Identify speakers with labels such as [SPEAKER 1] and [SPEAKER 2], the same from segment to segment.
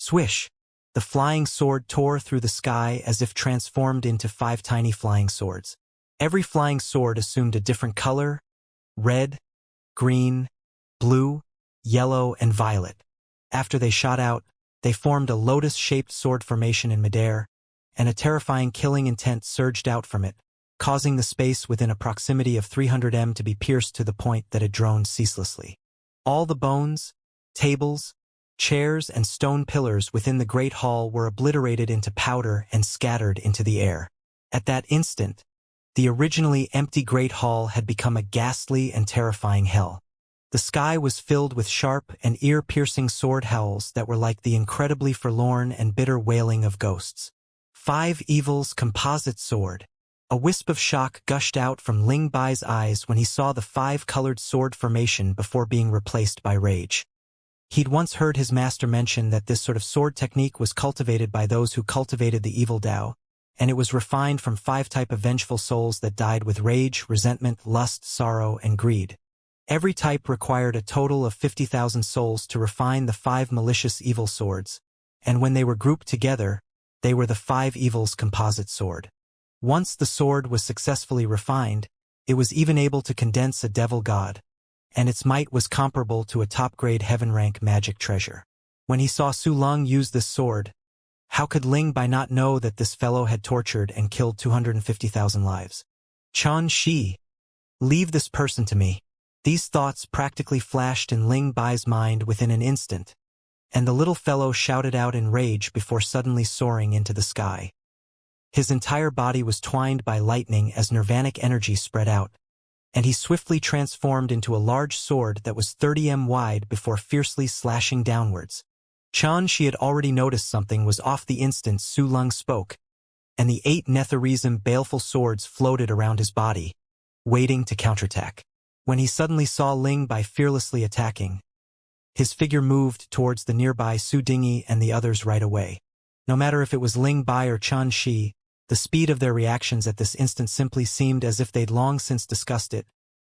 [SPEAKER 1] Swish! The flying sword tore through the sky as if transformed into 5 tiny flying swords. Every flying sword assumed a different color: red, green, blue, yellow, and violet. After they shot out, they formed a lotus-shaped sword formation in midair, and a terrifying killing intent surged out from it, causing the space within a proximity of 300 m to be pierced to the point that it droned ceaselessly. All the bones, tables, chairs, and stone pillars within the great hall were obliterated into powder and scattered into the air. At that instant, the originally empty great hall had become a ghastly and terrifying hell. The sky was filled with sharp and ear-piercing sword howls that were like the incredibly forlorn and bitter wailing of ghosts. 5 Evils Composite Sword. A wisp of shock gushed out from Ling Bai's eyes when he saw the 5-colored sword formation before being replaced by rage. He'd once heard his master mention that this sort of sword technique was cultivated by those who cultivated the evil Tao, and it was refined from 5 types of vengeful souls that died with rage, resentment, lust, sorrow, and greed. Every type required a total of 50,000 souls to refine the 5 malicious evil swords, and when they were grouped together, they were the 5 Evils Composite Sword. Once the sword was successfully refined, it was even able to condense a devil god, and its might was comparable to a top-grade heaven-rank magic treasure. When he saw Su Lung use this sword, how could Ling Bai not know that this fellow had tortured and killed 250,000 lives? Qian Shi, leave this person to me. These thoughts practically flashed in Ling Bai's mind within an instant, and the little fellow shouted out in rage before suddenly soaring into the sky. His entire body was twined by lightning as nirvanic energy spread out, and he swiftly transformed into a large sword that was 30 m wide before fiercely slashing downwards. Qian Shi had already noticed something was off the instant Su Lung spoke, and the 8 Netherism baleful swords floated around his body, waiting to counterattack. When he suddenly saw Ling Bai fearlessly attacking, his figure moved towards the nearby Su Dingyi and the others right away. No matter if it was Ling Bai or Qian Shi, the speed of their reactions at this instant simply seemed as if they'd long since discussed it,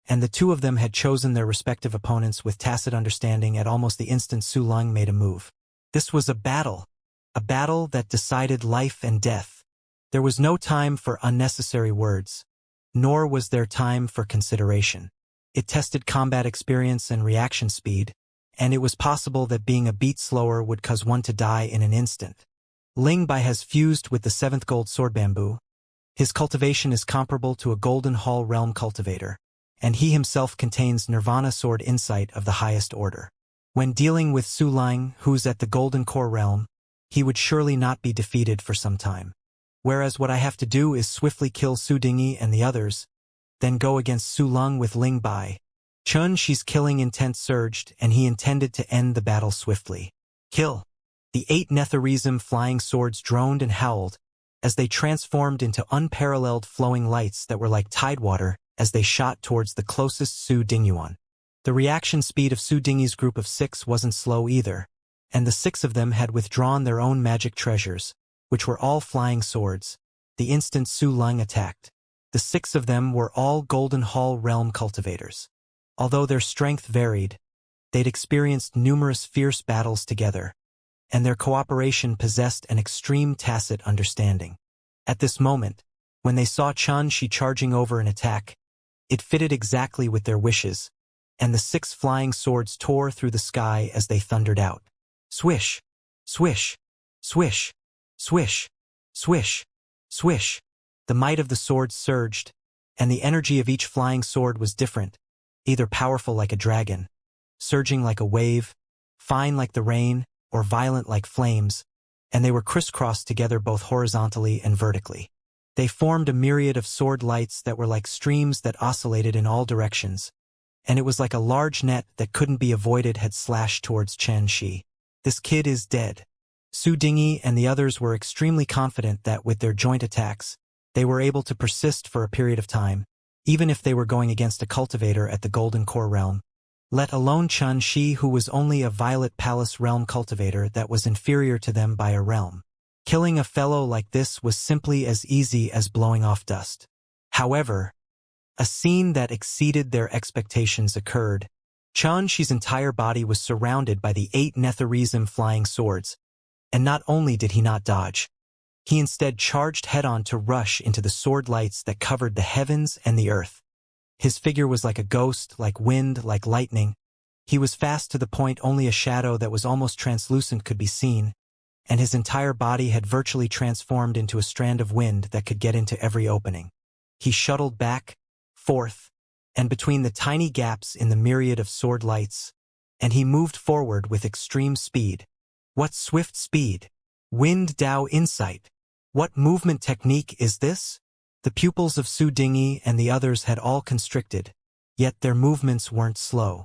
[SPEAKER 1] and the two of them had chosen their respective opponents with tacit understanding at almost the instant Su Lung made a move. This was a battle that decided life and death. There was no time for unnecessary words, nor was there time for consideration. It tested combat experience and reaction speed, and it was possible that being a beat slower would cause one to die in an instant. Ling Bai has fused with the 7th gold sword bamboo. His cultivation is comparable to a Golden Hall realm cultivator, and he himself contains Nirvana sword insight of the highest order. When dealing with Su Lung, who's at the Golden Core realm, he would surely not be defeated for some time. Whereas what I have to do is swiftly kill Su Dingyi and the others, then go against Su Lung with Ling Bai. Qian Shi's killing intent surged, and he intended to end the battle swiftly. Kill! The 8 Netherism flying swords droned and howled as they transformed into unparalleled flowing lights that were like tidewater as they shot towards the closest Su Dingyuan. The reaction speed of Su Dingyi's group of 6 wasn't slow either, and the 6 of them had withdrawn their own magic treasures, which were all flying swords, the instant Su Lung attacked. The 6 of them were all Golden Hall realm cultivators. Although their strength varied, they'd experienced numerous fierce battles together, and their cooperation possessed an extreme tacit understanding. At this moment, when they saw Qian Shi charging over an attack, it fitted exactly with their wishes, and the 6 flying swords tore through the sky as they thundered out. Swish! Swish! Swish! Swish! Swish! Swish! The might of the swords surged, and the energy of each flying sword was different, either powerful like a dragon, surging like a wave, fine like the rain, or violent like flames, and they were crisscrossed together both horizontally and vertically. They formed a myriad of sword lights that were like streams that oscillated in all directions, and it was like a large net that couldn't be avoided had slashed towards Qian Shi. This kid is dead. Su Dingyi and the others were extremely confident that with their joint attacks, they were able to persist for a period of time, even if they were going against a cultivator at the Golden Core realm, let alone Qian Shi, who was only a Violet Palace realm cultivator that was inferior to them by a realm. Killing a fellow like this was simply as easy as blowing off dust. However, a scene that exceeded their expectations occurred. Qian Shi's entire body was surrounded by the 8 Netherism flying swords, And not only did he not dodge, he instead charged head-on to rush into the sword lights that covered the heavens and the earth. His figure was like a ghost, like wind, like lightning. He was fast to the point only a shadow that was almost translucent could be seen, and his entire body had virtually transformed into a strand of wind that could get into every opening. He shuttled back, forth, and between the tiny gaps in the myriad of sword lights, and he moved forward with extreme speed. What swift speed! Wind Dao insight! What movement technique is this? The pupils of Su Dingyi and the others had all constricted, yet their movements weren't slow.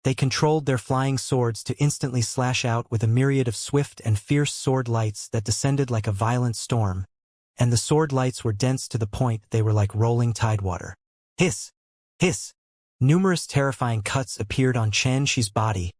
[SPEAKER 1] They controlled their flying swords to instantly slash out with a myriad of swift and fierce sword lights that descended like a violent storm, and the sword lights were dense to the point they were like rolling tidewater. Hiss! Hiss! Numerous terrifying cuts appeared on Xianxia's body,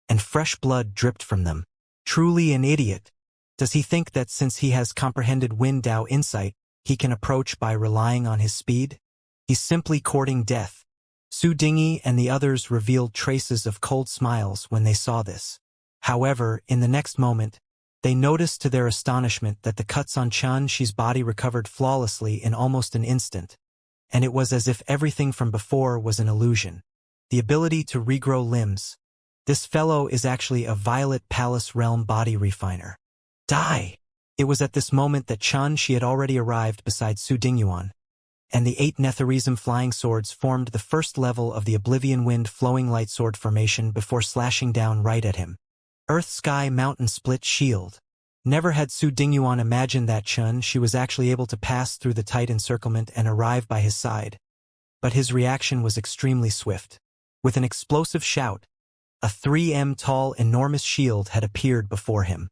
[SPEAKER 1] and fresh blood dripped from them. Truly an idiot. Does he think that since he has comprehended Wind Dao insight, he can approach by relying on his speed? He's simply courting death. Su Dingyi and the others revealed traces of cold smiles when they saw this. However, in the next moment, they noticed to their astonishment that the cuts on Xianxia's body recovered flawlessly in almost an instant, and it was as if everything from before was an illusion. The ability to regrow limbs. This fellow is actually a Violet Palace Realm body refiner. Die! It was at this moment that Xianxia had already arrived beside Su Dingyuan, and the 8 Netherism flying swords formed the first level of the Oblivion Wind flowing light sword formation before slashing down right at him. Earth Sky Mountain Split Shield. Never had Su Dingyuan imagined that Xianxia was actually able to pass through the tight encirclement and arrive by his side. But his reaction was extremely swift. With an explosive shout, a 3 m tall enormous shield had appeared before him.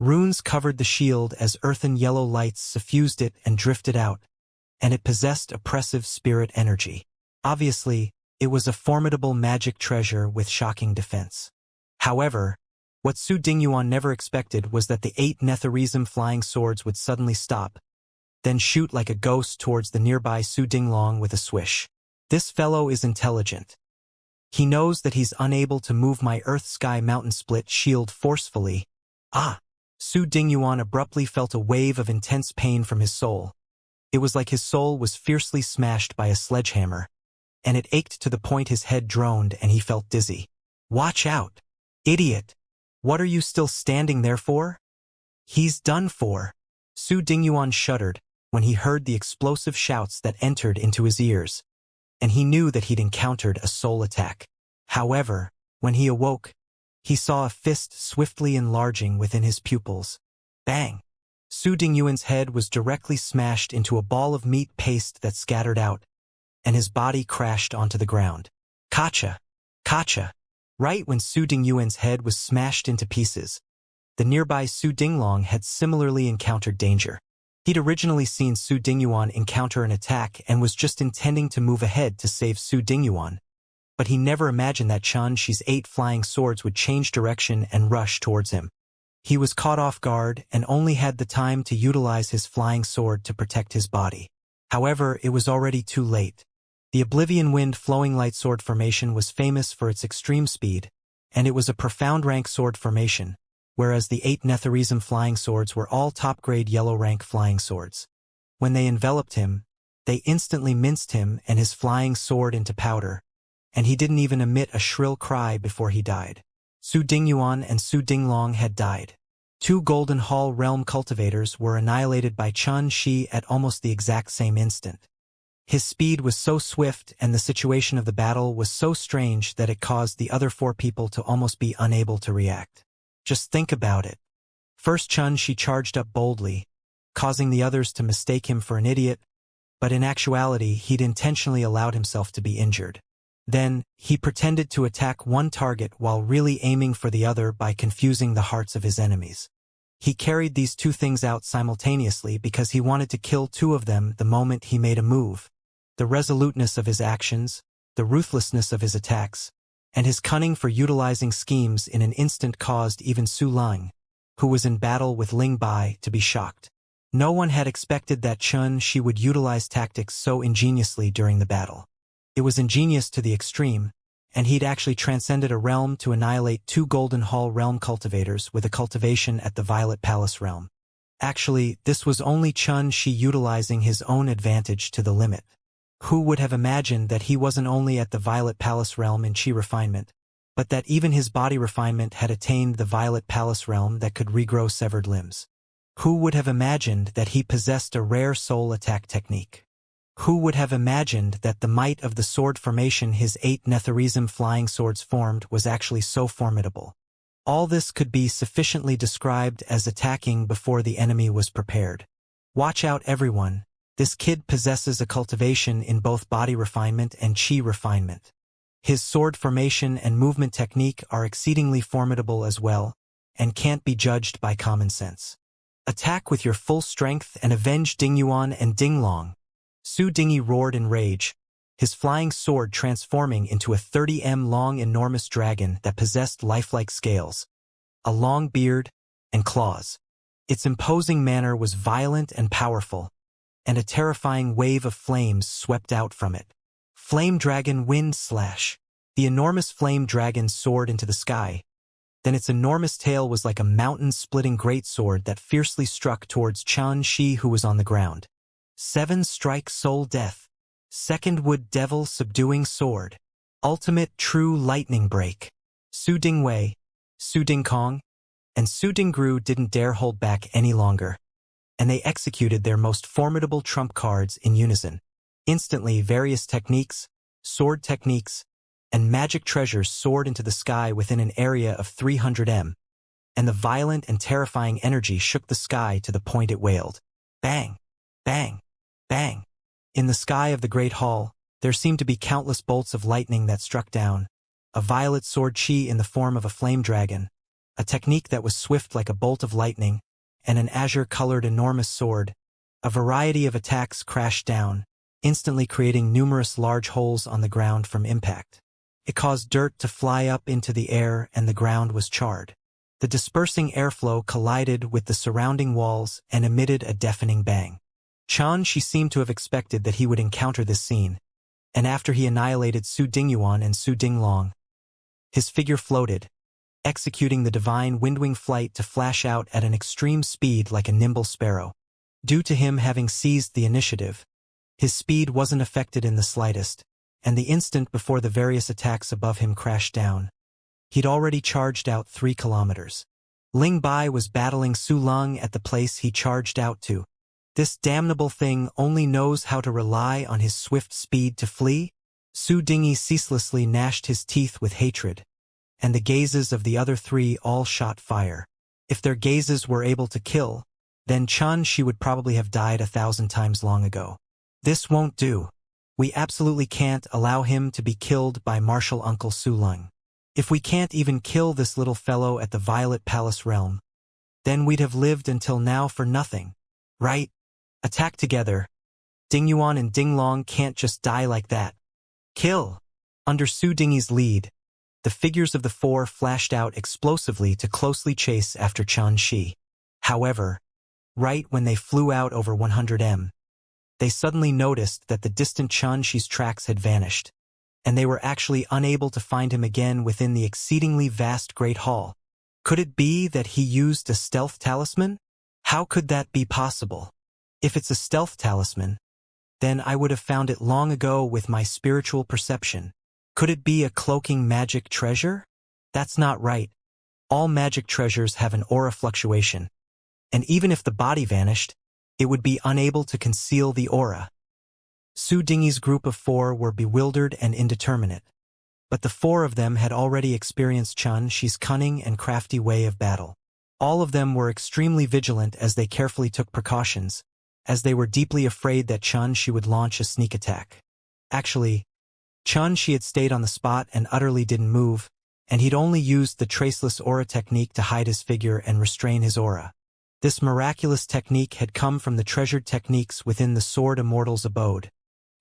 [SPEAKER 1] Runes covered the shield as earthen yellow lights suffused it and drifted out, and it possessed oppressive spirit energy. Obviously, it was a formidable magic treasure with shocking defense. However, what Su Dingyuan never expected was that the 8 Netherism flying swords would suddenly stop, then shoot like a ghost towards the nearby Su Dinglong with a swish. This fellow is intelligent. He knows that he's unable to move my Earth-Sky Mountain Split shield forcefully. Ah! Su Dingyuan abruptly felt a wave of intense pain from his soul. It was like his soul was fiercely smashed by a sledgehammer, and it ached to the point his head droned and he felt dizzy. Watch out! Idiot! What are you still standing there for? He's done for. Su Dingyuan shuddered when he heard the explosive shouts that entered into his ears, and he knew that he'd encountered a soul attack. However, when he awoke, he saw a fist swiftly enlarging within his pupils. Bang! Su Dingyuan's head was directly smashed into a ball of meat paste that scattered out, and his body crashed onto the ground. Kacha! Kacha! Right when Su Dingyuan's head was smashed into pieces, the nearby Su Dinglong had similarly encountered danger. He'd originally seen Su Dingyuan encounter an attack and was just intending to move ahead to save Su Dingyuan, but he never imagined that Xianxia's 8 flying swords would change direction and rush towards him. He was caught off guard and only had the time to utilize his flying sword to protect his body. However, it was already too late. The Oblivion Wind flowing light sword formation was famous for its extreme speed, and it was a profound rank sword formation, whereas the 8 Netherism flying swords were all top-grade yellow rank flying swords. When they enveloped him, they instantly minced him and his flying sword into powder, and he didn't even emit a shrill cry before he died. Su Dingyuan and Su Dinglong had died. 2 Golden Hall realm cultivators were annihilated by Xianxia at almost the exact same instant. His speed was so swift and the situation of the battle was so strange that it caused the other 4 people to almost be unable to react. Just think about it. First Xianxia charged up boldly, causing the others to mistake him for an idiot, but in actuality he'd intentionally allowed himself to be injured. Then, he pretended to attack one target while really aiming for the other by confusing the hearts of his enemies. He carried these 2 things out simultaneously because he wanted to kill 2 of them the moment he made a move. The resoluteness of his actions, the ruthlessness of his attacks, and his cunning for utilizing schemes in an instant caused even Su Lang, who was in battle with Ling Bai, to be shocked. No one had expected that Xianxia would utilize tactics so ingeniously during the battle. It was ingenious to the extreme, and he'd actually transcended a realm to annihilate 2 Golden Hall realm cultivators with a cultivation at the Violet Palace realm. Actually, this was only Xianxia utilizing his own advantage to the limit. Who would have imagined that he wasn't only at the Violet Palace realm in chi refinement, but that even his body refinement had attained the Violet Palace realm that could regrow severed limbs? Who would have imagined that he possessed a rare soul attack technique? Who would have imagined that the might of the sword formation his 8 Netherism flying swords formed was actually so formidable? All this could be sufficiently described as attacking before the enemy was prepared. Watch out, everyone. This kid possesses a cultivation in both body refinement and chi refinement. His sword formation and movement technique are exceedingly formidable as well, and can't be judged by common sense. Attack with your full strength and avenge Dingyuan and Dinglong. Su Dingyi roared in rage, his flying sword transforming into a 30 m long enormous dragon that possessed lifelike scales, a long beard, and claws. Its imposing manner was violent and powerful, and a terrifying wave of flames swept out from it. Flame Dragon Wind Slash. The enormous flame dragon soared into the sky. Then its enormous tail was like a mountain-splitting greatsword that fiercely struck towards Xianxia, who was on the ground. 7 Strike Soul Death. Second Wood Devil Subduing Sword. Ultimate True Lightning Break. Su Dingwei, Su Dingkong, and Su Dingru didn't dare hold back any longer, and they executed their most formidable trump cards in unison. Instantly, various techniques, sword techniques, and magic treasures soared into the sky within an area of 300 m, and the violent and terrifying energy shook the sky to the point it wailed. Bang! Bang! Bang! In the sky of the Great Hall, there seemed to be countless bolts of lightning that struck down, a violet sword chi in the form of a flame dragon, a technique that was swift like a bolt of lightning, and an azure-colored enormous sword. A variety of attacks crashed down, instantly creating numerous large holes on the ground from impact. It caused dirt to fly up into the air and the ground was charred. The dispersing airflow collided with the surrounding walls and emitted a deafening bang. Xianxia seemed to have expected that he would encounter this scene, and after he annihilated Su Dingyuan and Su Dinglong, his figure floated, executing the divine windwing flight to flash out at an extreme speed like a nimble sparrow. Due to him having seized the initiative, his speed wasn't affected in the slightest, and the instant before the various attacks above him crashed down, he'd already charged out 3 kilometers. Ling Bai was battling Su Lung at the place he charged out to. This damnable thing only knows how to rely on his swift speed to flee? Su Dingyi ceaselessly gnashed his teeth with hatred, and the gazes of the other 3 all shot fire. If their gazes were able to kill, then Xianxia would probably have died 1,000 times long ago. This won't do. We absolutely can't allow him to be killed by martial Uncle Su Lung. If we can't even kill this little fellow at the Violet Palace realm, then we'd have lived until now for nothing, right? Attack together. Dingyuan and Dinglong can't just die like that. Kill! Under Su Dingyi's lead, the figures of the 4 flashed out explosively to closely chase after Xianxia. However, right when they flew out over 100 m, they suddenly noticed that the distant Xianxia's tracks had vanished, and they were actually unable to find him again within the exceedingly vast Great Hall. Could it be that he used a stealth talisman? How could that be possible? If it's a stealth talisman, then I would have found it long ago with my spiritual perception. Could it be a cloaking magic treasure? That's not right. All magic treasures have an aura fluctuation, and even if the body vanished, it would be unable to conceal the aura. Su Dingyi's group of 4 were bewildered and indeterminate, but the 4 of them had already experienced Xianxia's cunning and crafty way of battle. All of them were extremely vigilant as they carefully took precautions, as they were deeply afraid that Xianxia would launch a sneak attack. Actually, Xianxia had stayed on the spot and utterly didn't move, and he'd only used the traceless aura technique to hide his figure and restrain his aura. This miraculous technique had come from the treasured techniques within the Sword Immortal's abode,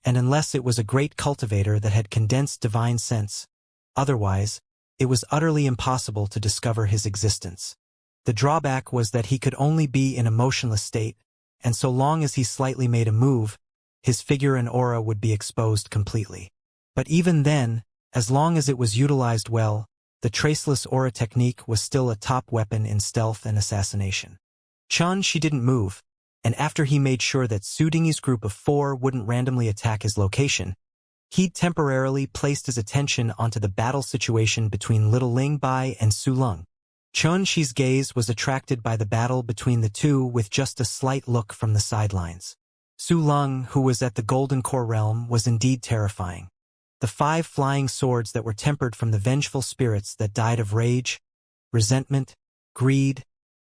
[SPEAKER 1] and unless it was a great cultivator that had condensed divine sense, otherwise, it was utterly impossible to discover his existence. The drawback was that he could only be in a motionless state, and so long as he slightly made a move, his figure and aura would be exposed completely. But even then, As long as it was utilized well, the traceless aura technique was still a top weapon in stealth and assassination. Xianxia didn't move, and after he made sure that Su Dingyi's group of 4 wouldn't randomly attack his location, he'd temporarily placed his attention onto the battle situation between little Ling Bai and Su Lung. Xianxia's gaze was attracted by the battle between the two with just a slight look from the sidelines. Su Lung, who was at the Golden Core realm, was indeed terrifying. The 5 flying swords that were tempered from the vengeful spirits that died of rage, resentment, greed,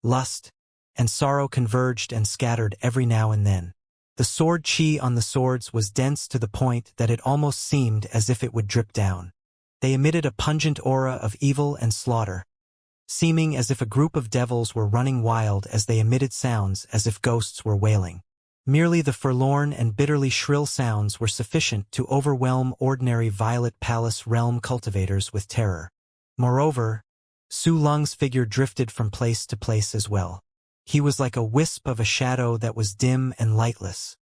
[SPEAKER 1] lust, and sorrow converged and scattered every now and then. The sword chi on the swords was dense to the point that it almost seemed as if it would drip down. They emitted a pungent aura of evil and slaughter, seeming as if a group of devils were running wild as they emitted sounds as if ghosts were wailing. Merely the forlorn and bitterly shrill sounds were sufficient to overwhelm ordinary Violet Palace realm cultivators with terror. Moreover, Su Lung's figure drifted from place to place as well. He was like a wisp of a shadow that was dim and lightless.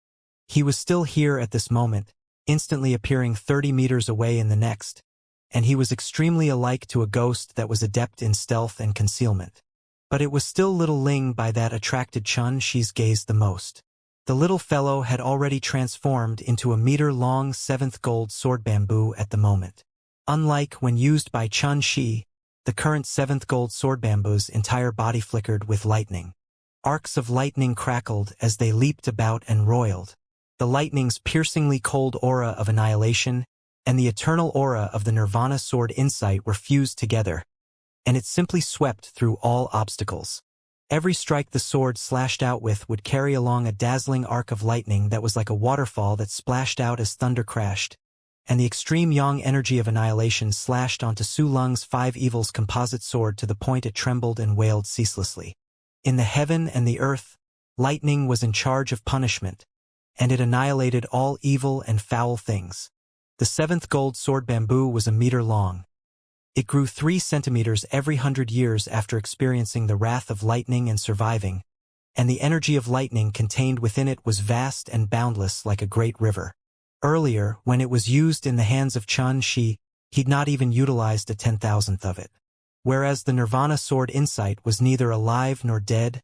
[SPEAKER 1] He was still here at this moment, instantly appearing 30 meters away in the next, and he was extremely alike to a ghost that was adept in stealth and concealment. But it was still little Ling Bai that attracted Xianxia's gaze the most. The little fellow had already transformed into a meter-long 7th gold sword bamboo at the moment. Unlike when used by Xianxia, the current 7th gold sword bamboo's entire body flickered with lightning. Arcs of lightning crackled as they leaped about and roiled. The lightning's piercingly cold aura of annihilation and the eternal aura of the Nirvana sword insight were fused together, and it simply swept through all obstacles. Every strike the sword slashed out with would carry along a dazzling arc of lightning that was like a waterfall that splashed out as thunder crashed, and the extreme yang energy of annihilation slashed onto Su Lung's 5 Evils composite sword to the point it trembled and wailed ceaselessly. In the heaven and the earth, lightning was in charge of punishment, and it annihilated all evil and foul things. The 7th gold sword bamboo was a meter long. It grew 3 centimeters every 100 years after experiencing the wrath of lightning and surviving, and the energy of lightning contained within it was vast and boundless like a great river. Earlier, when it was used in the hands of Xianxia, he'd not even utilized a 10,000th of it. Whereas the Nirvana sword insight was neither alive nor dead,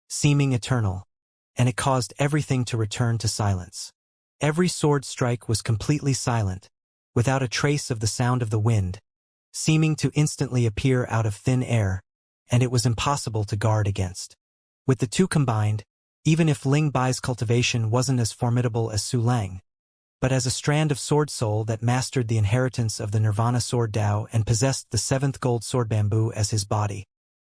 [SPEAKER 1] seeming eternal, and it caused everything to return to silence. Every sword strike was completely silent, without a trace of the sound of the wind, seeming to instantly appear out of thin air, and it was impossible to guard against. With the two combined, even if Ling Bai's cultivation wasn't as formidable as Su Lang, but as a strand of sword soul that mastered the inheritance of the Nirvana sword Tao and possessed the 7th gold sword bamboo as his body,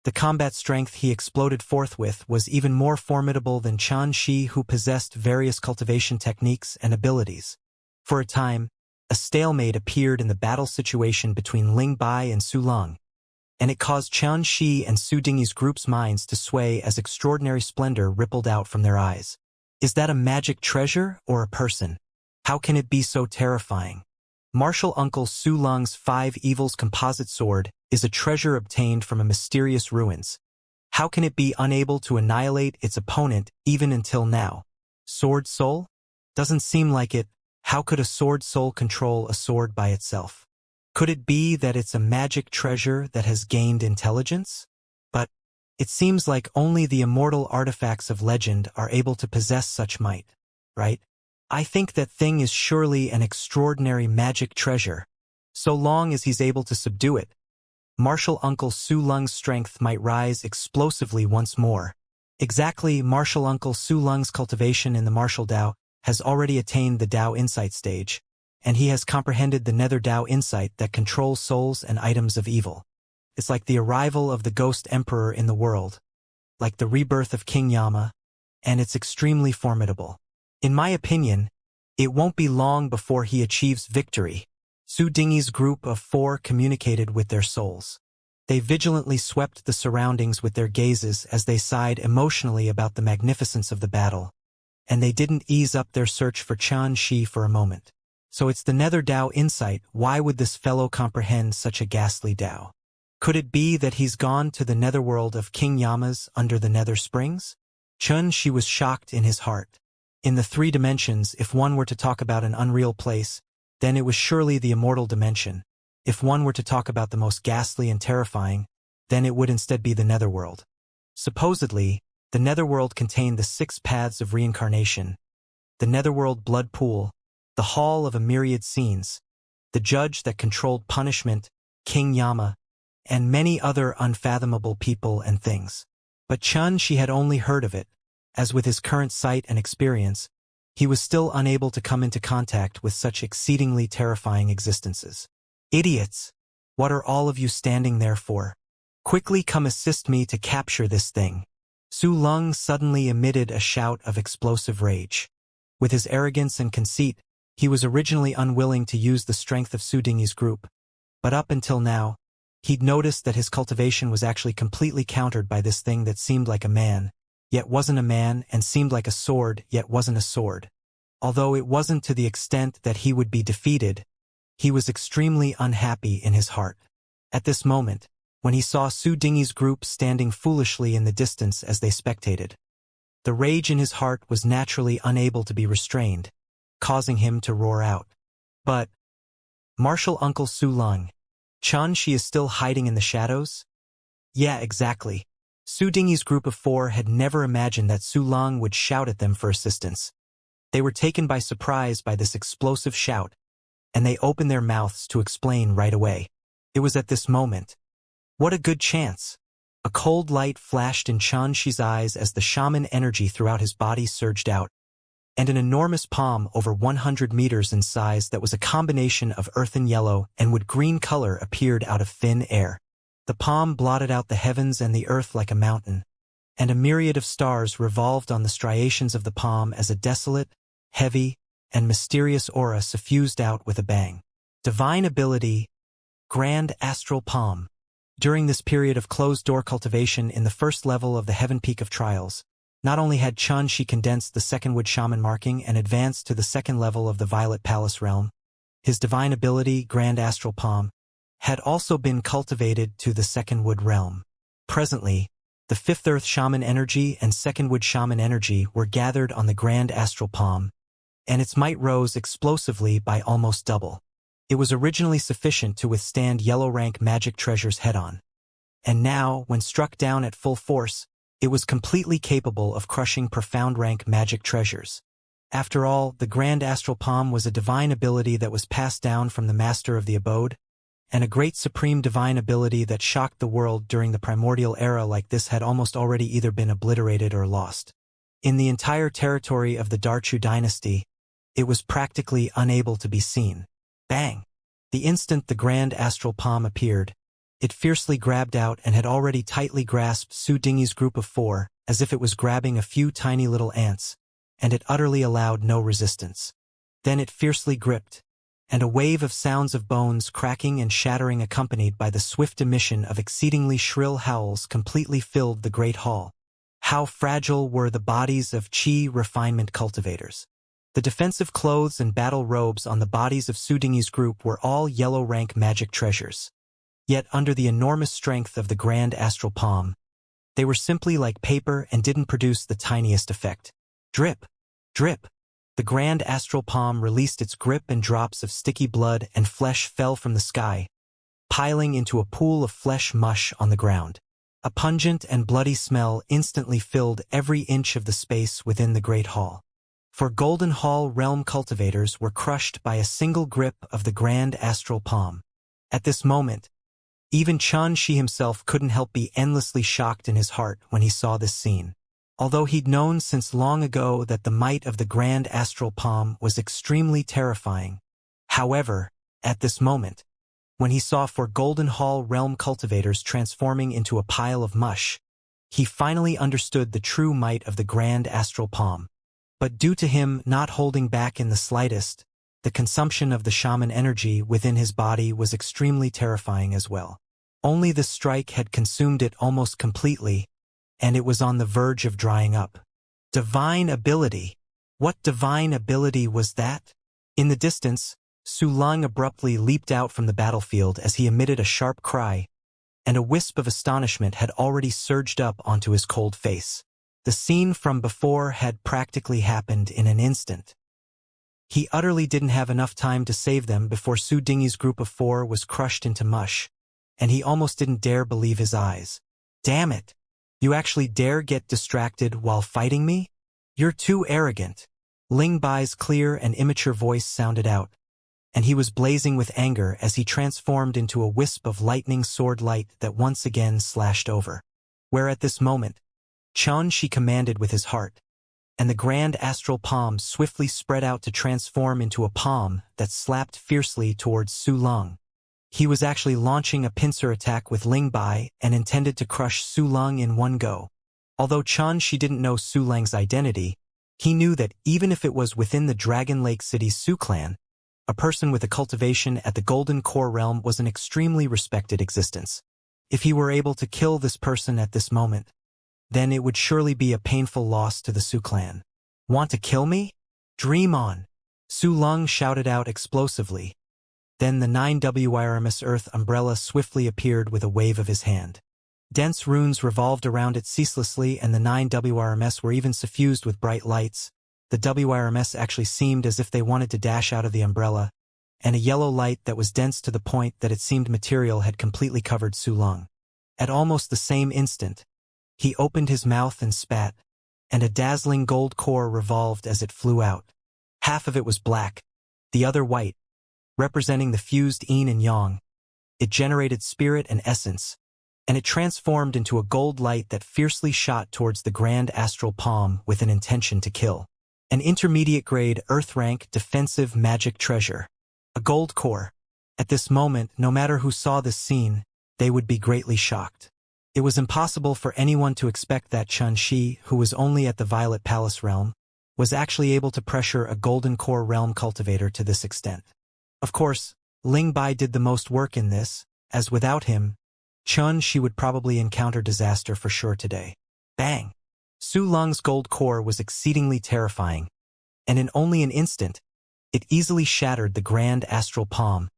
[SPEAKER 1] the combat strength he exploded forth with was even more formidable than Xianxia, who possessed various cultivation techniques and abilities. For a time, a stalemate appeared in the battle situation between Ling Bai and Su Lung, and it caused Xianxia and Su Dingyi's group's minds to sway as extraordinary splendor rippled out from their eyes. Is that a magic treasure or a person? How can it be so terrifying? Martial Uncle Su Lung's 5 Evils composite sword is a treasure obtained from a mysterious ruins. How can it be unable to annihilate its opponent even until now? Sword soul? Doesn't seem like it. How could a sword soul control a sword by itself? Could it be that it's a magic treasure that has gained intelligence? But it seems like only the immortal artifacts of legend are able to possess such might, right? I think that thing is surely an extraordinary magic treasure, so long as he's able to subdue it. Martial Uncle Su Lung's strength might rise explosively once more. Exactly, Martial Uncle Su Lung's cultivation in the martial Tao has already attained the Tao Insight stage, and he has comprehended the Nether Tao Insight that controls souls and items of evil. It's like the arrival of the Ghost Emperor in the world, like the rebirth of King Yama, and it's extremely formidable. In my opinion, it won't be long before he achieves victory. Su Dingyi's group of 4 communicated with their souls. They vigilantly swept the surroundings with their gazes as they sighed emotionally about the magnificence of the battle, and they didn't ease up their search for Xianxia for a moment. So it's the Nether Tao Insight. Why would this fellow comprehend such a ghastly Tao? Could it be that he's gone to the netherworld of King Yama's under the Nether Springs? Xianxia was shocked in his heart. In the 3 dimensions, if one were to talk about an unreal place, then it was surely the immortal dimension. If one were to talk about the most ghastly and terrifying, then it would instead be the Netherworld. Supposedly, the Netherworld contained the 6 paths of reincarnation, the Netherworld blood pool, the hall of a myriad scenes, the judge that controlled punishment, King Yama, and many other unfathomable people and things. But Xianxia had only heard of it. As with his current sight and experience, he was still unable to come into contact with such exceedingly terrifying existences. Idiots! What are all of you standing there for? Quickly come assist me to capture this thing. Su Lung suddenly emitted a shout of explosive rage. With his arrogance and conceit, he was originally unwilling to use the strength of Su Dingyi's group, but up until now, he'd noticed that his cultivation was actually completely countered by this thing that seemed like a man, yet wasn't a man, and seemed like a sword, yet wasn't a sword. Although it wasn't to the extent that he would be defeated, he was extremely unhappy in his heart. At this moment, when he saw Su Dingyi's group standing foolishly in the distance as they spectated, the rage in his heart was naturally unable to be restrained, causing him to roar out. But, Martial Uncle Su Lung, Xianxia is still hiding in the shadows? Yeah, exactly. Su Dingyi's group of 4 had never imagined that Su Lung would shout at them for assistance. They were taken by surprise by this explosive shout, and they opened their mouths to explain right away. It was at this moment. What a good chance! A cold light flashed in Xianxia's eyes as the shaman energy throughout his body surged out, and an enormous palm over 100 meters in size that was a combination of earthen yellow and wood green color appeared out of thin air. The palm blotted out the heavens and the earth like a mountain, and a myriad of stars revolved on the striations of the palm as a desolate, heavy, and mysterious aura suffused out with a bang. Divine ability, Grand Astral Palm. During this period of closed-door cultivation in the first level of the Heaven Peak of Trials, not only had Xianxia condensed the second wood shaman marking and advanced to the second level of the Violet Palace realm, his divine ability, Grand Astral Palm, had also been cultivated to the second wood realm. Presently, the 5th Earth Shaman energy and second wood shaman energy were gathered on the Grand Astral Palm, and its might rose explosively by almost double. It was originally sufficient to withstand yellow rank magic treasures head-on. And now, when struck down at full force, it was completely capable of crushing profound rank magic treasures. After all, the Grand Astral Palm was a divine ability that was passed down from the Master of the Abode, and a great supreme divine ability that shocked the world during the primordial era like this had almost already either been obliterated or lost. In the entire territory of the Darchu dynasty, it was practically unable to be seen. Bang! The instant the Grand Astral Palm appeared, it fiercely grabbed out and had already tightly grasped Su Dingyi's group of 4, as if it was grabbing a few tiny little ants, and it utterly allowed no resistance. Then it fiercely gripped, and a wave of sounds of bones cracking and shattering accompanied by the swift emission of exceedingly shrill howls completely filled the great hall. How fragile were the bodies of Qi refinement cultivators. The defensive clothes and battle robes on the bodies of Su Dingyi's group were all yellow rank magic treasures. Yet under the enormous strength of the Grand Astral Palm, they were simply like paper and didn't produce the tiniest effect. Drip! Drip! The Grand Astral Palm released its grip and drops of sticky blood and flesh fell from the sky, piling into a pool of flesh mush on the ground. A pungent and bloody smell instantly filled every inch of the space within the Great Hall. For Golden Hall realm cultivators were crushed by a single grip of the Grand Astral Palm. At this moment, even Xianxia himself couldn't help be endlessly shocked in his heart when he saw this scene. Although he'd known since long ago that the might of the Grand Astral Palm was extremely terrifying. However, at this moment, when he saw 4 Golden Hall realm cultivators transforming into a pile of mush, he finally understood the true might of the Grand Astral Palm. But due to him not holding back in the slightest, the consumption of the shaman energy within his body was extremely terrifying as well. Only the strike had consumed it almost completely, and it was on the verge of drying up. Divine ability! What divine ability was that? In the distance, Su Lung abruptly leaped out from the battlefield as he emitted a sharp cry, and a wisp of astonishment had already surged up onto his cold face. The scene from before had practically happened in an instant. He utterly didn't have enough time to save them before Su Dingyi's group of 4 was crushed into mush, and he almost didn't dare believe his eyes. Damn it! You actually dare get distracted while fighting me? You're too arrogant. Ling Bai's clear and immature voice sounded out, and he was blazing with anger as he transformed into a wisp of lightning sword light that once again slashed over. Where at this moment, Xianxia commanded with his heart, and the grand astral palm swiftly spread out to transform into a palm that slapped fiercely towards Su Lung. He was actually launching a pincer attack with Ling Bai and intended to crush Su Lung in one go. Although Xianxia didn't know Su Lung's identity, he knew that even if it was within the Dragon Lake City's Su clan, a person with a cultivation at the Golden Core realm was an extremely respected existence. If he were able to kill this person at this moment, then it would surely be a painful loss to the Su clan. Want to kill me? Dream on! Su Lung shouted out explosively. Then the 9WIRMS Earth umbrella swiftly appeared with a wave of his hand. Dense runes revolved around it ceaselessly, and the 9WIRMS were even suffused with bright lights. The WIRMS actually seemed as if they wanted to dash out of the umbrella, and a yellow light that was dense to the point that it seemed material had completely covered Su Lung. At almost the same instant, he opened his mouth and spat, and a dazzling gold core revolved as it flew out. Half of it was black, the other white, representing the fused yin and yang. It generated spirit and essence, and it transformed into a gold light that fiercely shot towards the grand astral palm with an intention to kill. An intermediate-grade Earth-rank defensive magic treasure. A gold core. At this moment, no matter who saw this scene, they would be greatly shocked. It was impossible for anyone to expect that Xianxia, who was only at the Violet Palace realm, was actually able to pressure a Golden Core realm cultivator to this extent. Of course, Ling Bai did the most work in this, as without him, Xianxia would probably encounter disaster for sure today. Bang! Su Lung's gold core was exceedingly terrifying, and in only an instant, it easily shattered the grand astral palm,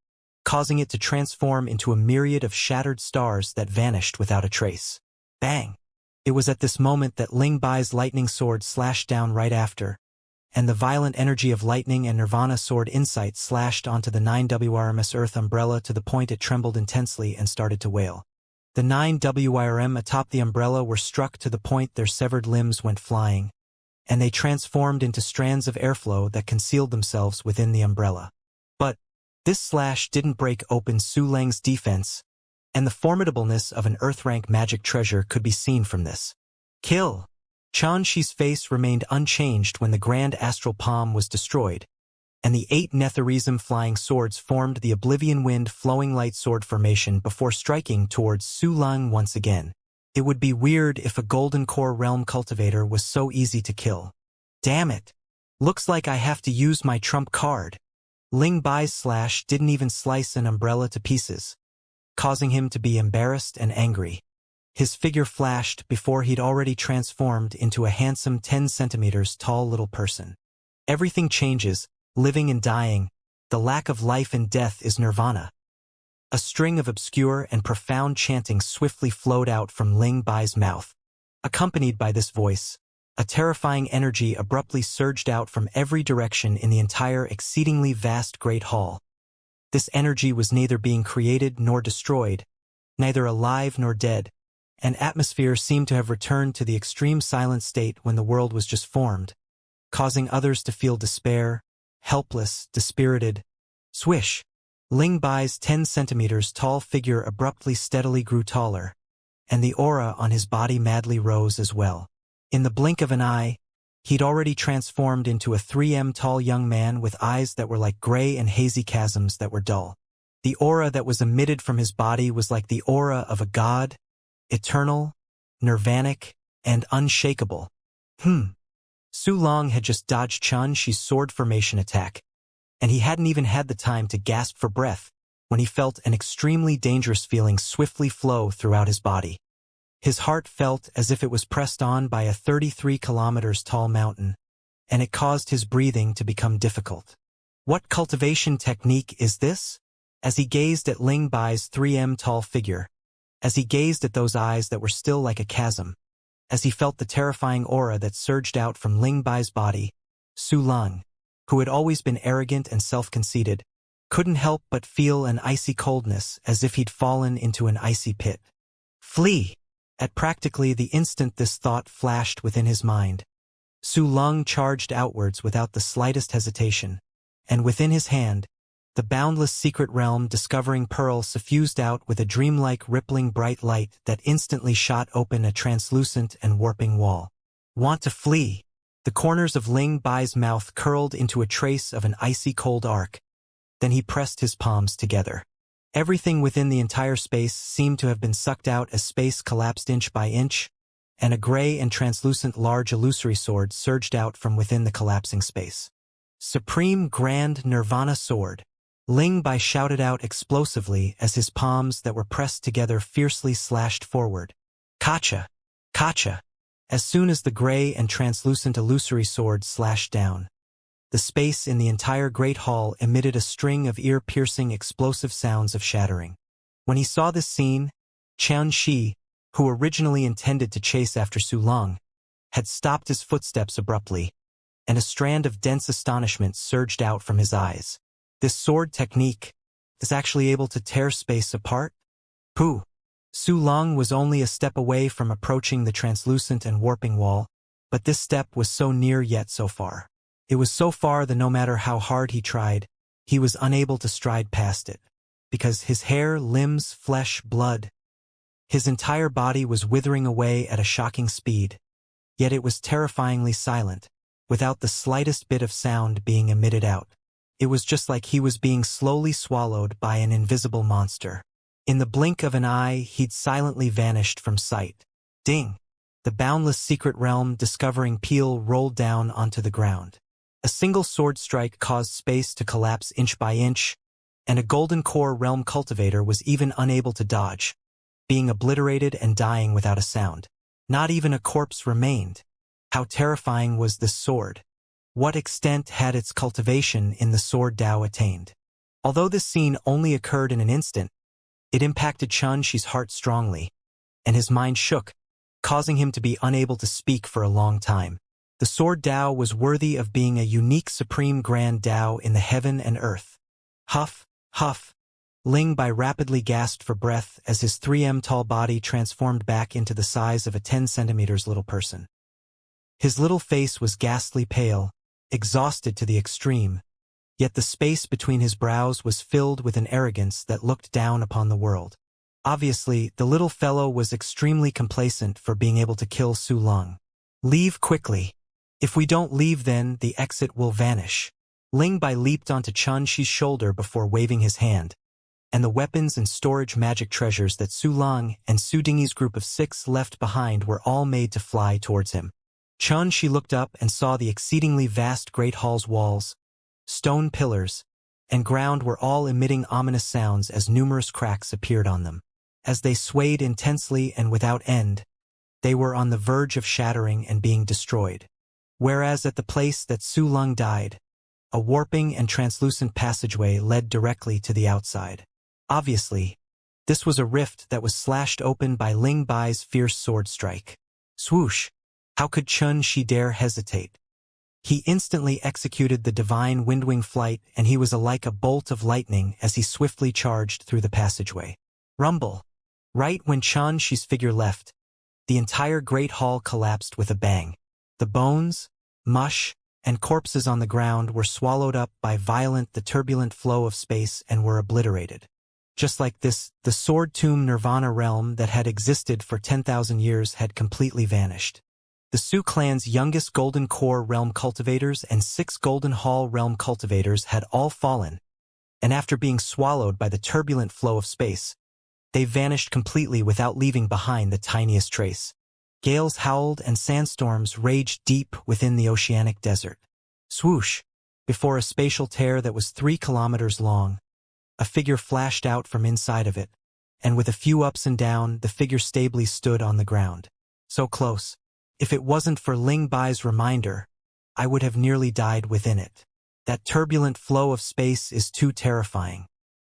[SPEAKER 1] causing it to transform into a myriad of shattered stars that vanished without a trace. Bang! It was at this moment that Ling Bai's lightning sword slashed down right after, and the violent energy of lightning and Nirvana sword insight slashed onto the 9WIRMS Earth umbrella to the point it trembled intensely and started to wail. The 9WIRM atop the umbrella were struck to the point their severed limbs went flying, and they transformed into strands of airflow that concealed themselves within the umbrella. But this slash didn't break open Su Lung's defense, and the formidableness of an Earth-rank magic treasure could be seen from this. Kill! Xianxia's face remained unchanged when the grand astral palm was destroyed, and the 8 Netherism flying swords formed the Oblivion Wind flowing light sword formation before striking towards Su Lung once again. It would be weird if a Golden Core realm cultivator was so easy to kill. Damn it! Looks like I have to use my trump card. Ling Bai's slash didn't even slice an umbrella to pieces, causing him to be embarrassed and angry. His figure flashed before he'd already transformed into a handsome 10 centimeters tall little person. Everything changes, living and dying. The lack of life and death is nirvana. A string of obscure and profound chanting swiftly flowed out from Ling Bai's mouth. Accompanied by this voice, a terrifying energy abruptly surged out from every direction in the entire exceedingly vast great hall. This energy was neither being created nor destroyed, neither alive nor dead. An atmosphere seemed to have returned to the extreme silent state when the world was just formed, causing others to feel despair, helpless, dispirited. Swish! Ling Bai's 10 centimeters tall figure abruptly steadily grew taller, and the aura on his body madly rose as well. In the blink of an eye, he'd already transformed into a 3M tall young man with eyes that were like gray and hazy chasms that were dull. The aura that was emitted from his body was like the aura of a god, eternal, nirvanic, and unshakable. Su Lung had just dodged Xianxia's sword formation attack, and he hadn't even had the time to gasp for breath when he felt an extremely dangerous feeling swiftly flow throughout his body. His heart felt as if it was pressed on by a 33 kilometers tall mountain, and it caused his breathing to become difficult. What cultivation technique is this? As he gazed at Ling Bai's 3M tall figure, as he gazed at those eyes that were still like a chasm, as he felt the terrifying aura that surged out from Ling Bai's body, Su Lung, who had always been arrogant and self-conceited, couldn't help but feel an icy coldness as if he'd fallen into an icy pit. Flee! At practically the instant this thought flashed within his mind, Su Lung charged outwards without the slightest hesitation, and within his hand, the boundless secret realm discovering pearl suffused out with a dreamlike rippling bright light that instantly shot open a translucent and warping wall. Want to flee? The corners of Ling Bai's mouth curled into a trace of an icy cold arc. Then he pressed his palms together. Everything within the entire space seemed to have been sucked out as space collapsed inch by inch, and a gray and translucent large illusory sword surged out from within the collapsing space. Supreme Grand Nirvana Sword. Ling Bai shouted out explosively as his palms that were pressed together fiercely slashed forward. Kacha! Kacha! As soon as the gray and translucent illusory sword slashed down, the space in the entire great hall emitted a string of ear-piercing explosive sounds of shattering. When he saw this scene, Xianxia, who originally intended to chase after Su Lung, had stopped his footsteps abruptly, and a strand of dense astonishment surged out from his eyes. This sword technique is actually able to tear space apart? Pooh! Su Lung was only a step away from approaching the translucent and warping wall, but this step was so near yet so far. It was so far that no matter how hard he tried, he was unable to stride past it, because his hair, limbs, flesh, blood, his entire body was withering away at a shocking speed, yet it was terrifyingly silent, without the slightest bit of sound being emitted out. It was just like he was being slowly swallowed by an invisible monster. In the blink of an eye, he'd silently vanished from sight. Ding! The boundless secret realm discovering peel rolled down onto the ground. A single sword strike caused space to collapse inch by inch, and a golden core realm cultivator was even unable to dodge, being obliterated and dying without a sound. Not even a corpse remained. How terrifying was this sword? What extent had its cultivation in the sword Dao attained? Although this scene only occurred in an instant, it impacted Xianxia's heart strongly, and his mind shook, causing him to be unable to speak for a long time. The sword Dao was worthy of being a unique supreme grand Dao in the heaven and earth. Huff, huff. Ling Bai rapidly gasped for breath as his 3M tall body transformed back into the size of a 10 centimeters little person. His little face was ghastly pale, exhausted to the extreme, yet the space between his brows was filled with an arrogance that looked down upon the world. Obviously, the little fellow was extremely complacent for being able to kill Su Lung. Leave quickly. If we don't leave, then the exit will vanish. Ling Bai leaped onto Xianxia's shoulder before waving his hand, and the weapons and storage magic treasures that Su Lung and Su Dingyi's group of 6 left behind were all made to fly towards him. Xianxia looked up and saw the exceedingly vast great hall's walls, stone pillars, and ground were all emitting ominous sounds as numerous cracks appeared on them. As they swayed intensely and without end, they were on the verge of shattering and being destroyed. Whereas at the place that Su Lung died, a warping and translucent passageway led directly to the outside. Obviously, this was a rift that was slashed open by Ling Bai's fierce sword strike. Swoosh! How could Xianxia dare hesitate? He instantly executed the divine windwing flight, and he was like a bolt of lightning as he swiftly charged through the passageway. Rumble! Right when Xianxia's figure left, the entire great hall collapsed with a bang. The bones, mush, and corpses on the ground were swallowed up by the turbulent flow of space and were obliterated. Just like this, the sword tomb Nirvana realm that had existed for 10,000 years had completely vanished. The Su clan's youngest Golden Core realm cultivators and 6 Golden Hall realm cultivators had all fallen, and after being swallowed by the turbulent flow of space, they vanished completely without leaving behind the tiniest trace. Gales howled and sandstorms raged deep within the oceanic desert. Swoosh! Before a spatial tear that was 3 kilometers long, a figure flashed out from inside of it, and with a few ups and downs, the figure stably stood on the ground. So close. If it wasn't for Ling Bai's reminder, I would have nearly died within it. That turbulent flow of space is too terrifying.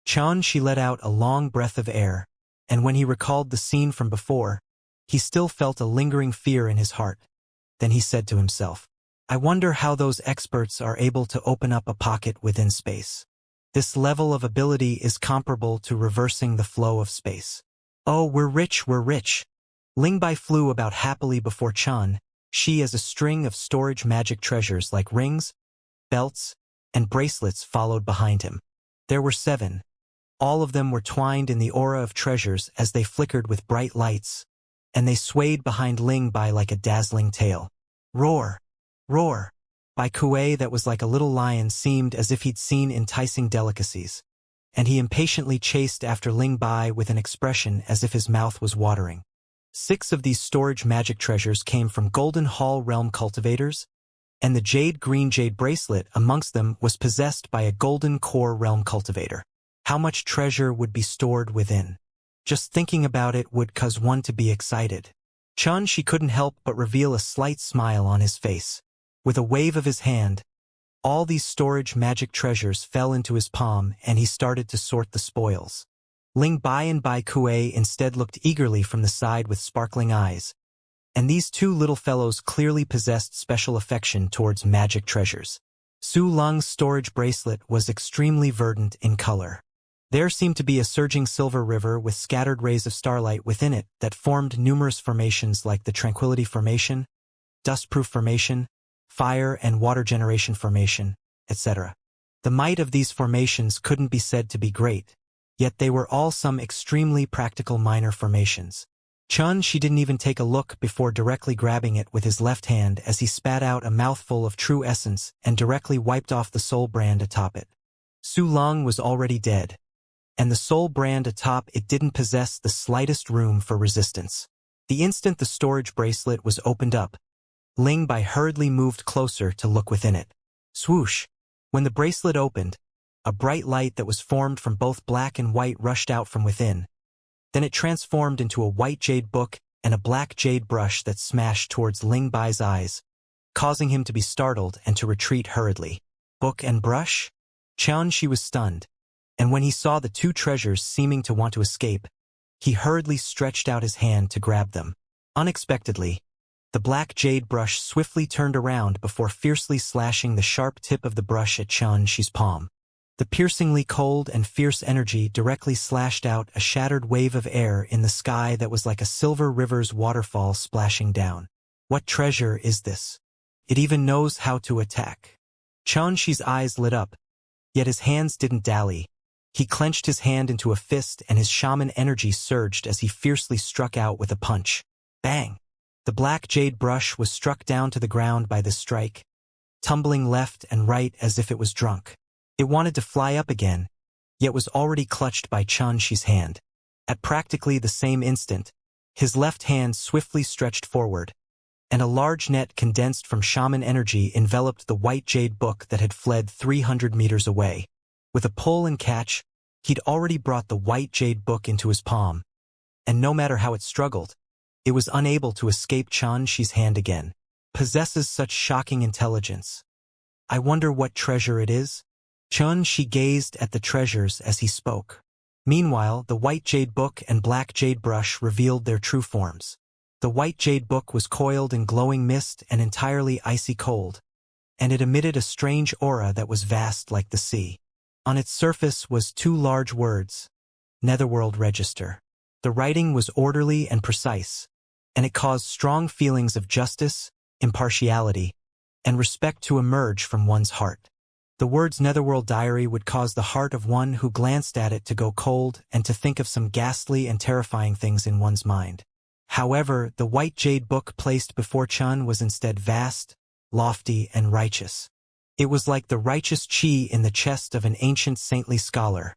[SPEAKER 1] Xianxia let out a long breath of air, and when he recalled the scene from before, he still felt a lingering fear in his heart. Then he said to himself, I wonder how those experts are able to open up a pocket within space. This level of ability is comparable to reversing the flow of space. Oh, we're rich, we're rich. Ling Bai flew about happily before Chun, she as a string of storage magic treasures like rings, belts, and bracelets followed behind him. There were 7. All of them were twined in the aura of treasures as they flickered with bright lights, and they swayed behind Ling Bai like a dazzling tail. Roar! Roar! Bai Kuei that was like a little lion seemed as if he'd seen enticing delicacies, and he impatiently chased after Ling Bai with an expression as if his mouth was watering. 6 of these storage magic treasures came from Golden Hall Realm cultivators, and the jade-green jade bracelet amongst them was possessed by a Golden Core Realm cultivator. How much treasure would be stored within? Just thinking about it would cause one to be excited. Chun she couldn't help but reveal a slight smile on his face. With a wave of his hand, all these storage magic treasures fell into his palm and he started to sort the spoils. Ling Bai and Bai Kuei instead looked eagerly from the side with sparkling eyes, and these 2 little fellows clearly possessed special affection towards magic treasures. Su Lung's storage bracelet was extremely verdant in color. There seemed to be a surging silver river with scattered rays of starlight within it that formed numerous formations like the Tranquility Formation, Dustproof Formation, Fire and Water Generation Formation, etc. The might of these formations couldn't be said to be great, yet they were all some extremely practical minor formations. Chun she didn't even take a look before directly grabbing it with his left hand as he spat out a mouthful of true essence and directly wiped off the soul brand atop it. Su Lung was already dead, and the soul brand atop it didn't possess the slightest room for resistance. The instant the storage bracelet was opened up, Ling Bai hurriedly moved closer to look within it. Swoosh! When the bracelet opened, a bright light that was formed from both black and white rushed out from within. Then it transformed into a white jade book and a black jade brush that smashed towards Ling Bai's eyes, causing him to be startled and to retreat hurriedly. Book and brush? Chun she was stunned, and when he saw the 2 treasures seeming to want to escape, he hurriedly stretched out his hand to grab them. Unexpectedly, the black jade brush swiftly turned around before fiercely slashing the sharp tip of the brush at Chun she's palm. The piercingly cold and fierce energy directly slashed out a shattered wave of air in the sky that was like a silver river's waterfall splashing down. What treasure is this? It even knows how to attack. Chun Shi's eyes lit up, yet his hands didn't dally. He clenched his hand into a fist and his shaman energy surged as he fiercely struck out with a punch. Bang! The black jade brush was struck down to the ground by this strike, tumbling left and right as if it was drunk. It wanted to fly up again, yet was already clutched by Chun Shi's hand. At practically the same instant, his left hand swiftly stretched forward, and a large net condensed from shaman energy enveloped the white jade book that had fled 300 meters away. With a pull and catch, he'd already brought the white jade book into his palm, and no matter how it struggled, it was unable to escape Chun Shi's hand again. Possesses such shocking intelligence. I wonder what treasure it is? Chun Shi gazed at the treasures as he spoke. Meanwhile, the white jade book and black jade brush revealed their true forms. The white jade book was coiled in glowing mist and entirely icy cold, and it emitted a strange aura that was vast like the sea. On its surface was 2 large words, Netherworld Register. The writing was orderly and precise, and it caused strong feelings of justice, impartiality, and respect to emerge from one's heart. The words Netherworld Diary would cause the heart of one who glanced at it to go cold and to think of some ghastly and terrifying things in one's mind. However, the white jade book placed before Chun was instead vast, lofty, and righteous. It was like the righteous chi in the chest of an ancient saintly scholar.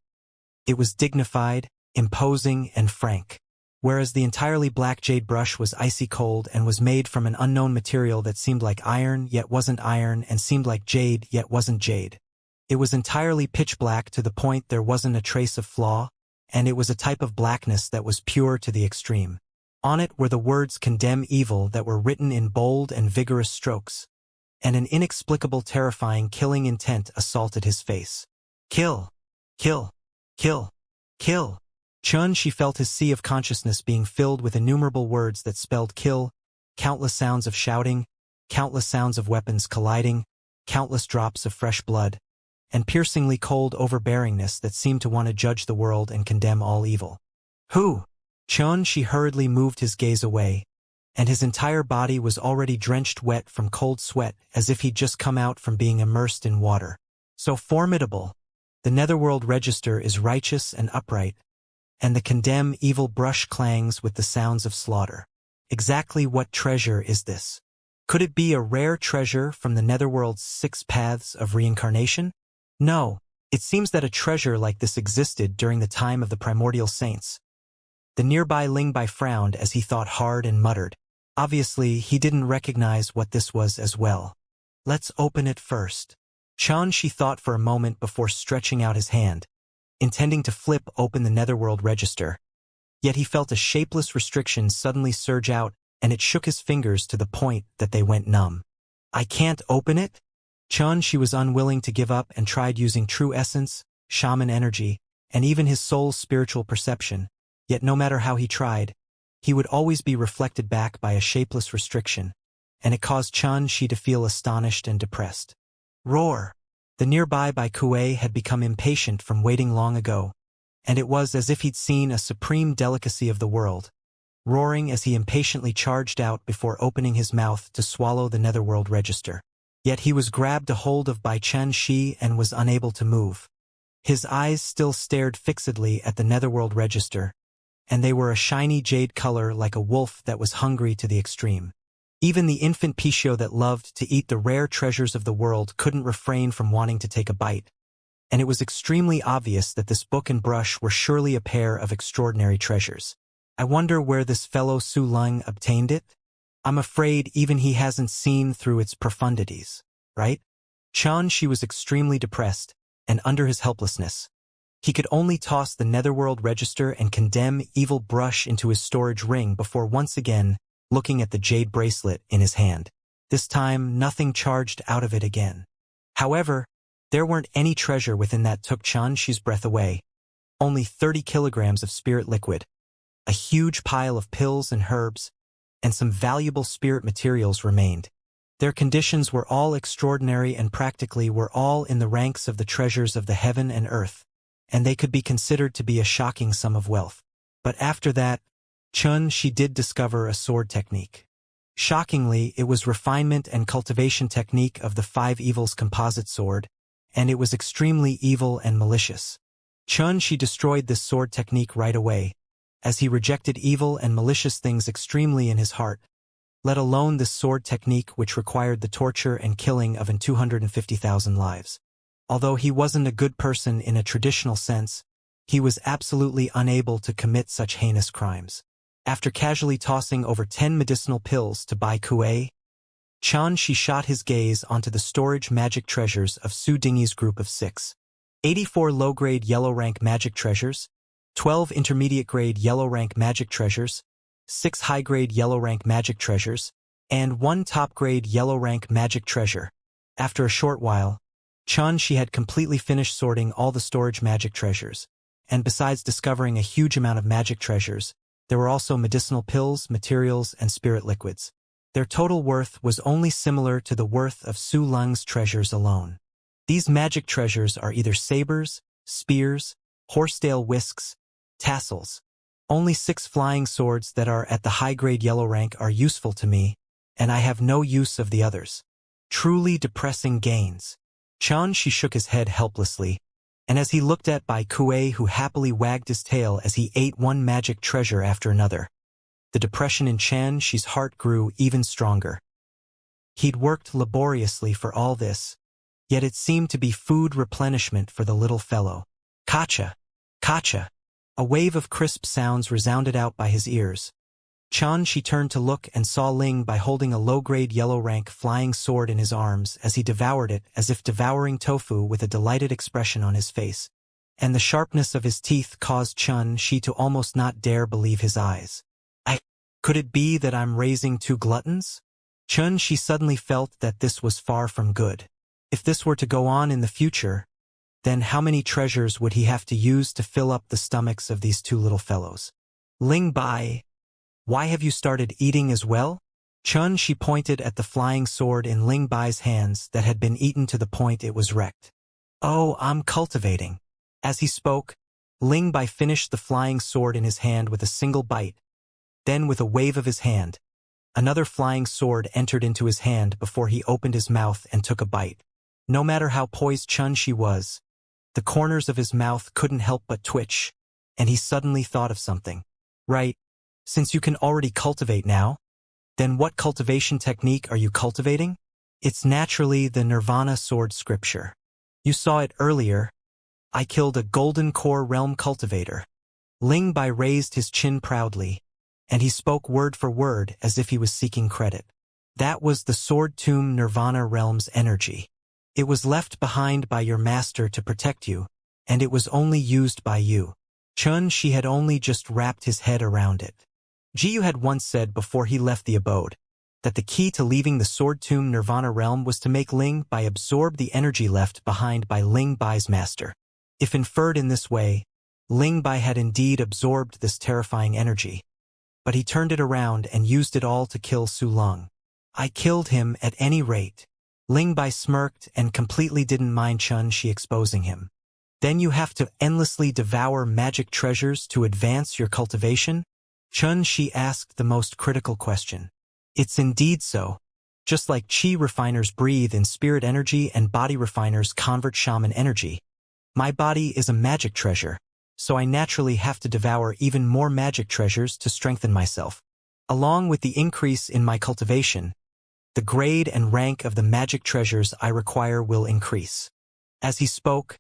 [SPEAKER 1] It was dignified, imposing, and frank, whereas the entirely black jade brush was icy cold and was made from an unknown material that seemed like iron yet wasn't iron and seemed like jade yet wasn't jade. It was entirely pitch black to the point there wasn't a trace of flaw, and it was a type of blackness that was pure to the extreme. On it were the words condemn evil that were written in bold and vigorous strokes, and an inexplicable terrifying killing intent assaulted his face. Kill! Kill! Kill! Kill! Chun Shi felt his sea of consciousness being filled with innumerable words that spelled kill, countless sounds of shouting, countless sounds of weapons colliding, countless drops of fresh blood, and piercingly cold overbearingness that seemed to want to judge the world and condemn all evil. Who? Xianxia hurriedly moved his gaze away, and his entire body was already drenched wet from cold sweat as if he'd just come out from being immersed in water. So formidable. The netherworld register is righteous and upright, and the condemn evil brush clangs with the sounds of slaughter. Exactly what treasure is this? Could it be a rare treasure from the netherworld's 6 paths of reincarnation? No, it seems that a treasure like this existed during the time of the primordial saints. The nearby Lingbai frowned as he thought hard and muttered. Obviously, he didn't recognize what this was as well. Let's open it first. Xianxia thought for a moment before stretching out his hand, intending to flip open the netherworld register. Yet he felt a shapeless restriction suddenly surge out, and it shook his fingers to the point that they went numb. I can't open it? Xianxia was unwilling to give up and tried using true essence, shaman energy, and even his soul's spiritual perception. Yet no matter how he tried, he would always be reflected back by a shapeless restriction, and it caused Xianxia to feel astonished and depressed. Roar! The nearby Bai Kuei had become impatient from waiting long ago, and it was as if he'd seen a supreme delicacy of the world, roaring as he impatiently charged out before opening his mouth to swallow the netherworld register. Yet he was grabbed a hold of by Xianxia and was unable to move. His eyes still stared fixedly at the netherworld register, and they were a shiny jade color like a wolf that was hungry to the extreme. Even the infant Pichio that loved to eat the rare treasures of the world couldn't refrain from wanting to take a bite, and it was extremely obvious that this book and brush were surely a pair of extraordinary treasures. I wonder where this fellow Su Lung obtained it? I'm afraid even he hasn't seen through its profundities, right? Xianxia was extremely depressed, and under his helplessness, he could only toss the netherworld register and condemn evil brush into his storage ring before once again looking at the jade bracelet in his hand. This time, nothing charged out of it again. However, there weren't any treasure within that took Xianxia's breath away. Only 30 kilograms of spirit liquid, a huge pile of pills and herbs, and some valuable spirit materials remained. Their conditions were all extraordinary and practically were all in the ranks of the treasures of the heaven and earth, and they could be considered to be a shocking sum of wealth. But after that, Xianxia did discover a sword technique. Shockingly, it was refinement and cultivation technique of the 5 evils composite sword, and it was extremely evil and malicious. Xianxia destroyed this sword technique right away, as he rejected evil and malicious things extremely in his heart, let alone this sword technique which required the torture and killing of 250,000 lives. Although he wasn't a good person in a traditional sense, he was absolutely unable to commit such heinous crimes. After casually tossing over 10 medicinal pills to Bai Kuei, Xianxia shot his gaze onto the storage magic treasures of Su Dingyi's group of 6. 84 low-grade yellow-rank magic treasures, 12 intermediate-grade yellow-rank magic treasures, 6 high-grade yellow-rank magic treasures, and 1 top-grade yellow-rank magic treasure. After a short while, Xianxia had completely finished sorting all the storage magic treasures, and besides discovering a huge amount of magic treasures, there were also medicinal pills, materials, and spirit liquids. Their total worth was only similar to the worth of Su Lung's treasures alone. These magic treasures are either sabers, spears, horsetail whisks, tassels. Only 6 flying swords that are at the high-grade yellow rank are useful to me, and I have no use of the others. Truly depressing gains. Xianxia shook his head helplessly, and as he looked at Bai Kuei who happily wagged his tail as he ate one magic treasure after another, the depression in Xianxia's heart grew even stronger. He'd worked laboriously for all this, yet it seemed to be food replenishment for the little fellow. Kacha! Kacha! A wave of crisp sounds resounded out by his ears. Xianxia turned to look and saw Ling Bai holding a low-grade yellow-rank flying sword in his arms as he devoured it as if devouring tofu with a delighted expression on his face, and the sharpness of his teeth caused Xianxia to almost not dare believe his eyes. Could it be that I'm raising 2 gluttons? Xianxia suddenly felt that this was far from good. If this were to go on in the future, then how many treasures would he have to use to fill up the stomachs of these 2 little fellows? Ling Bai, why have you started eating as well? Xianxia pointed at the flying sword in Ling Bai's hands that had been eaten to the point it was wrecked. "Oh, I'm cultivating." As he spoke, Ling Bai finished the flying sword in his hand with a single bite. Then with a wave of his hand, another flying sword entered into his hand before he opened his mouth and took a bite. No matter how poised Xianxia was, the corners of his mouth couldn't help but twitch, and he suddenly thought of something. "Right, since you can already cultivate now, then what cultivation technique are you cultivating?" "It's naturally the Nirvana sword scripture. You saw it earlier. I killed a golden core realm cultivator." Ling Bai raised his chin proudly, and he spoke word for word as if he was seeking credit. "That was the sword tomb Nirvana realm's energy. It was left behind by your master to protect you, and it was only used by you." Xianxia had only just wrapped his head around it. Jiyu had once said before he left the abode that the key to leaving the sword tomb Nirvana realm was to make Ling Bai absorb the energy left behind by Ling Bai's master. If inferred in this way, Ling Bai had indeed absorbed this terrifying energy, but he turned it around and used it all to kill Su Long. "I killed him at any rate." Ling Bai smirked and completely didn't mind Xianxia exposing him. "Then you have to endlessly devour magic treasures to advance your cultivation?" Xianxia asked the most critical question. "It's indeed so. Just like chi refiners breathe in spirit energy and body refiners convert shaman energy. My body is a magic treasure, so I naturally have to devour even more magic treasures to strengthen myself. Along with the increase in my cultivation, the grade and rank of the magic treasures I require will increase." As he spoke,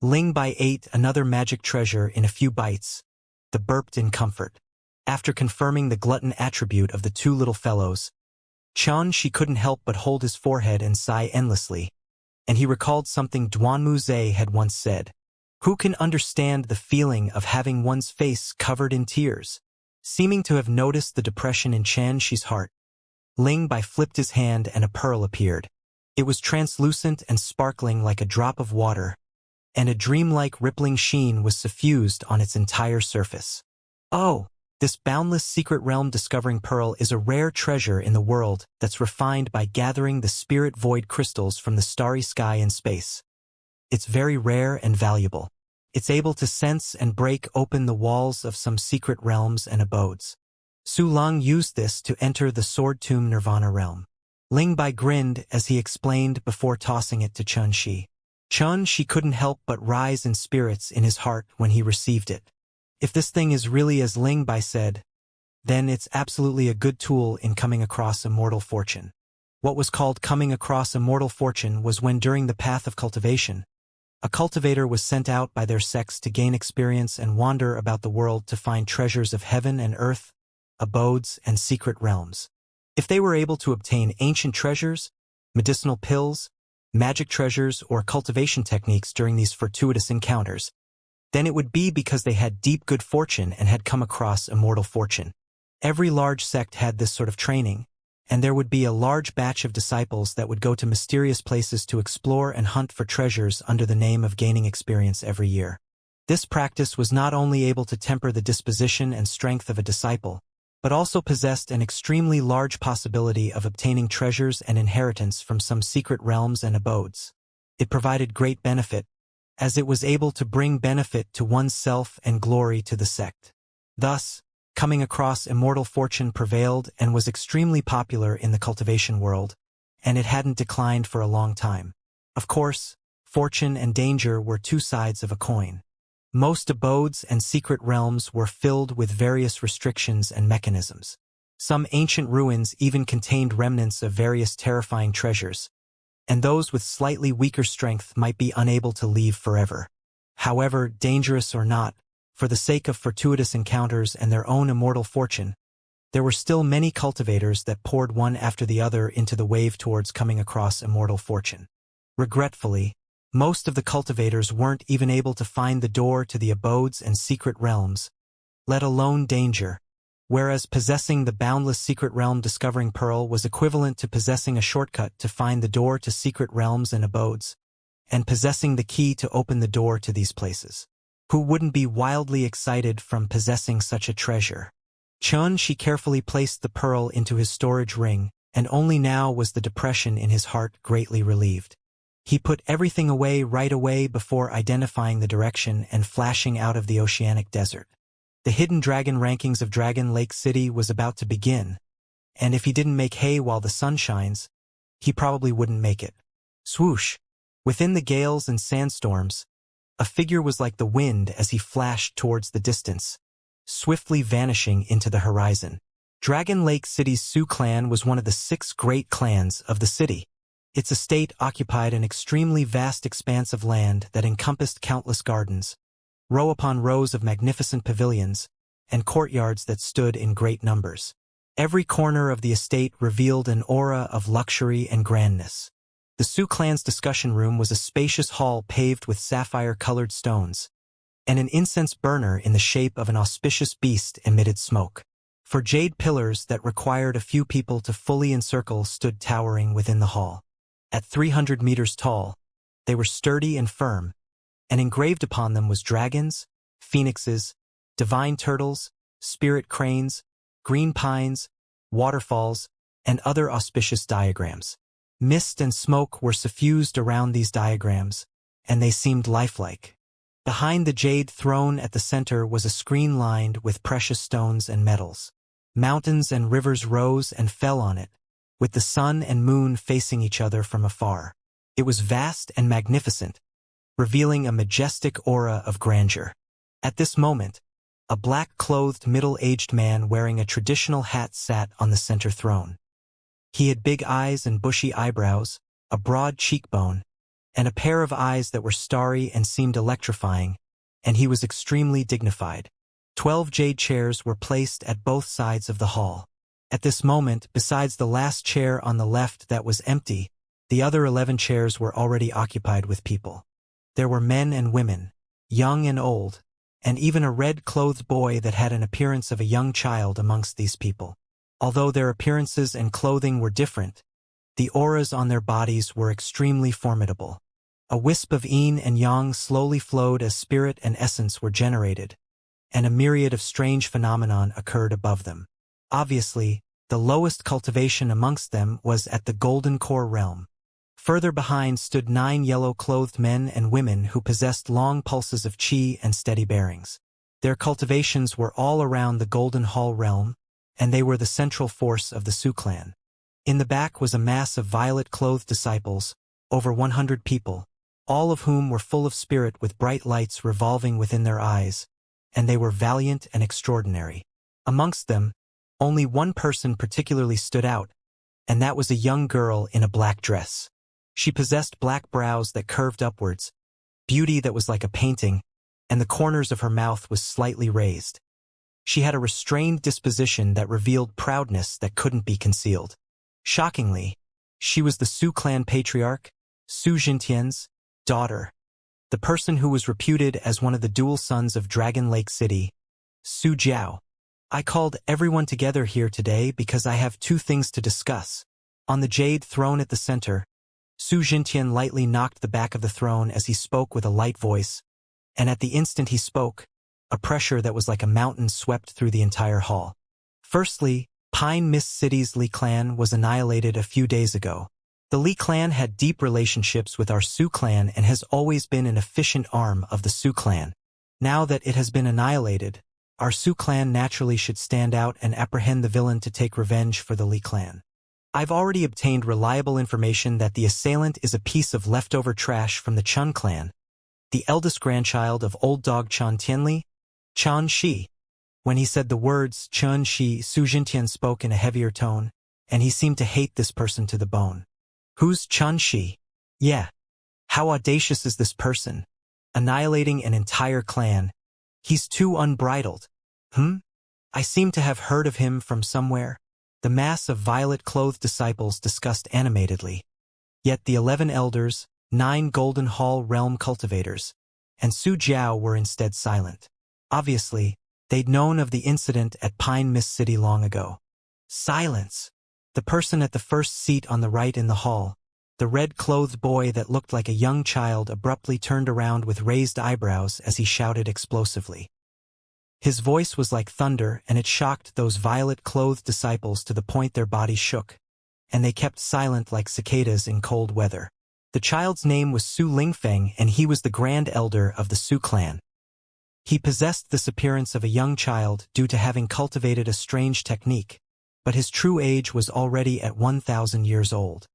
[SPEAKER 1] Ling Bai ate another magic treasure in a few bites, the burped in comfort. After confirming the glutton attribute of the two little fellows, Xianxia couldn't help but hold his forehead and sigh endlessly, and he recalled something Duanmu Zhe had once said. "Who can understand the feeling of having one's face covered in tears?" Seeming to have noticed the depression in Xianxia's heart, Ling Bai flipped his hand and a pearl appeared. It was translucent and sparkling like a drop of water, and a dreamlike rippling sheen was suffused on its entire surface. "Oh, this boundless secret realm discovering pearl is a rare treasure in the world that's refined by gathering the spirit void crystals from the starry sky and space. It's very rare and valuable. It's able to sense and break open the walls of some secret realms and abodes. Su Long used this to enter the sword tomb Nirvana realm." Ling Bai grinned as he explained before tossing it to Xianxia. Xianxia couldn't help but rise in spirits in his heart when he received it. If this thing is really as Ling Bai said, then it's absolutely a good tool in coming across immortal fortune. What was called coming across immortal fortune was when during the path of cultivation, a cultivator was sent out by their sex to gain experience and wander about the world to find treasures of heaven and earth, abodes, and secret realms. If they were able to obtain ancient treasures, medicinal pills, magic treasures, or cultivation techniques during these fortuitous encounters, then it would be because they had deep good fortune and had come across immortal fortune. Every large sect had this sort of training, and there would be a large batch of disciples that would go to mysterious places to explore and hunt for treasures under the name of gaining experience every year. This practice was not only able to temper the disposition and strength of a disciple, but also possessed an extremely large possibility of obtaining treasures and inheritance from some secret realms and abodes. It provided great benefit, as it was able to bring benefit to oneself and glory to the sect. Thus, coming across immortal fortune prevailed and was extremely popular in the cultivation world, and it hadn't declined for a long time. Of course, fortune and danger were two sides of a coin. Most abodes and secret realms were filled with various restrictions and mechanisms. Some ancient ruins even contained remnants of various terrifying treasures, and those with slightly weaker strength might be unable to leave forever. However, dangerous or not, for the sake of fortuitous encounters and their own immortal fortune, there were still many cultivators that poured one after the other into the wave towards coming across immortal fortune. Regretfully, most of the cultivators weren't even able to find the door to the abodes and secret realms, let alone danger, whereas possessing the boundless secret realm discovering pearl was equivalent to possessing a shortcut to find the door to secret realms and abodes, and possessing the key to open the door to these places. Who wouldn't be wildly excited from possessing such a treasure? She carefully placed the pearl into his storage ring, and only now was the depression in his heart greatly relieved. He put everything away right away before identifying the direction and flashing out of the oceanic desert. The hidden dragon rankings of Dragon Lake City was about to begin, and if he didn't make hay while the sun shines, he probably wouldn't make it. Swoosh! Within the gales and sandstorms, a figure was like the wind as he flashed towards the distance, swiftly vanishing into the horizon. Dragon Lake City's Sioux clan was one of the 6 great clans of the city. Its estate occupied an extremely vast expanse of land that encompassed countless gardens, row upon rows of magnificent pavilions, and courtyards that stood in great numbers. Every corner of the estate revealed an aura of luxury and grandness. The Sioux clan's discussion room was a spacious hall paved with sapphire-colored stones, and an incense burner in the shape of an auspicious beast emitted smoke. For jade pillars that required a few people to fully encircle stood towering within the hall. At 300 meters tall, they were sturdy and firm, and engraved upon them was dragons, phoenixes, divine turtles, spirit cranes, green pines, waterfalls, and other auspicious diagrams. Mist and smoke were suffused around these diagrams, and they seemed lifelike. Behind the jade throne at the center was a screen lined with precious stones and metals. Mountains and rivers rose and fell on it, with the sun and moon facing each other from afar. It was vast and magnificent, revealing a majestic aura of grandeur. At this moment, a black-clothed middle-aged man wearing a traditional hat sat on the center throne. He had big eyes and bushy eyebrows, a broad cheekbone, and a pair of eyes that were starry and seemed electrifying, and he was extremely dignified. 12 jade chairs were placed at both sides of the hall. At this moment, besides the last chair on the left that was empty, the other 11 chairs were already occupied with people. There were men and women, young and old, and even a red-clothed boy that had an appearance of a young child amongst these people. Although their appearances and clothing were different, the auras on their bodies were extremely formidable. A wisp of yin and yang slowly flowed as spirit and essence were generated, and a myriad of strange phenomenon occurred above them. Obviously, the lowest cultivation amongst them was at the Golden Core realm. Further behind stood 9 yellow-clothed men and women who possessed long pulses of chi and steady bearings. Their cultivations were all around the Golden Hall realm, and they were the central force of the Sioux clan. In the back was a mass of violet-clothed disciples, over 100 people, all of whom were full of spirit with bright lights revolving within their eyes, and they were valiant and extraordinary. Amongst them, only one person particularly stood out, and that was a young girl in a black dress. She possessed black brows that curved upwards, beauty that was like a painting, and the corners of her mouth was slightly raised. She had a restrained disposition that revealed proudness that couldn't be concealed. Shockingly, she was the Sioux clan patriarch, Su Jintian's daughter, the person who was reputed as one of the dual sons of Dragon Lake City, Su Jiao. I called everyone together here today because I have 2 things to discuss. On the jade throne at the center, Su Jintian lightly knocked the back of the throne as he spoke with a light voice, and at the instant he spoke, a pressure that was like a mountain swept through the entire hall. Firstly, Pine Mist City's Li clan was annihilated a few days ago. The Li clan had deep relationships with our Sioux clan and has always been an efficient arm of the Sioux clan. Now that it has been annihilated, our Sioux clan naturally should stand out and apprehend the villain to take revenge for the Li clan. I've already obtained reliable information that the assailant is a piece of leftover trash from the Chun clan, the eldest grandchild of old dog Chan Tianli, Chan Shi. When he said the words Chun Shi, Su Jintian spoke in a heavier tone, and he seemed to hate this person to the bone. Who's Chun Shi? Yeah. How audacious is this person? Annihilating an entire clan. He's too unbridled. I seem to have heard of him from somewhere. The mass of violet-clothed disciples discussed animatedly. Yet the 11 elders, 9 Golden Hall realm cultivators, and Su Jiao were instead silent. Obviously, they'd known of the incident at Pine Mist City long ago. Silence. The person at the first seat on the right in the hall, the red-clothed boy that looked like a young child, abruptly turned around with raised eyebrows as he shouted explosively. His voice was like thunder, and it shocked those violet-clothed disciples to the point their bodies shook, and they kept silent like cicadas in cold weather. The child's name was Su Lingfeng, and he was the grand elder of the Su clan. He possessed this appearance of a young child due to having cultivated a strange technique, but his true age was already at 1,000 years old.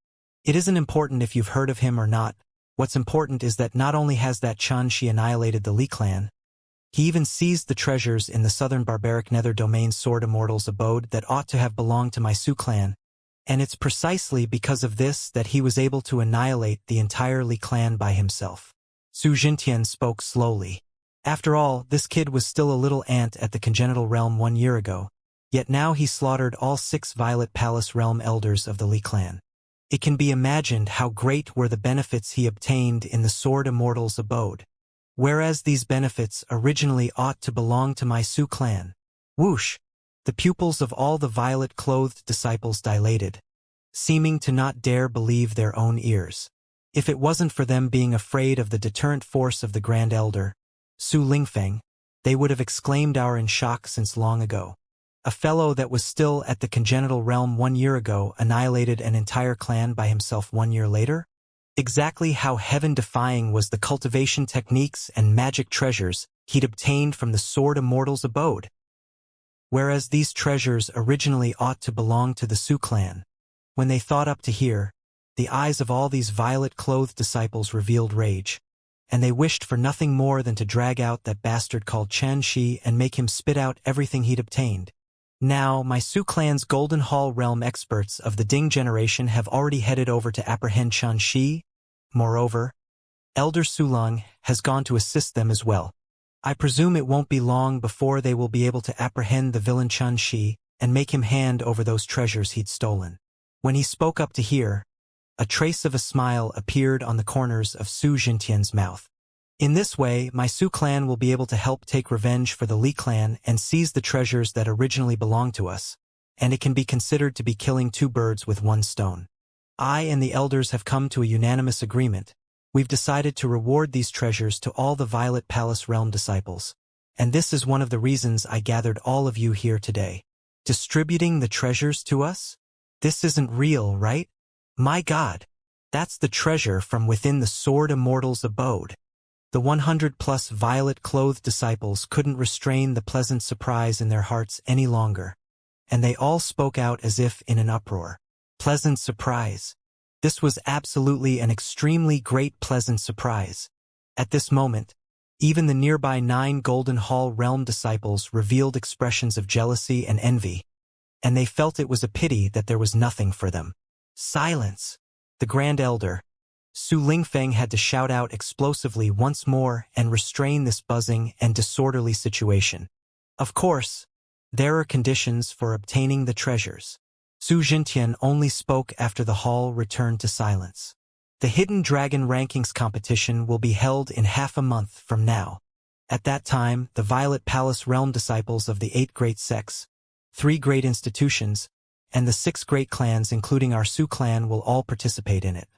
[SPEAKER 1] It isn't important if you've heard of him or not. What's important is that not only has that Xianxia annihilated the Li clan, he even seized the treasures in the southern barbaric nether domain sword Immortal's abode that ought to have belonged to my Su clan, and it's precisely because of this that he was able to annihilate the entire Li clan by himself. Su Jintian spoke slowly. After all, this kid was still a little ant at the congenital realm 1 year ago, yet now he slaughtered all 6 Violet Palace realm elders of the Li clan. It can be imagined how great were the benefits he obtained in the sword Immortal's abode, whereas these benefits originally ought to belong to my Su clan. Whoosh! The pupils of all the violet-clothed disciples dilated, seeming to not dare believe their own ears. If it wasn't for them being afraid of the deterrent force of the Grand Elder, Su Lingfeng, they would have exclaimed "Our in shock" since long ago. A fellow that was still at the congenital realm 1 year ago annihilated an entire clan by himself 1 year later? Exactly how heaven-defying was the cultivation techniques and magic treasures he'd obtained from the sword Immortal's abode? Whereas these treasures originally ought to belong to the Su clan. When they thought up to here, the eyes of all these violet-clothed disciples revealed rage, and they wished for nothing more than to drag out that bastard called Xianxia and make him spit out everything he'd obtained. Now, my Su clan's Golden Hall realm experts of the Ding generation have already headed over to apprehend Xianxia. Moreover, Elder Sulong has gone to assist them as well. I presume it won't be long before they will be able to apprehend the villain Xianxia and make him hand over those treasures he'd stolen. When he spoke up to here, a trace of a smile appeared on the corners of Su Jintian's mouth. In this way, my Su clan will be able to help take revenge for the Li clan and seize the treasures that originally belonged to us, and it can be considered to be killing 2 birds with 1 stone. I and the elders have come to a unanimous agreement. We've decided to reward these treasures to all the Violet Palace realm disciples, and this is one of the reasons I gathered all of you here today. Distributing the treasures to us? This isn't real, right? My God, that's the treasure from within the sword Immortal's abode. The 100+ violet-clothed disciples couldn't restrain the pleasant surprise in their hearts any longer, and they all spoke out as if in an uproar. Pleasant surprise. This was absolutely an extremely great pleasant surprise. At this moment, even the nearby 9 Golden Hall realm disciples revealed expressions of jealousy and envy, and they felt it was a pity that there was nothing for them. Silence! The Grand Elder, Su Lingfeng, had to shout out explosively once more and restrain this buzzing and disorderly situation. Of course, there are conditions for obtaining the treasures. Su Jintian only spoke after the hall returned to silence. The Hidden Dragon Rankings competition will be held in half a month from now. At that time, the Violet Palace realm disciples of the 8 great sects, 3 great institutions, and the 6 great clans including our Su clan will all participate in it.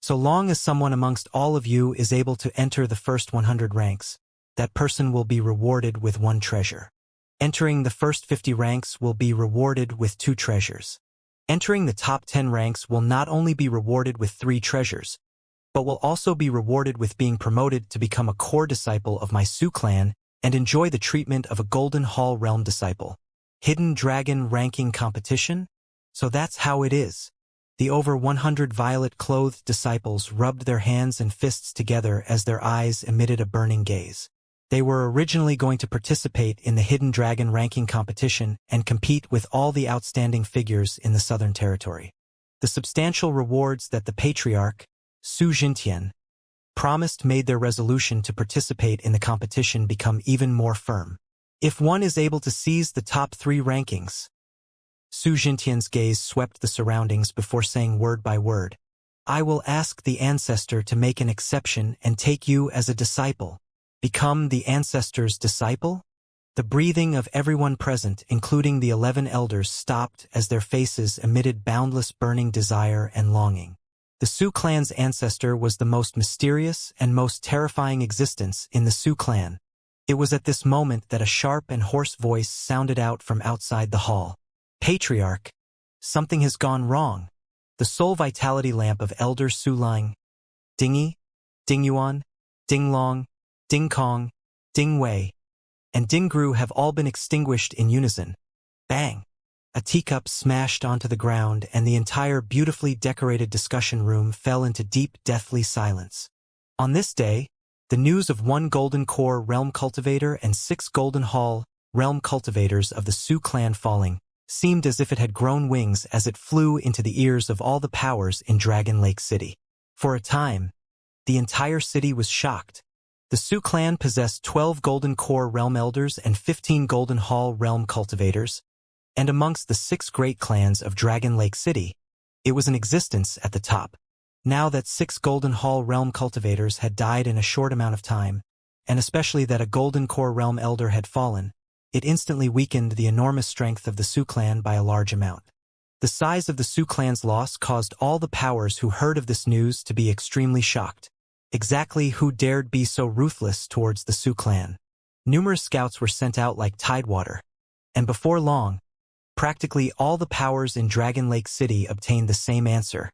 [SPEAKER 1] So long as someone amongst all of you is able to enter the first 100 ranks, that person will be rewarded with 1 treasure. Entering the first 50 ranks will be rewarded with 2 treasures. Entering the top 10 ranks will not only be rewarded with 3 treasures, but will also be rewarded with being promoted to become a core disciple of my Su clan and enjoy the treatment of a Golden Hall realm disciple. Hidden Dragon Ranking competition? So that's how it is. The over 100 violet-clothed disciples rubbed their hands and fists together as their eyes emitted a burning gaze. They were originally going to participate in the Hidden Dragon Ranking competition and compete with all the outstanding figures in the Southern Territory. The substantial rewards that the Patriarch, Su Jintian, promised made their resolution to participate in the competition become even more firm. If one is able to seize the top 3 rankings, Su Jintian's gaze swept the surroundings before saying word by word, I will ask the ancestor to make an exception and take you as a disciple. Become the ancestor's disciple? The breathing of everyone present, including the 11 elders, stopped as their faces emitted boundless burning desire and longing. The Su clan's ancestor was the most mysterious and most terrifying existence in the Su clan, It was at this moment that a sharp and hoarse voice sounded out from outside the hall. Patriarch, something has gone wrong. The soul vitality lamp of Elder Sulang, Dingy, Dingyuan, Dinglong, Dingkong, Dingwei, and Dingru have all been extinguished in unison. Bang! A teacup smashed onto the ground and the entire beautifully decorated discussion room fell into deep, deathly silence. On this day, the news of 1 Golden Core Realm Cultivator and 6 Golden Hall Realm Cultivators of the Su clan falling seemed as if it had grown wings as it flew into the ears of all the powers in Dragon Lake City. For a time, the entire city was shocked. The Su clan possessed 12 Golden Core Realm Elders and 15 Golden Hall Realm Cultivators, and amongst the 6 great clans of Dragon Lake City, it was in existence at the top. Now that 6 Golden Hall Realm Cultivators had died in a short amount of time, and especially that a Golden Core Realm Elder had fallen, it instantly weakened the enormous strength of the Su clan by a large amount. The size of the Su clan's loss caused all the powers who heard of this news to be extremely shocked. Exactly who dared be so ruthless towards the Su clan? Numerous scouts were sent out like tidewater, and before long, practically all the powers in Dragon Lake City obtained the same answer.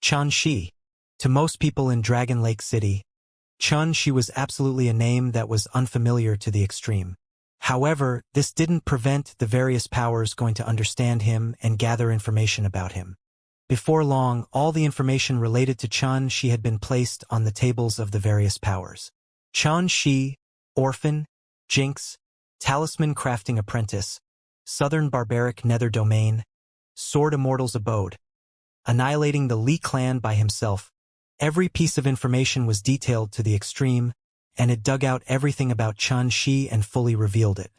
[SPEAKER 1] Chun Shi. To most people in Dragon Lake City, Chun Shi was absolutely a name that was unfamiliar to the extreme. However, this didn't prevent the various powers going to understand him and gather information about him. Before long, all the information related to Chun Shi had been placed on the tables of the various powers. Chun Shi, Orphan, Jinx, Talisman Crafting Apprentice, Southern Barbaric Nether Domain, Sword Immortal's Abode. Annihilating the Li clan by himself, every piece of information was detailed to the extreme, and it dug out everything about Chun Shi and fully revealed it.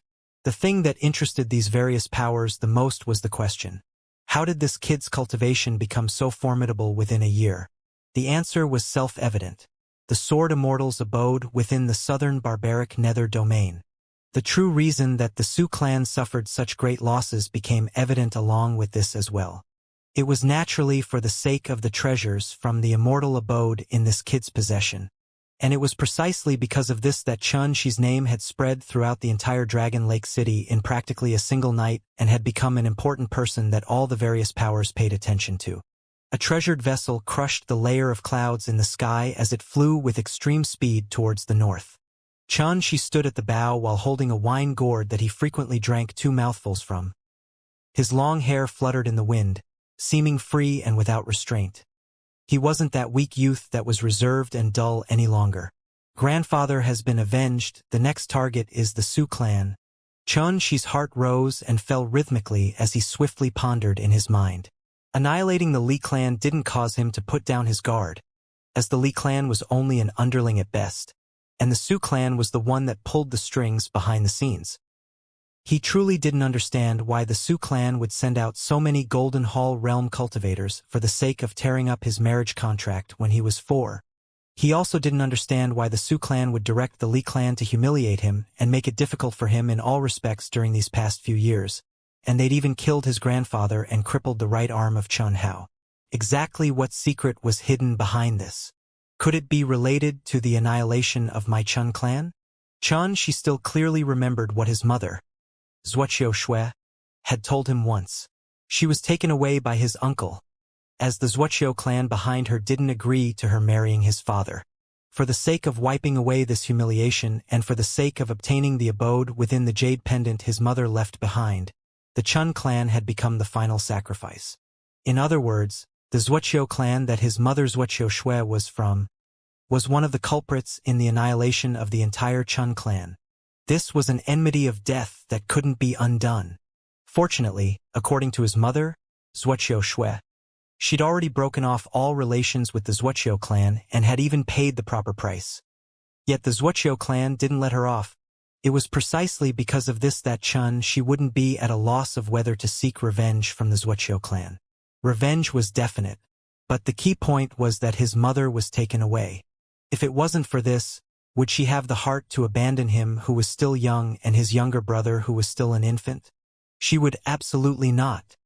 [SPEAKER 1] The thing that interested these various powers the most was the question: how did this kid's cultivation become so formidable within a year? The answer was self-evident. The Sword Immortal's abode within the Southern Barbaric Nether Domain. The true reason that the Su clan suffered such great losses became evident along with this as well. It was naturally for the sake of the treasures from the immortal abode in this kid's possession. And it was precisely because of this that Chun Shi's name had spread throughout the entire Dragon Lake City in practically a single night and had become an important person that all the various powers paid attention to. A treasured vessel crushed the layer of clouds in the sky as it flew with extreme speed towards the north. Chun Shi stood at the bow while holding a wine gourd that he frequently drank 2 mouthfuls from. His long hair fluttered in the wind, seeming free and without restraint. He wasn't that weak youth that was reserved and dull any longer. Grandfather has been avenged, the next target is the Su clan. Chun Shi's heart rose and fell rhythmically as he swiftly pondered in his mind. Annihilating the Li clan didn't cause him to put down his guard, as the Li clan was only an underling at best, and the Su clan was the one that pulled the strings behind the scenes. He truly didn't understand why the Su clan would send out so many Golden Hall Realm Cultivators for the sake of tearing up his marriage contract when he was 4. He also didn't understand why the Su clan would direct the Li clan to humiliate him and make it difficult for him in all respects during these past few years, and they'd even killed his grandfather and crippled the right arm of Chun Hao. Exactly what secret was hidden behind this? Could it be related to the annihilation of my Chun clan? Chun Shi still clearly remembered what his mother, Zhuoqiu Shui, had told him once. She was taken away by his uncle, as the Zhuoqiu clan behind her didn't agree to her marrying his father. For the sake of wiping away this humiliation and for the sake of obtaining the abode within the jade pendant his mother left behind, the Chun clan had become the final sacrifice. In other words, the Zhuoqiu clan that his mother Zhuoqiu Shui was from, was one of the culprits in the annihilation of the entire Chun clan. This was an enmity of death that couldn't be undone. Fortunately, according to his mother, Zhuoqiu Shui, she'd already broken off all relations with the Zhuoqiu clan and had even paid the proper price. Yet the Zhuoqiu clan didn't let her off. It was precisely because of this that Chun Shi wouldn't be at a loss of whether to seek revenge from the Zhuoqiu clan. Revenge was definite, but the key point was that his mother was taken away. If it wasn't for this, would she have the heart to abandon him who was still young and his younger brother who was still an infant? She would absolutely not.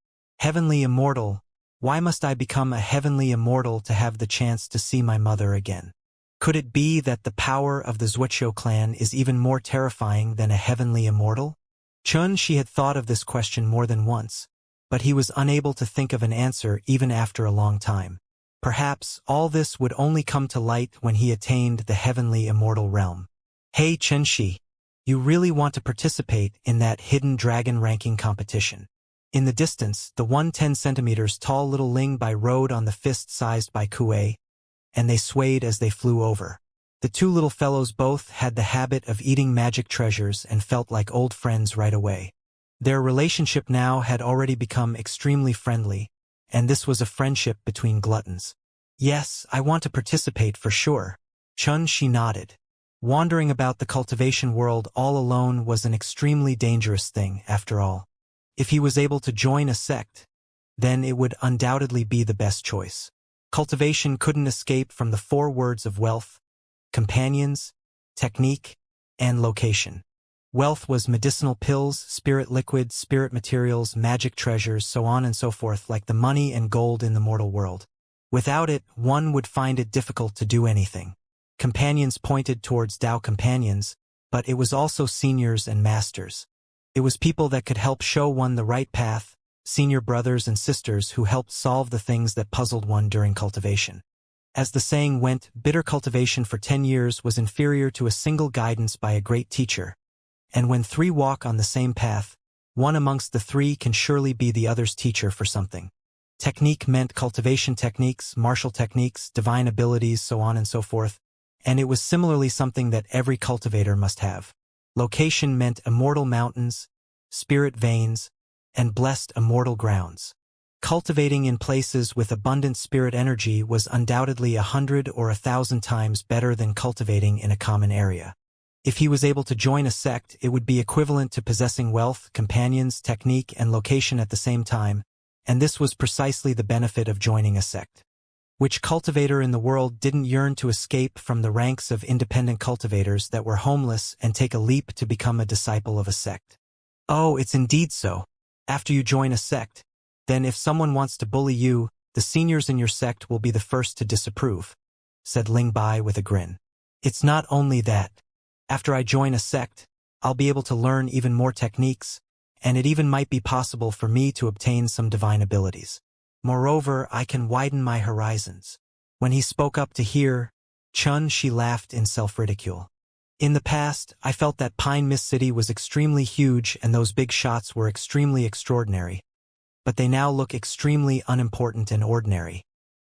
[SPEAKER 1] Heavenly Immortal, why must I become a heavenly immortal to have the chance to see my mother again? Could it be that the power of the Wuxia clan is even more terrifying than a heavenly immortal? She had thought of this question more than once, but he was unable to think of an answer even after a long time. Perhaps all this would only come to light when he attained the heavenly immortal realm. Hey Xianxia, you really want to participate in that hidden dragon ranking competition? In the distance, the 110 centimeters tall little Ling Bai rode on the fist-sized Bai Kuei, and they swayed as they flew over. The two little fellows both had the habit of eating magic treasures and felt like old friends right away. Their relationship now had already become extremely friendly, and this was a friendship between gluttons. Yes, I want to participate for sure. She nodded. Wandering about the cultivation world all alone was an extremely dangerous thing, after all. If he was able to join a sect, then it would undoubtedly be the best choice. Cultivation couldn't escape from the four words of wealth, companions, technique, and location. Wealth was medicinal pills, spirit liquid, spirit materials, magic treasures, so on and so forth, like the money and gold in the mortal world. Without it, one would find it difficult to do anything. Companions pointed towards Dao companions, but it was also seniors and masters. It was people that could help show one the right path, senior brothers and sisters who helped solve the things that puzzled one during cultivation. As the saying went, bitter cultivation for 10 years was inferior to a single guidance by a great teacher. And when three walk on the same path, one amongst the three can surely be the other's teacher for something. Technique meant cultivation techniques, martial techniques, divine abilities, so on and so forth, and it was similarly something that every cultivator must have. Location meant immortal mountains, spirit veins, and blessed immortal grounds. Cultivating in places with abundant spirit energy was undoubtedly 100 or 1,000 times better than cultivating in a common area. If he was able to join a sect, it would be equivalent to possessing wealth, companions, technique, and location at the same time, and this was precisely the benefit of joining a sect. Which cultivator in the world didn't yearn to escape from the ranks of independent cultivators that were homeless and take a leap to become a disciple of a sect? Oh, it's indeed so. After you join a sect, then if someone wants to bully you, the seniors in your sect will be the first to disapprove, said Ling Bai with a grin. It's not only that. After I join a sect, I'll be able to learn even more techniques, and it even might be possible for me to obtain some divine abilities. Moreover, I can widen my horizons. When he spoke up to hear, she laughed in self-ridicule. In the past, I felt that Pine Mist City was extremely huge and those big shots were extremely extraordinary. But they now look extremely unimportant and ordinary.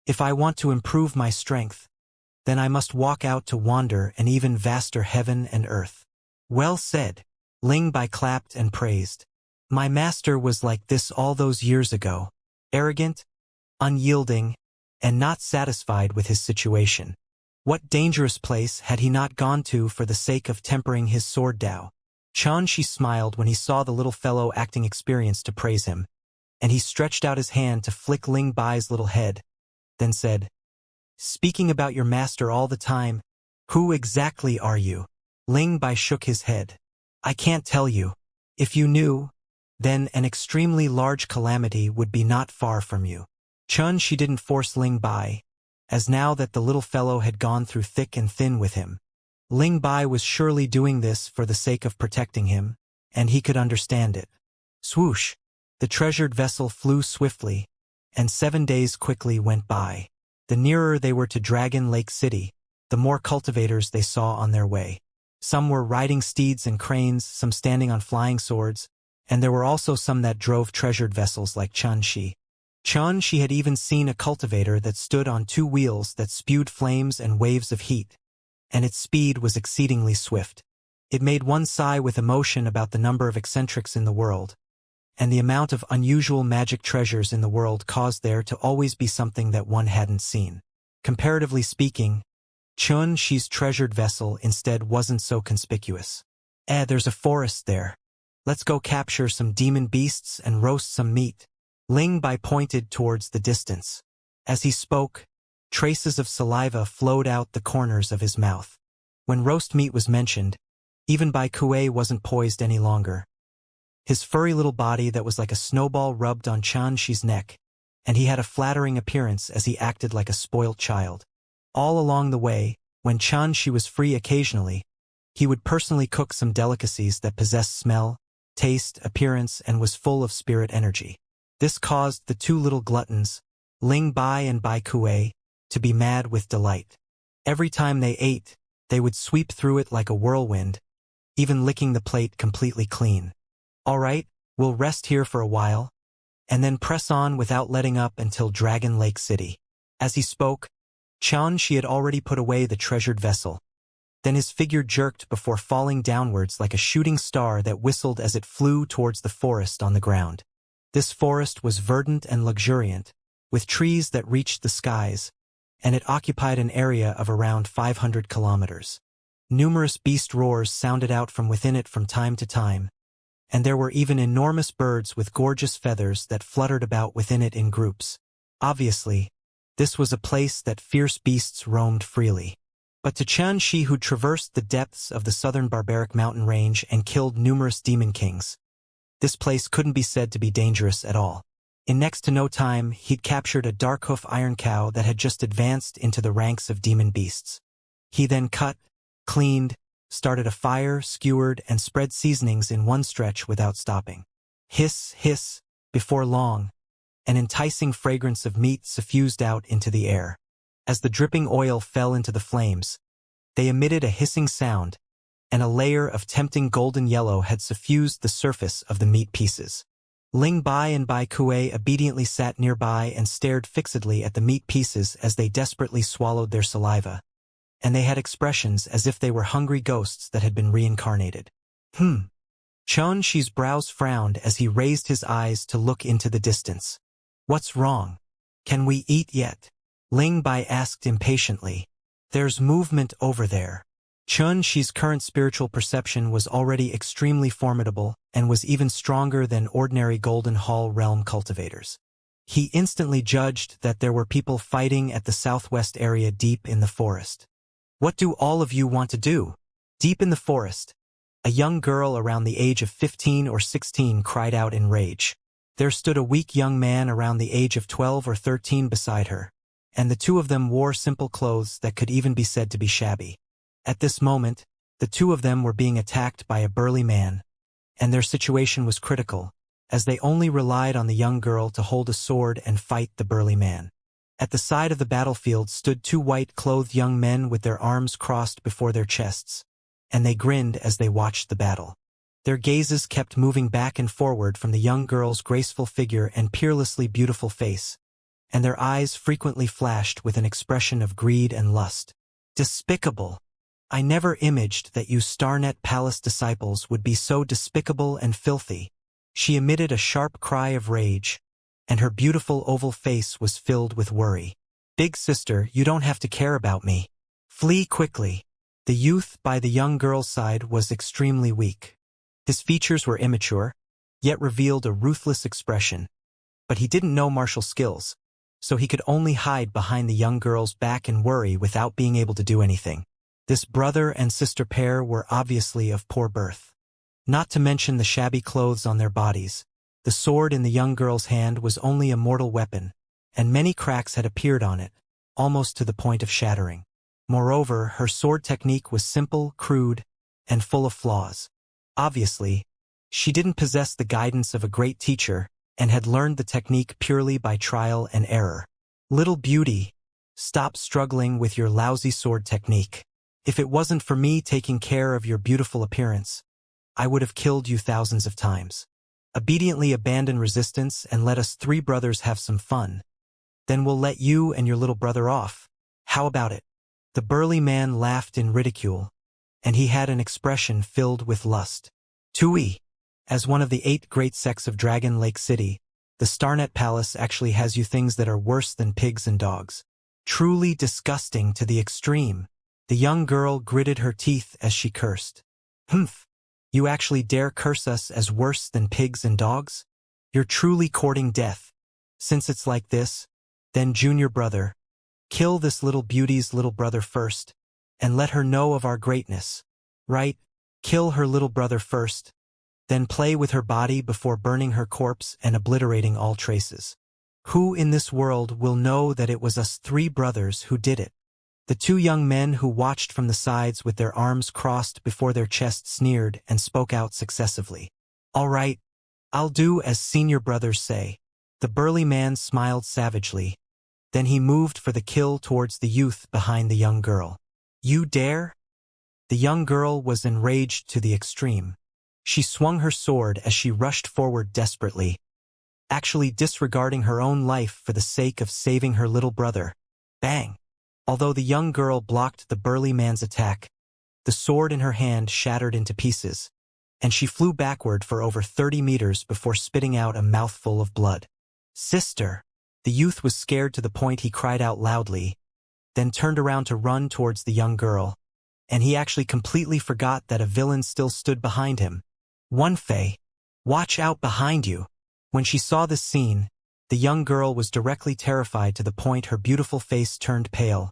[SPEAKER 1] If I want to improve my strength, then I must walk out to wander an even vaster heaven and earth. Well said. Ling Bai clapped and praised. My master was like this all those years ago, arrogant, unyielding, and not satisfied with his situation. What dangerous place had he not gone to for the sake of tempering his sword Dao? She smiled when he saw the little fellow acting experienced to praise him, and he stretched out his hand to flick Ling Bai's little head, then said, Speaking about your master all the time, who exactly are you? Ling Bai shook his head. I can't tell you. If you knew, then an extremely large calamity would be not far from you. She didn't force Ling Bai, as now that the little fellow had gone through thick and thin with him. Ling Bai was surely doing this for the sake of protecting him, and he could understand it. Swoosh! The treasured vessel flew swiftly, and 7 days quickly went by. The nearer they were to Dragon Lake City, the more cultivators they saw on their way. Some were riding steeds and cranes, some standing on flying swords, and there were also some that drove treasured vessels like Xianxia. She had even seen a cultivator that stood on 2 wheels that spewed flames and waves of heat, and its speed was exceedingly swift. It made one sigh with emotion about the number of eccentrics in the world, and the amount of unusual magic treasures in the world caused there to always be something that one hadn't seen. Comparatively speaking, Xi's treasured vessel instead wasn't so conspicuous. There's a forest there. Let's go capture some demon beasts and roast some meat. Ling Bai pointed towards the distance. As he spoke, traces of saliva flowed out the corners of his mouth. When roast meat was mentioned, even Bai Kuei wasn't poised any longer. His furry little body that was like a snowball rubbed on Xi's neck, and he had a flattering appearance as he acted like a spoilt child. All along the way, When Xianxia was free occasionally, he would personally cook some delicacies that possessed smell, taste, appearance, and was full of spirit energy. This caused the two little gluttons, Ling Bai and Bai Kuei, to be mad with delight. Every time they ate, they would sweep through it like a whirlwind, even licking the plate completely clean. All right, we'll rest here for a while, and then press on without letting up until Dragon Lake City. As he spoke, Xianxia had already put away the treasured vessel. Then his figure jerked before falling downwards like a shooting star that whistled as it flew towards the forest on the ground. This forest was verdant and luxuriant, with trees that reached the skies, and it occupied an area of around 500 kilometers. Numerous beast roars sounded out from within it from time to time, and there were even enormous birds with gorgeous feathers that fluttered about within it in groups. Obviously, this was a place that fierce beasts roamed freely. But to Xianxia, who traversed the depths of the southern barbaric mountain range and killed numerous demon kings, this place couldn't be said to be dangerous at all. In next to no time, he'd captured a dark-hoof iron cow that had just advanced into the ranks of demon beasts. He then cut, cleaned, started a fire, skewered, and spread seasonings in one stretch without stopping. Hiss, hiss, before long, an enticing fragrance of meat suffused out into the air. As the dripping oil fell into the flames, they emitted a hissing sound, and a layer of tempting golden yellow had suffused the surface of the meat pieces. Ling Bai and Bai Kuei obediently sat nearby and stared fixedly at the meat pieces as they desperately swallowed their saliva, and they had expressions as if they were hungry ghosts that had been reincarnated. Xianxia's brows frowned as he raised his eyes to look into the distance. What's wrong? Can we eat yet? Ling Bai asked impatiently. There's movement over there. Xianxia's current spiritual perception was already extremely formidable and was even stronger than ordinary Golden Hall realm cultivators. He instantly judged that there were people fighting at the southwest area deep in the forest. What do all of you want to do? Deep in the forest, a young girl around the age of 15 or 16 cried out in rage. There stood a weak young man around the age of 12 or 13 beside her, and the two of them wore simple clothes that could even be said to be shabby. At this moment, the two of them were being attacked by a burly man, and their situation was critical, as they only relied on the young girl to hold a sword and fight the burly man. At the side of the battlefield stood two white-clothed young men with their arms crossed before their chests, and they grinned as they watched the battle. Their gazes kept moving back and forward from the young girl's graceful figure and peerlessly beautiful face, and their eyes frequently flashed with an expression of greed and lust. Despicable! I never imagined that you Starnet Palace disciples would be so despicable and filthy. She emitted a sharp cry of rage, and her beautiful oval face was filled with worry. Big sister, you don't have to care about me. Flee quickly. The youth by the young girl's side was extremely weak. His features were immature, yet revealed a ruthless expression, but he didn't know martial skills, so he could only hide behind the young girl's back and worry without being able to do anything. This brother and sister pair were obviously of poor birth. Not to mention the shabby clothes on their bodies, the sword in the young girl's hand was only a mortal weapon, and many cracks had appeared on it, almost to the point of shattering. Moreover, her sword technique was simple, crude, and full of flaws. Obviously, she didn't possess the guidance of a great teacher, and had learned the technique purely by trial and error. Little beauty, stop struggling with your lousy sword technique. If it wasn't for me taking care of your beautiful appearance, I would have killed you thousands of times. Obediently abandon resistance and let us three brothers have some fun. Then we'll let you and your little brother off. How about it? The burly man laughed in ridicule, and he had an expression filled with lust. Tui. As one of the 8 great sects of Dragon Lake City, the Starnet Palace actually has you things that are worse than pigs and dogs. Truly disgusting to the extreme. The young girl gritted her teeth as she cursed. Humph! You actually dare curse us as worse than pigs and dogs? You're truly courting death. Since it's like this, then junior brother, kill this little beauty's little brother first, and let her know of our greatness. Right? Kill her little brother first, then play with her body before burning her corpse and obliterating all traces. Who in this world will know that it was us 3 brothers who did it? The two young men who watched from the sides with their arms crossed before their chests sneered and spoke out successively. "All right, I'll do as senior brothers say." The burly man smiled savagely. Then he moved for the kill towards the youth behind the young girl. "You dare?" The young girl was enraged to the extreme. She swung her sword as she rushed forward desperately, actually disregarding her own life for the sake of saving her little brother. Bang! Although the young girl blocked the burly man's attack, the sword in her hand shattered into pieces, and she flew backward for over 30 meters before spitting out a mouthful of blood. "Sister!" The youth was scared to the point he cried out loudly, then turned around to run towards the young girl, and he actually completely forgot that a villain still stood behind him. "One Fei, watch out behind you!" When she saw this scene, the young girl was directly terrified to the point her beautiful face turned pale,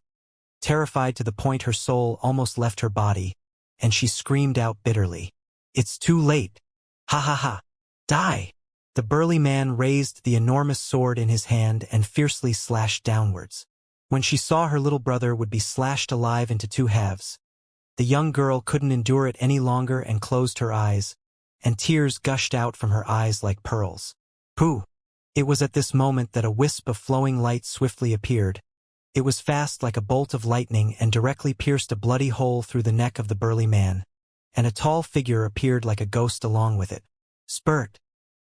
[SPEAKER 1] terrified to the point her soul almost left her body, and she screamed out bitterly, "It's too late! Ha ha ha! Die!" The burly man raised the enormous sword in his hand and fiercely slashed downwards. When she saw her little brother would be slashed alive into two halves, the young girl couldn't endure it any longer and closed her eyes, and tears gushed out from her eyes like pearls. Pooh! It was at this moment that a wisp of flowing light swiftly appeared. It was fast like a bolt of lightning and directly pierced a bloody hole through the neck of the burly man, and a tall figure appeared like a ghost along with it. Spurt!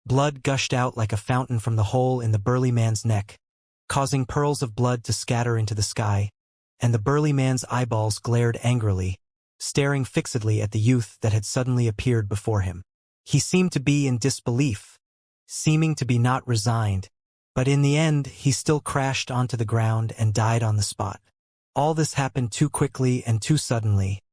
[SPEAKER 1] Blood gushed out like a fountain from the hole in the burly man's neck, causing pearls of blood to scatter into the sky, and the burly man's eyeballs glared angrily, staring fixedly at the youth that had suddenly appeared before him. He seemed to be in disbelief, seeming to be not resigned, but in the end he still crashed onto the ground and died on the spot. All this happened too quickly and too suddenly.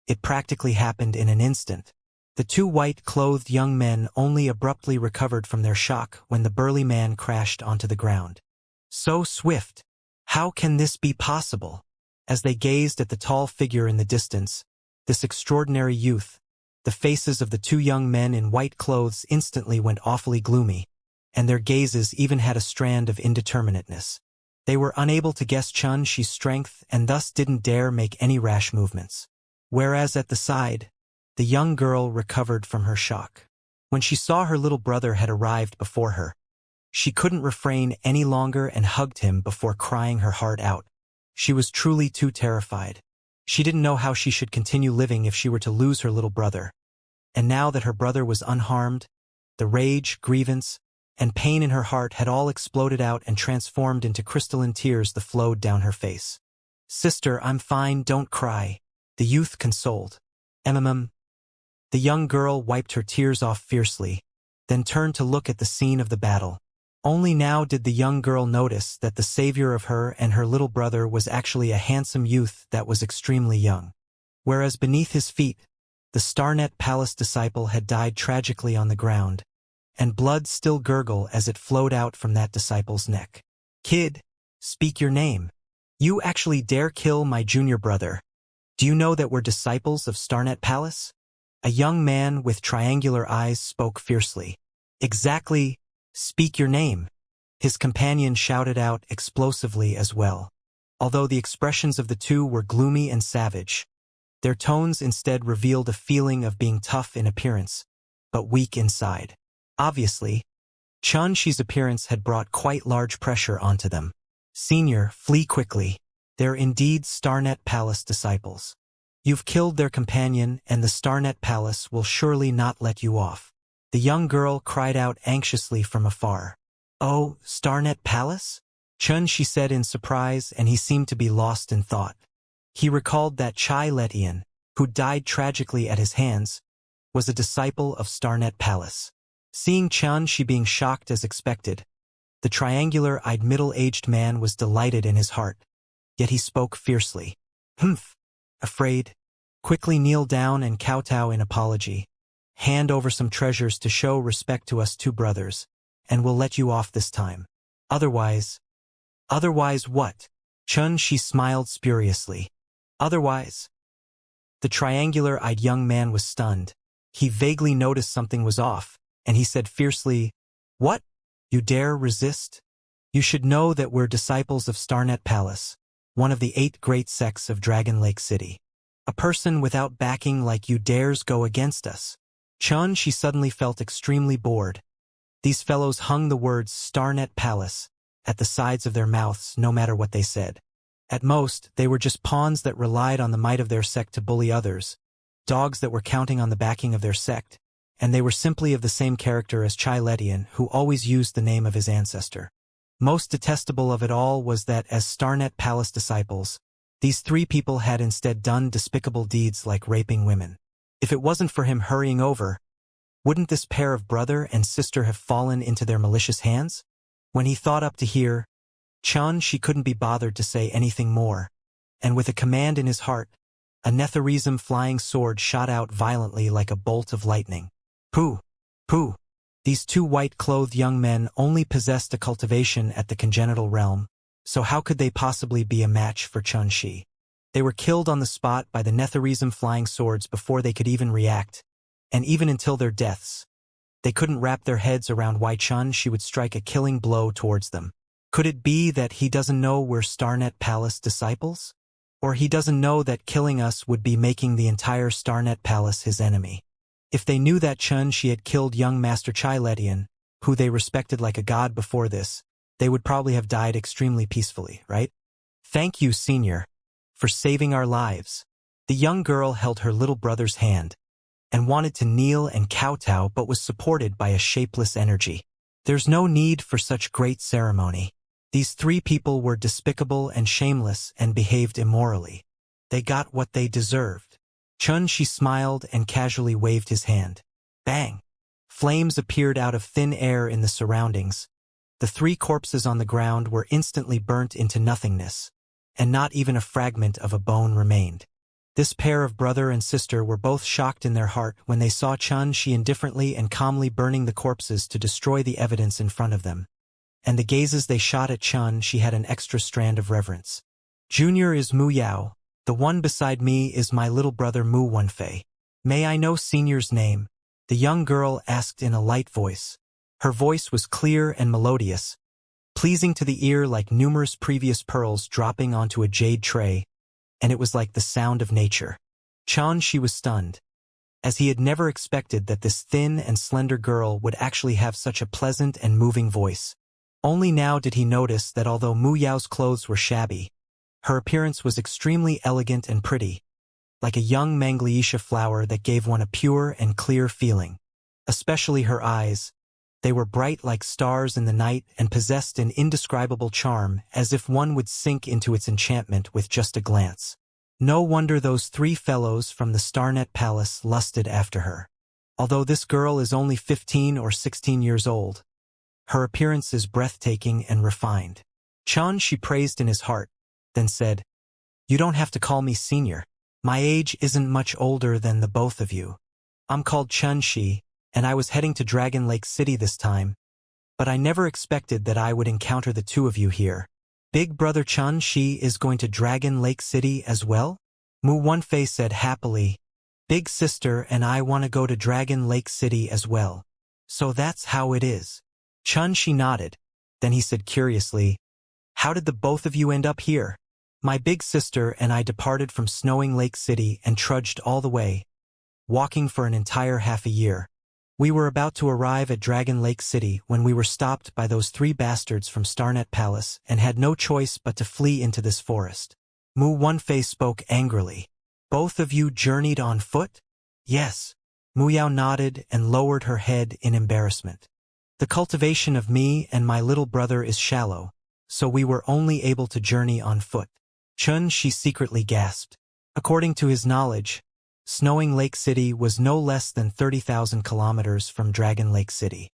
[SPEAKER 1] It practically happened in an instant. The two white-clothed young men only abruptly recovered from their shock when the burly man crashed onto the ground. So swift! How can this be possible? As they gazed at the tall figure in the distance, this extraordinary youth, the faces of the two young men in white clothes instantly went awfully gloomy, and their gazes even had a strand of indeterminateness. They were unable to guess Xianxia's strength and thus didn't dare make any rash movements. Whereas at the side, the young girl recovered from her shock. When she saw her little brother had arrived before her, she couldn't refrain any longer and hugged him before crying her heart out. She was truly too terrified. She didn't know how she should continue living if she were to lose her little brother. And now that her brother was unharmed, the rage, grievance, and pain in her heart had all exploded out and transformed into crystalline tears that flowed down her face. "Sister, I'm fine, don't cry," the youth consoled. The young girl wiped her tears off fiercely, then turned to look at the scene of the battle. Only now did the young girl notice that the savior of her and her little brother was actually a handsome youth that was extremely young. Whereas beneath his feet, the Starnet Palace disciple had died tragically on the ground, and blood still gurgled as it flowed out from that disciple's neck. "Kid, speak your name. You actually dare kill my junior brother. Do you know that we're disciples of Starnet Palace?" A young man with triangular eyes spoke fiercely. "Exactly, speak your name," his companion shouted out explosively as well. Although the expressions of the two were gloomy and savage, their tones instead revealed a feeling of being tough in appearance, but weak inside. Obviously, Xianxia's appearance had brought quite large pressure onto them. "Senior, flee quickly. They're indeed Starnet Palace disciples. You've killed their companion, and the Starnet Palace will surely not let you off." The young girl cried out anxiously from afar. "Oh, Starnet Palace?" Xianxia said in surprise, and he seemed to be lost in thought. He recalled that Chai Letian, who died tragically at his hands, was a disciple of Starnet Palace. Seeing Xianxia being shocked as expected, the triangular-eyed middle-aged man was delighted in his heart, yet he spoke fiercely. "Humph! Afraid? Quickly kneel down and kowtow in apology. Hand over some treasures to show respect to us two brothers, and we'll let you off this time. Otherwise..." "Otherwise what?" Xianxia smiled spuriously. "Otherwise..." The triangular-eyed young man was stunned. He vaguely noticed something was off, and he said fiercely, "What? You dare resist? You should know that we're disciples of Starnet Palace. one of the 8 great sects of Dragon Lake City. A person without backing like you dares go against us. Xianxia suddenly felt extremely bored. These fellows hung the words Starnet Palace at the sides of their mouths no matter what they said. At most, they were just pawns that relied on the might of their sect to bully others, dogs that were counting on the backing of their sect, and they were simply of the same character as Chai Letian, who always used the name of his ancestor. Most detestable of it all was that as Starnet Palace disciples, these 3 people had instead done despicable deeds like raping women. If it wasn't for him hurrying over, wouldn't this pair of brother and sister have fallen into their malicious hands? When he thought up to here, she couldn't be bothered to say anything more, and with a command in his heart, a Netharism flying sword shot out violently like a bolt of lightning. Pooh! Pooh! These 2 white-clothed young men only possessed a cultivation at the congenital realm, so how could they possibly be a match for Xianxia? They were killed on the spot by the Netharism flying swords before they could even react, and even until their deaths, they couldn't wrap their heads around why Xianxia would strike a killing blow towards them. Could it be that he doesn't know we're Starnet Palace disciples? Or he doesn't know that killing us would be making the entire Starnet Palace his enemy? If they knew that Xianxia had killed young Master Chai Letian, who they respected like a god before this, they would probably have died extremely peacefully, right? Thank you, Senior, for saving our lives. The young girl held her little brother's hand and wanted to kneel and kowtow but was supported by a shapeless energy. There's no need for such great ceremony. These 3 people were despicable and shameless and behaved immorally. They got what they deserved. Xianxia smiled and casually waved his hand. Bang! Flames appeared out of thin air in the surroundings. The 3 corpses on the ground were instantly burnt into nothingness, and not even a fragment of a bone remained. This pair of brother and sister were both shocked in their heart when they saw Xianxia indifferently and calmly burning the corpses to destroy the evidence in front of them. And the gazes they shot at Xianxia had an extra strand of reverence. Junior is Mu Yao. The one beside me is my little brother Mu Wenfei. May I know Senior's name? The young girl asked in a light voice. Her voice was clear and melodious, pleasing to the ear like numerous previous pearls dropping onto a jade tray, and it was like the sound of nature. Xianxia was stunned, as he had never expected that this thin and slender girl would actually have such a pleasant and moving voice. Only now did he notice that although Mu Yao's clothes were shabby, her appearance was extremely elegant and pretty, like a young Mangliaceae flower that gave one a pure and clear feeling. Especially her eyes. They were bright like stars in the night and possessed an indescribable charm, as if one would sink into its enchantment with just a glance. No wonder those 3 fellows from the Starnet Palace lusted after her. Although this girl is only 15 or 16 years old, her appearance is breathtaking and refined. Xianxia praised in his heart, then said, You don't have to call me Senior. My age isn't much older than the both of you. I'm called Xianxia, and I was heading to Dragon Lake City this time, but I never expected that I would encounter the 2 of you here. Big brother Xianxia is going to Dragon Lake City as well? Mu Wenfei said happily. Big sister and I want to go to Dragon Lake City as well. So that's how it is. Xianxia nodded. Then he said curiously, How did the both of you end up here? My big sister and I departed from Snowing Lake City and trudged all the way, walking for an entire half a year. We were about to arrive at Dragon Lake City when we were stopped by those 3 bastards from Starnet Palace and had no choice but to flee into this forest. Mu Wenfei spoke angrily. Both of you journeyed on foot? Yes. Mu Yao nodded and lowered her head in embarrassment. The cultivation of me and my little brother is shallow, so we were only able to journey on foot. Xianxia secretly gasped. According to his knowledge, Snowing Lake City was no less than 30,000 kilometers from Dragon Lake City.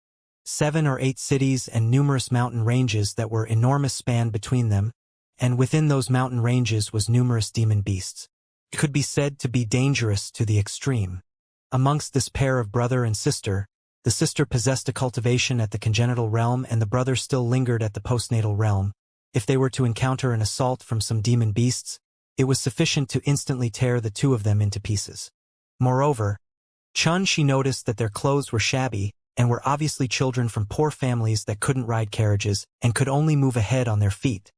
[SPEAKER 1] 7 or 8 cities and numerous mountain ranges that were enormous span between them, and within those mountain ranges was numerous demon beasts. It could be said to be dangerous to the extreme. Amongst this pair of brother and sister, the sister possessed a cultivation at the congenital realm and the brother still lingered at the postnatal realm. If they were to encounter an assault from some demon beasts, it was sufficient to instantly tear the 2 of them into pieces. Moreover, Xianxia noticed that their clothes were shabby and were obviously children from poor families that couldn't ride carriages and could only move ahead on their feet.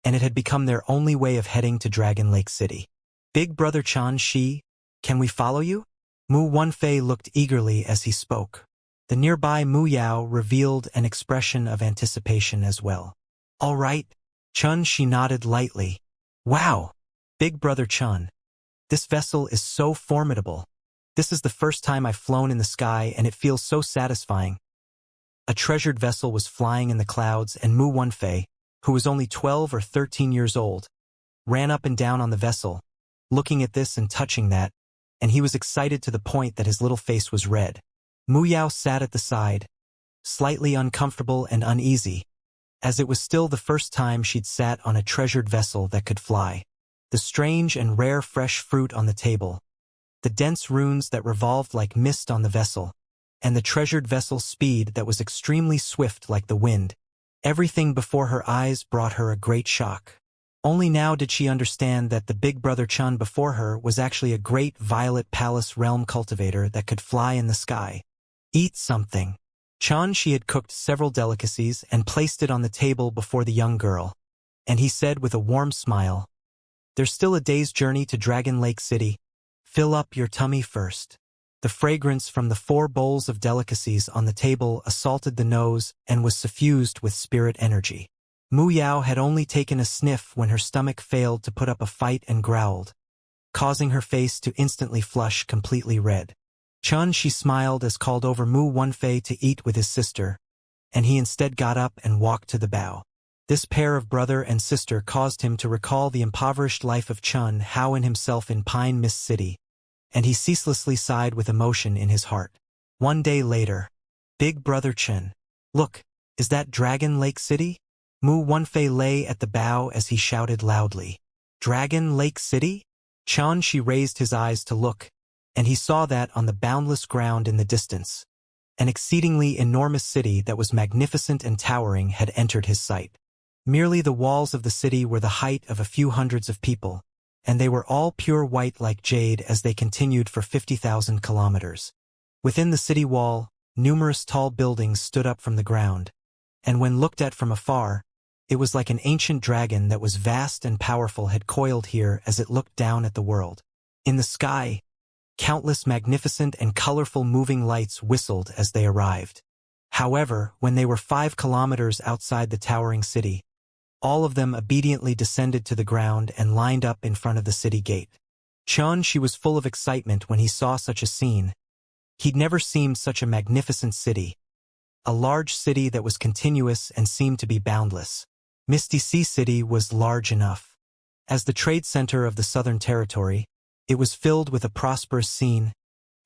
[SPEAKER 1] and it had become their only way of heading to Dragon Lake City. Big Brother Xianxia, can we follow you? Mu Wenfei looked eagerly as he spoke. The nearby Mu Yao revealed an expression of anticipation as well. All right, Xianxia nodded lightly. Wow, Big Brother Chun. This vessel is so formidable. This is the first time I've flown in the sky and it feels so satisfying. A treasured vessel was flying in the clouds and Mu Wenfei, who was only 12 or 13 years old, ran up and down on the vessel, looking at this and touching that, and he was excited to the point that his little face was red. Mu Yao sat at the side, slightly uncomfortable and uneasy, as it was still the first time she'd sat on a treasured vessel that could fly. The strange and rare fresh fruit on the table, the dense runes that revolved like mist on the vessel, and the treasured vessel's speed that was extremely swift like the wind. Everything before her eyes brought her a great shock. Only now did she understand that the Big Brother Chun before her was actually a great violet palace realm cultivator that could fly in the sky. Eat something. Xianxia had cooked several delicacies and placed it on the table before the young girl, and he said with a warm smile, "There's still a day's journey to Dragon Lake City. Fill up your tummy first." The fragrance from the 4 bowls of delicacies on the table assaulted the nose and was suffused with spirit energy. Mu Yao had only taken a sniff when her stomach failed to put up a fight and growled, causing her face to instantly flush completely red. Xianxia smiled as called over Mu Wenfei to eat with his sister, and he instead got up and walked to the bow. This pair of brother and sister caused him to recall the impoverished life of Chun Hao and himself in Pine Mist City, and he ceaselessly sighed with emotion in his heart. One day later, Big Brother Chun, look, is that Dragon Lake City? Mu Wenfei lay at the bow as he shouted loudly. Dragon Lake City? Xianxia raised his eyes to look, and he saw that on the boundless ground in the distance, an exceedingly enormous city that was magnificent and towering had entered his sight. Merely the walls of the city were the height of a few hundreds of people, and they were all pure white like jade as they continued for 50,000 kilometers. Within the city wall, numerous tall buildings stood up from the ground, and when looked at from afar, it was like an ancient dragon that was vast and powerful had coiled here as it looked down at the world. In the sky, countless magnificent and colorful moving lights whistled as they arrived. However, when they were 5 kilometers outside the towering city, all of them obediently descended to the ground and lined up in front of the city gate. Xianxia was full of excitement when he saw such a scene. He'd never seen such a magnificent city, a large city that was continuous and seemed to be boundless. Misty Sea City was large enough. As the trade center of the Southern Territory, it was filled with a prosperous scene,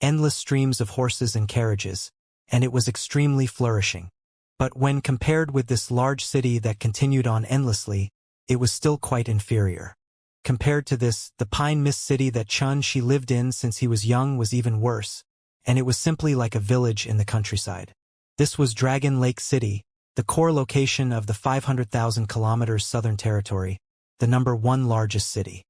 [SPEAKER 1] endless streams of horses and carriages, and it was extremely flourishing. But when compared with this large city that continued on endlessly, it was still quite inferior. Compared to this, the Pine Mist City that Xianxia lived in since he was young was even worse, and it was simply like a village in the countryside. This was Dragon Lake City, the core location of the 500,000 kilometers Southern Territory, the #1 largest city.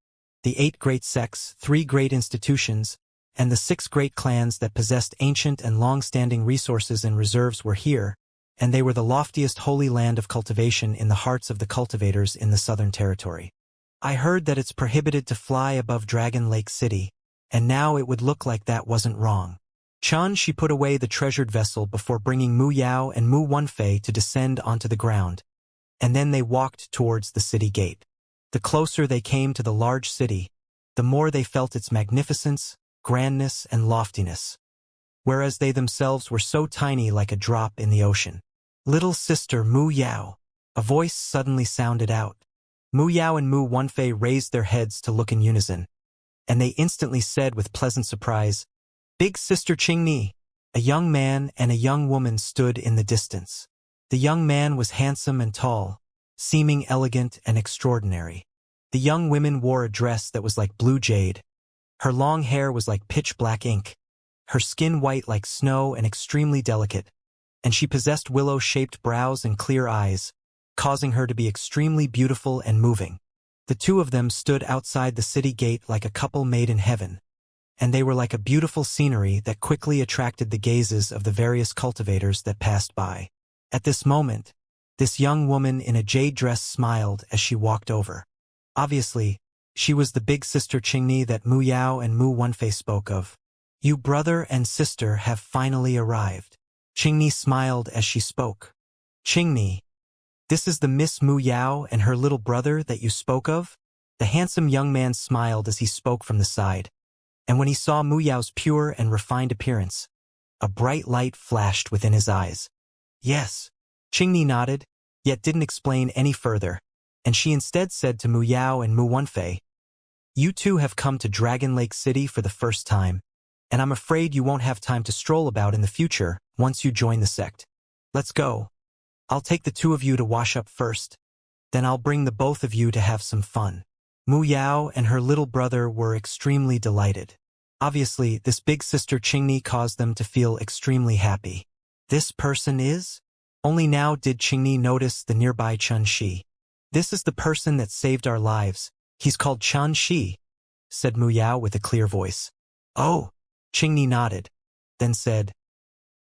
[SPEAKER 1] The 8 great sects, 3 great institutions, and the 6 great clans that possessed ancient and long-standing resources and reserves were here, and they were the loftiest holy land of cultivation in the hearts of the cultivators in the Southern Territory. I heard that it's prohibited to fly above Dragon Lake City, and now it would look like that wasn't wrong. Xianxia put away the treasured vessel before bringing Mu Yao and Mu Wenfei to descend onto the ground, and then they walked towards the city gate. The closer they came to the large city, the more they felt its magnificence, grandness, and loftiness, whereas they themselves were so tiny like a drop in the ocean. Little sister Mu Yao, a voice suddenly sounded out. Mu Yao and Mu Wenfei raised their heads to look in unison, and they instantly said with pleasant surprise, Big Sister Qingni. A young man and a young woman stood in the distance. The young man was handsome and tall, seeming elegant and extraordinary. The young woman wore a dress that was like blue jade. Her long hair was like pitch black ink, her skin white like snow and extremely delicate, and she possessed willow-shaped brows and clear eyes, causing her to be extremely beautiful and moving. The two of them stood outside the city gate like a couple made in heaven, and they were like a beautiful scenery that quickly attracted the gazes of the various cultivators that passed by. At this moment, This young woman in a jade dress smiled as she walked over. Obviously, she was the big sister Qingni that Mu Yao and Mu Wenfei spoke of. You brother and sister have finally arrived. Qingni smiled as she spoke. Qingni, this is the Miss Mu Yao and her little brother that you spoke of? The handsome young man smiled as he spoke from the side. And when he saw Mu Yao's pure and refined appearance, a bright light flashed within his eyes. Yes. Qingni nodded, yet didn't explain any further, and she instead said to Mu Yao and Mu Wenfei, you two have come to Dragon Lake City for the first time, and I'm afraid you won't have time to stroll about in the future once you join the sect. Let's go. I'll take the two of you to wash up first, then I'll bring the both of you to have some fun. Mu Yao and her little brother were extremely delighted. Obviously, this big sister Qingni caused them to feel extremely happy. This person is? Only now did Qingni notice the nearby Chen Shi. This is the person that saved our lives. He's called Chen Shi, said Mu Yao with a clear voice. Oh, Qingni nodded, then said,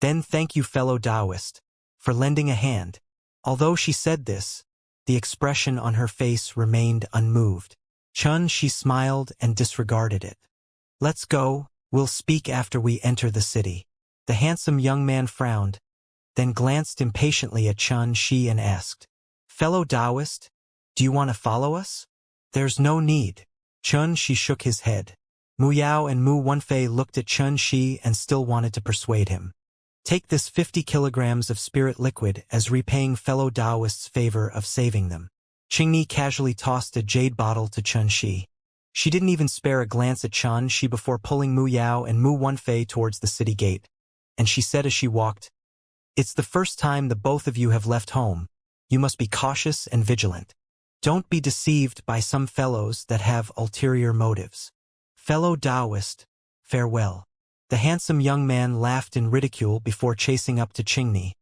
[SPEAKER 1] then thank you, fellow Taoist, for lending a hand. Although she said this, the expression on her face remained unmoved. Chen Shi smiled and disregarded it. Let's go, we'll speak after we enter the city. The handsome young man frowned, then glanced impatiently at Chen Shi and asked, fellow Taoist, do you want to follow us? There's no need. Chen Shi shook his head. Mu Yao and Mu Wenfei looked at Chen Shi and still wanted to persuade him. Take this 50 kilograms of spirit liquid as repaying fellow Taoists' favor of saving them. Qingni casually tossed a jade bottle to Chen Shi. She didn't even spare a glance at Chen Shi before pulling Mu Yao and Mu Wenfei towards the city gate, and she said as she walked, it's the first time the both of you have left home. You must be cautious and vigilant. Don't be deceived by some fellows that have ulterior motives. Fellow Taoist, farewell. The handsome young man laughed in ridicule before chasing up to Qingni,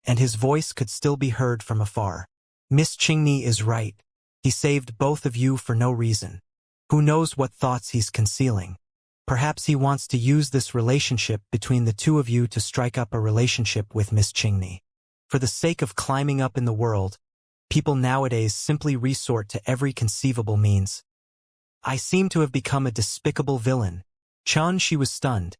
[SPEAKER 1] and his voice could still be heard from afar. Miss Qingni is right. He saved both of you for no reason. Who knows what thoughts he's concealing? Perhaps he wants to use this relationship between the two of you to strike up a relationship with Miss Qingni. For the sake of climbing up in the world, people nowadays simply resort to every conceivable means. I seem to have become a despicable villain. Chen Shi was stunned,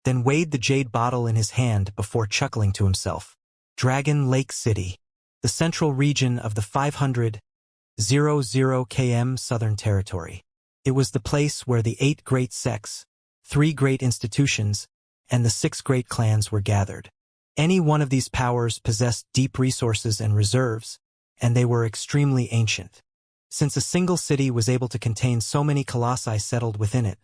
[SPEAKER 1] then weighed the jade bottle in his hand before chuckling to himself. Dragon Lake City, the central region of the 500 km Southern Territory. It was the place where the 8 great sects, 3 great institutions, and the 6 great clans were gathered. Any one of these powers possessed deep resources and reserves, and they were extremely ancient. Since a single city was able to contain so many colossi settled within it,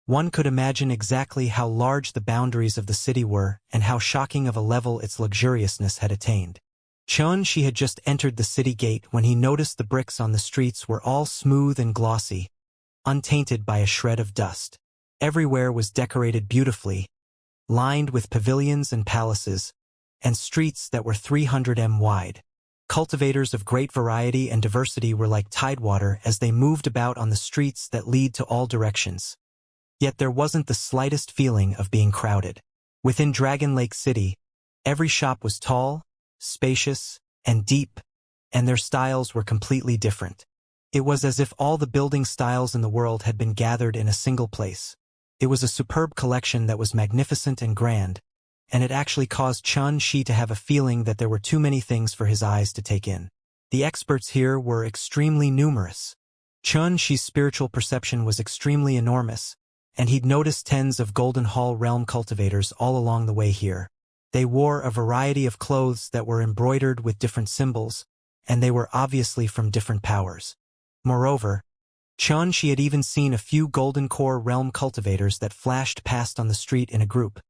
[SPEAKER 1] one could imagine exactly how large the boundaries of the city were and how shocking of a level its luxuriousness had attained. Chen Shi had just entered the city gate when he noticed the bricks on the streets were all smooth and glossy, untainted by a shred of dust. Everywhere was decorated beautifully, lined with pavilions and palaces, and streets that were 300 m wide. Cultivators of great variety and diversity were like tidewater as they moved about on the streets that lead to all directions. Yet there wasn't the slightest feeling of being crowded. Within Dragon Lake City, every shop was tall, spacious, and deep, and their styles were completely different. It was as if all the building styles in the world had been gathered in a single place. It was a superb collection that was magnificent and grand, and it actually caused Chen Shi to have a feeling that there were too many things for his eyes to take in. The experts here were extremely numerous. Chen Shi's spiritual perception was extremely enormous, and he'd noticed tens of Golden Hall realm cultivators all along the way here. They wore a variety of clothes that were embroidered with different symbols, and they were obviously from different powers. Moreover, Chen Shi had even seen a few Golden Core realm cultivators that flashed past on the street in a group,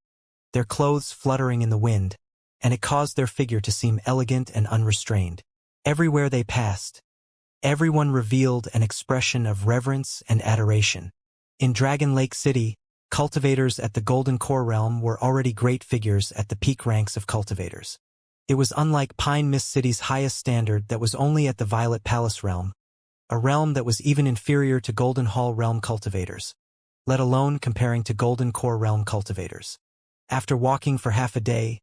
[SPEAKER 1] their clothes fluttering in the wind, and it caused their figure to seem elegant and unrestrained. Everywhere they passed, everyone revealed an expression of reverence and adoration. In Dragon Lake City, cultivators at the Golden Core realm were already great figures at the peak ranks of cultivators. It was unlike Pine Mist City's highest standard that was only at the Violet Palace realm, a realm that was even inferior to Golden Hall realm cultivators, let alone comparing to Golden Core realm cultivators. After walking for half a day,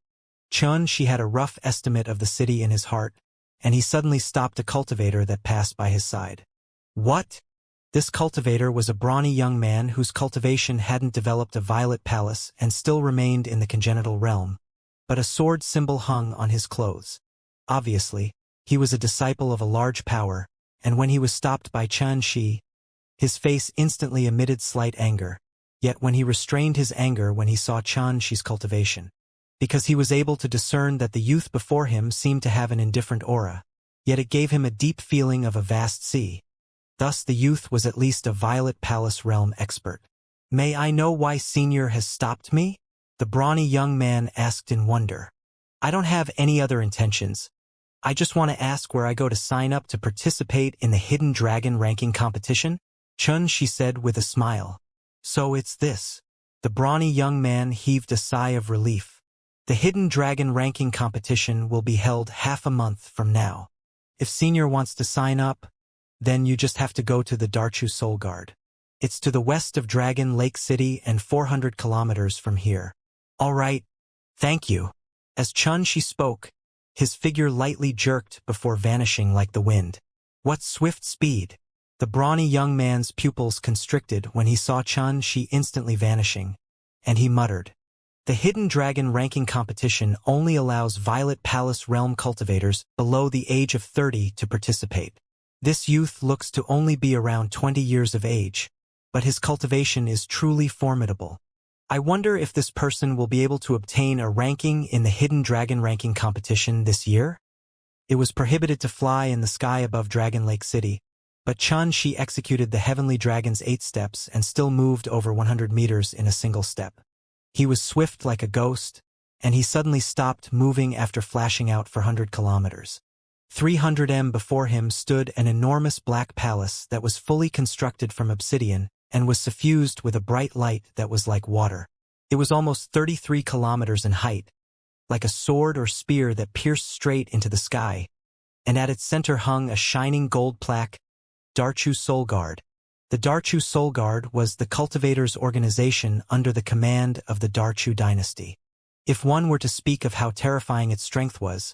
[SPEAKER 1] Chen Shi had a rough estimate of the city in his heart, and he suddenly stopped a cultivator that passed by his side. What? This cultivator was a brawny young man whose cultivation hadn't developed a violet palace and still remained in the congenital realm, but a sword symbol hung on his clothes. Obviously, he was a disciple of a large power, and when he was stopped by Xianxia, his face instantly emitted slight anger. Yet when he restrained his anger when he saw Xianxia's cultivation, because he was able to discern that the youth before him seemed to have an indifferent aura, yet it gave him a deep feeling of a vast sea. Thus the youth was at least a Violet Palace realm expert. "May I know why Senior has stopped me?" the brawny young man asked in wonder. "I don't have any other intentions. I just want to ask where I go to sign up to participate in the Hidden Dragon ranking competition?" She said with a smile. "So it's this." The brawny young man heaved a sigh of relief. "The Hidden Dragon ranking competition will be held half a month from now. If Senior wants to sign up, then you just have to go to the Darchu Soul Guard. It's to the west of Dragon Lake City and 400 kilometers from here." "All right. Thank you." As Xianxia spoke, his figure lightly jerked before vanishing like the wind. What swift speed! The brawny young man's pupils constricted when he saw Xianxia instantly vanishing, and he muttered, "The Hidden Dragon ranking competition only allows Violet Palace realm cultivators below the age of 30 to participate. This youth looks to only be around 20 years of age, but his cultivation is truly formidable. I wonder if this person will be able to obtain a ranking in the Hidden Dragon ranking competition this year?" It was prohibited to fly in the sky above Dragon Lake City, but Xianxia executed the Heavenly Dragon's 8 steps and still moved over 100 meters in a single step. He was swift like a ghost, and he suddenly stopped moving after flashing out for 100 kilometers. 300 m before him stood an enormous black palace that was fully constructed from obsidian and was suffused with a bright light that was like water. It was almost 33 kilometers in height, like a sword or spear that pierced straight into the sky, and at its center hung a shining gold plaque, Darchu Soul Guard. The Darchu Soul Guard was the cultivators' organization under the command of the Darchu dynasty. If one were to speak of how terrifying its strength was,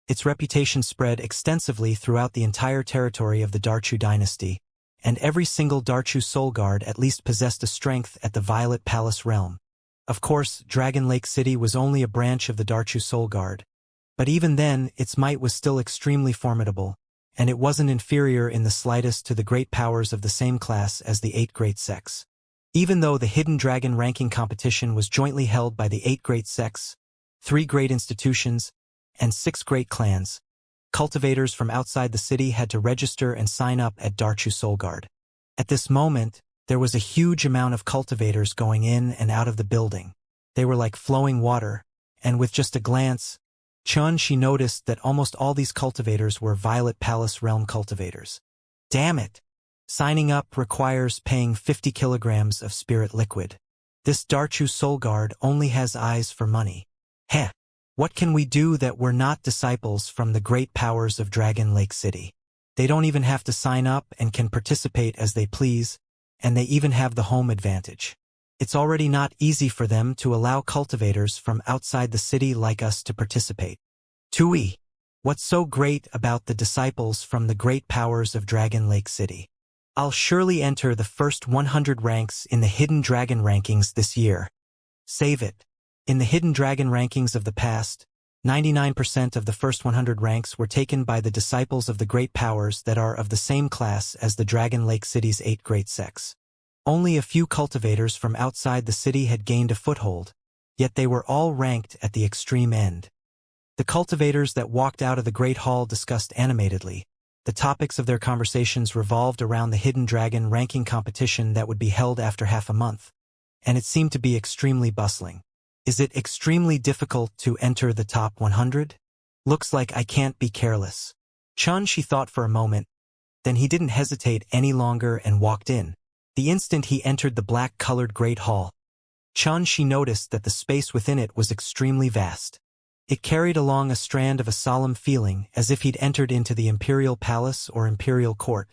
[SPEAKER 1] its reputation spread extensively throughout the entire territory of the Darchu dynasty, and every single Darchu Soul Guard at least possessed a strength at the Violet Palace realm. Of course, Dragon Lake City was only a branch of the Darchu Soul Guard, but even then its might was still extremely formidable, and it wasn't inferior in the slightest to the great powers of the same class as the 8 great sects. Even though the Hidden Dragon ranking competition was jointly held by the 8 great sects, 3 great institutions, and 6 great clans, cultivators from outside the city had to register and sign up at Darchu Soul Guard. At this moment, there was a huge amount of cultivators going in and out of the building. They were like flowing water, and with just a glance, Xianxia noticed that almost all these cultivators were Violet Palace realm cultivators. Damn it! Signing up requires paying 50 kilograms of spirit liquid. This Darchu Soul Guard only has eyes for money. Heh! What can we do that we're not disciples from the great powers of Dragon Lake City? They don't even have to sign up and can participate as they please, and they even have the home advantage. It's already not easy for them to allow cultivators from outside the city like us to participate. Tui, what's so great about the disciples from the great powers of Dragon Lake City? I'll surely enter the first 100 ranks in the Hidden Dragon rankings this year. Save it. In the Hidden Dragon rankings of the past, 99% of the first 100 ranks were taken by the disciples of the great powers that are of the same class as the Dragon Lake City's 8 great sects. Only a few cultivators from outside the city had gained a foothold, yet they were all ranked at the extreme end. The cultivators that walked out of the Great Hall discussed animatedly. The topics of their conversations revolved around the Hidden Dragon ranking competition that would be held after half a month, and it seemed to be extremely bustling. Is it extremely difficult to enter the top 100? Looks like I can't be careless. Xianxia thought for a moment, then he didn't hesitate any longer and walked in. The instant he entered the black-colored Great Hall, Xianxia noticed that the space within it was extremely vast. It carried along a strand of a solemn feeling as if he'd entered into the Imperial Palace or Imperial Court,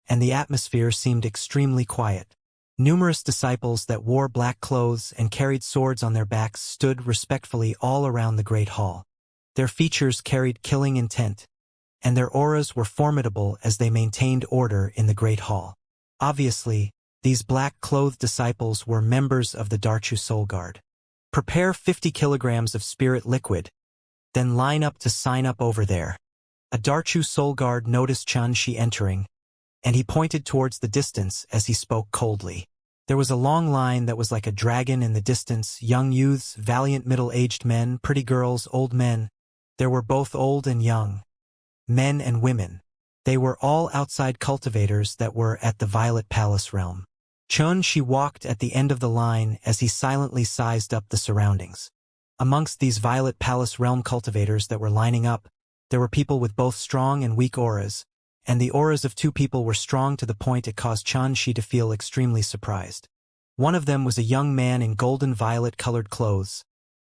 [SPEAKER 1] and the atmosphere seemed extremely quiet. Numerous disciples that wore black clothes and carried swords on their backs stood respectfully all around the Great Hall. Their features carried killing intent, and their auras were formidable as they maintained order in the Great Hall. Obviously, these black-clothed disciples were members of the Darchu Soul Guard. Prepare 50 kilograms of spirit liquid, then line up to sign up over there. A Darchu Soul Guard noticed Xianxia entering, and he pointed towards the distance as he spoke coldly. There was a long line that was like a dragon in the distance, young youths, valiant middle-aged men, pretty girls, old men. There were both old and young, men and women. They were all outside cultivators that were at the Violet Palace realm. Xianxia walked at the end of the line as he silently sized up the surroundings. Amongst these Violet Palace realm cultivators that were lining up, there were people with both strong and weak auras, and the auras of two people were strong to the point it caused Xianxia to feel extremely surprised. One of them was a young man in golden violet-colored clothes.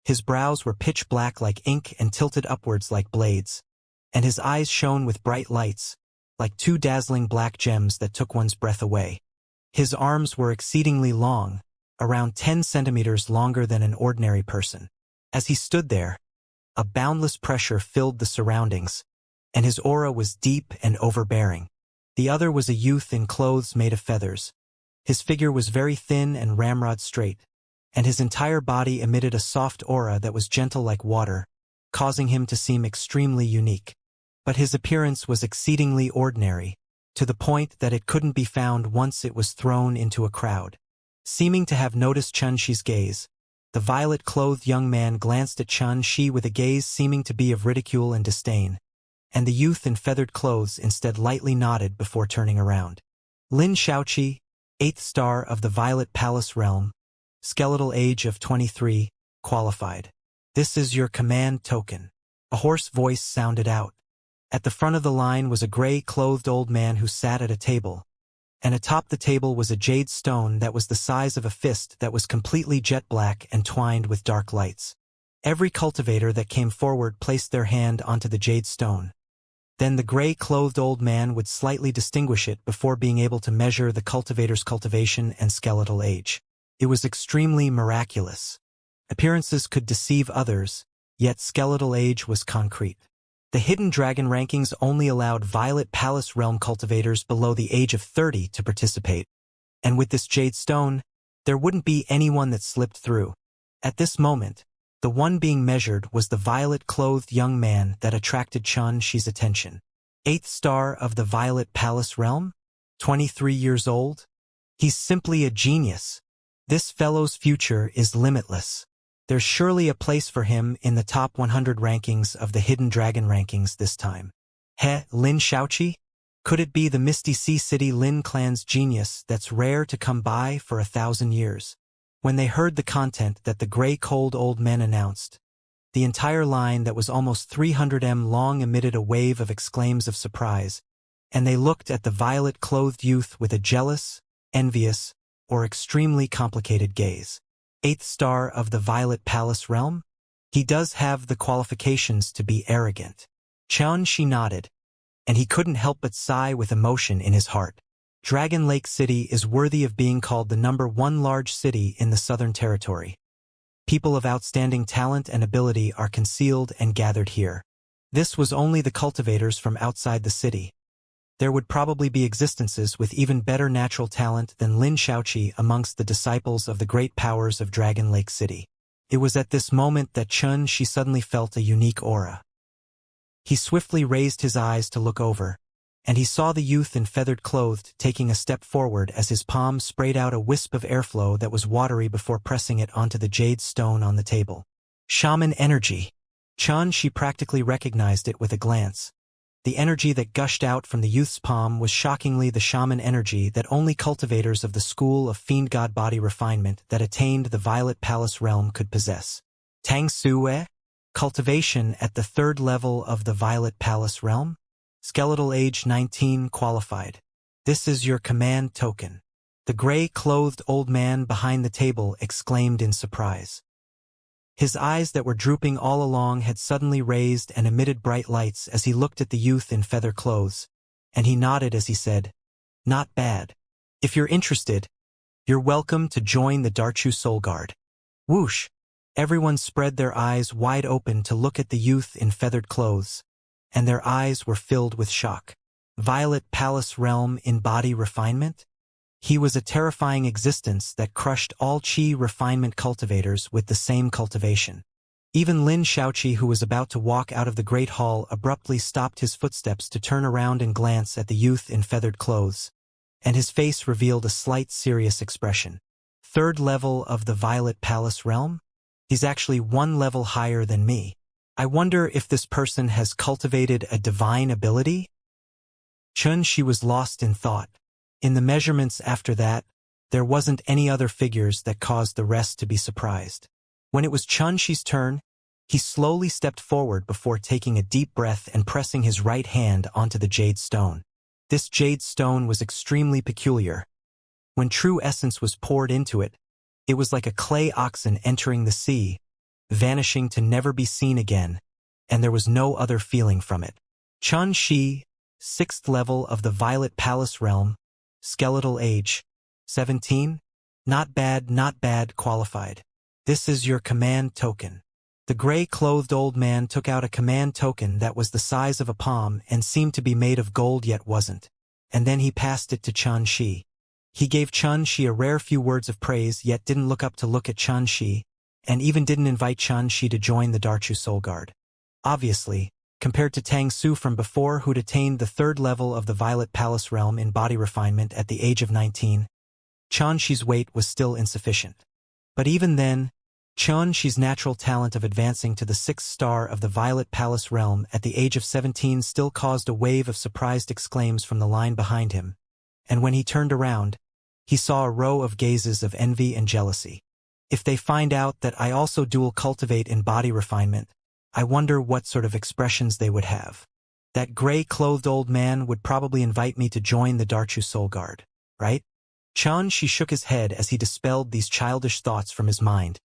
[SPEAKER 1] His brows were pitch black like ink and tilted upwards like blades, and his eyes shone with bright lights, like two dazzling black gems that took one's breath away. His arms were exceedingly long, around 10 centimeters longer than an ordinary person. As he stood there, a boundless pressure filled the surroundings, and his aura was deep and overbearing. The other was a youth in clothes made of feathers. His figure was very thin and ramrod straight, and his entire body emitted a soft aura that was gentle like water, causing him to seem extremely unique. But his appearance was exceedingly ordinary, to the point that it couldn't be found once it was thrown into a crowd. Seeming to have noticed Xianxia's gaze, the violet-clothed young man glanced at Xianxia with a gaze seeming to be of ridicule and disdain, and the youth in feathered clothes instead lightly nodded before turning around. Lin Xiaoqi, 8th star of the Violet Palace realm, skeletal age of 23, qualified. This is your command token. A hoarse voice sounded out. At the front of the line was a gray-clothed old man who sat at a table, and atop the table was a jade stone that was the size of a fist that was completely jet black and twined with dark lights. Every cultivator that came forward placed their hand onto the jade stone. Then the gray-clothed old man would slightly distinguish it before being able to measure the cultivator's cultivation and skeletal age. It was extremely miraculous. Appearances could deceive others, yet skeletal age was concrete. The Hidden Dragon rankings only allowed Violet Palace realm cultivators below the age of 30 to participate, and with this jade stone, there wouldn't be anyone that slipped through. At this moment, the one being measured was the violet-clothed young man that attracted Xianxia's attention. 8th star of the Violet Palace realm? 23 years old? He's simply a genius. This fellow's future is limitless. There's surely a place for him in the top 100 rankings of the Hidden Dragon rankings this time. Lin Xiaoqi? Could it be the Misty Sea City Lin clan's genius that's rare to come by for 1,000 years? When they heard the content that the gray-cold old men announced, the entire line that was almost 300 m long emitted a wave of exclaims of surprise, and they looked at the violet-clothed youth with a jealous, envious, or extremely complicated gaze. 8th star of the Violet Palace realm? He does have the qualifications to be arrogant. Xianxia nodded, and he couldn't help but sigh with emotion in his heart. Dragon Lake City is worthy of being called the #1 large city in the Southern Territory. People of outstanding talent and ability are concealed and gathered here. This was only the cultivators from outside the city. There would probably be existences with even better natural talent than Lin Xiaoqi amongst the disciples of the great powers of Dragon Lake City. It was at this moment that Xianxia suddenly felt a unique aura. He swiftly raised his eyes to look over, and he saw the youth in feathered clothes taking a step forward as his palm sprayed out a wisp of airflow that was watery before pressing it onto the jade stone on the table. Shaman energy. Xianxia practically recognized it with a glance. The energy that gushed out from the youth's palm was shockingly the shaman energy that only cultivators of the school of fiend god body refinement that attained the Violet Palace realm could possess. Tang Sue? Cultivation at the 3rd level of the Violet Palace realm? Skeletal age 19 qualified. This is your command token. The gray-clothed old man behind the table exclaimed in surprise. His eyes that were drooping all along had suddenly raised and emitted bright lights as he looked at the youth in feather clothes, and he nodded as he said, "Not bad. If you're interested, you're welcome to join the Darchu Soul Guard." Whoosh! Everyone spread their eyes wide open to look at the youth in feathered clothes. and their eyes were filled with shock. Violet Palace Realm in body refinement? He was a terrifying existence that crushed all Qi refinement cultivators with the same cultivation. Even Lin Xiaoqi, who was about to walk out of the Great Hall, abruptly stopped his footsteps to turn around and glance at the youth in feathered clothes, and his face revealed a slight serious expression. Third level of the Violet Palace Realm? He's actually one level higher than me. I wonder if this person has cultivated a divine ability? She was lost in thought. In the measurements after that, there wasn't any other figures that caused the rest to be surprised. When it was Shi's turn, he slowly stepped forward before taking a deep breath and pressing his right hand onto the jade stone. This jade stone was extremely peculiar. When true essence was poured into it, it was like a clay oxen entering the sea, vanishing to never be seen again, and there was no other feeling from it. Shi, 6th level of the Violet Palace Realm, skeletal age, 17? Not bad, qualified. This is your command token. The gray-clothed old man took out a command token that was the size of a palm and seemed to be made of gold yet wasn't, and then he passed it to Shi. He gave Shi a rare few words of praise yet didn't look up to look at Shi, and even didn't invite Shi to join the Darchu Soul Guard. Obviously, compared to Tang Su from before, who'd attained the 3rd level of the Violet Palace Realm in body refinement at the age of 19, Shi's weight was still insufficient. But even then, Shi's natural talent of advancing to the 6th star of the Violet Palace Realm at the age of 17 still caused a wave of surprised exclaims from the line behind him, and when he turned around, he saw a row of gazes of envy and jealousy. If they find out that I also dual cultivate in body refinement, I wonder what sort of expressions they would have. That gray-clothed old man would probably invite me to join the Darchu Soul Guard, right? Shi shook his head as he dispelled these childish thoughts from his mind.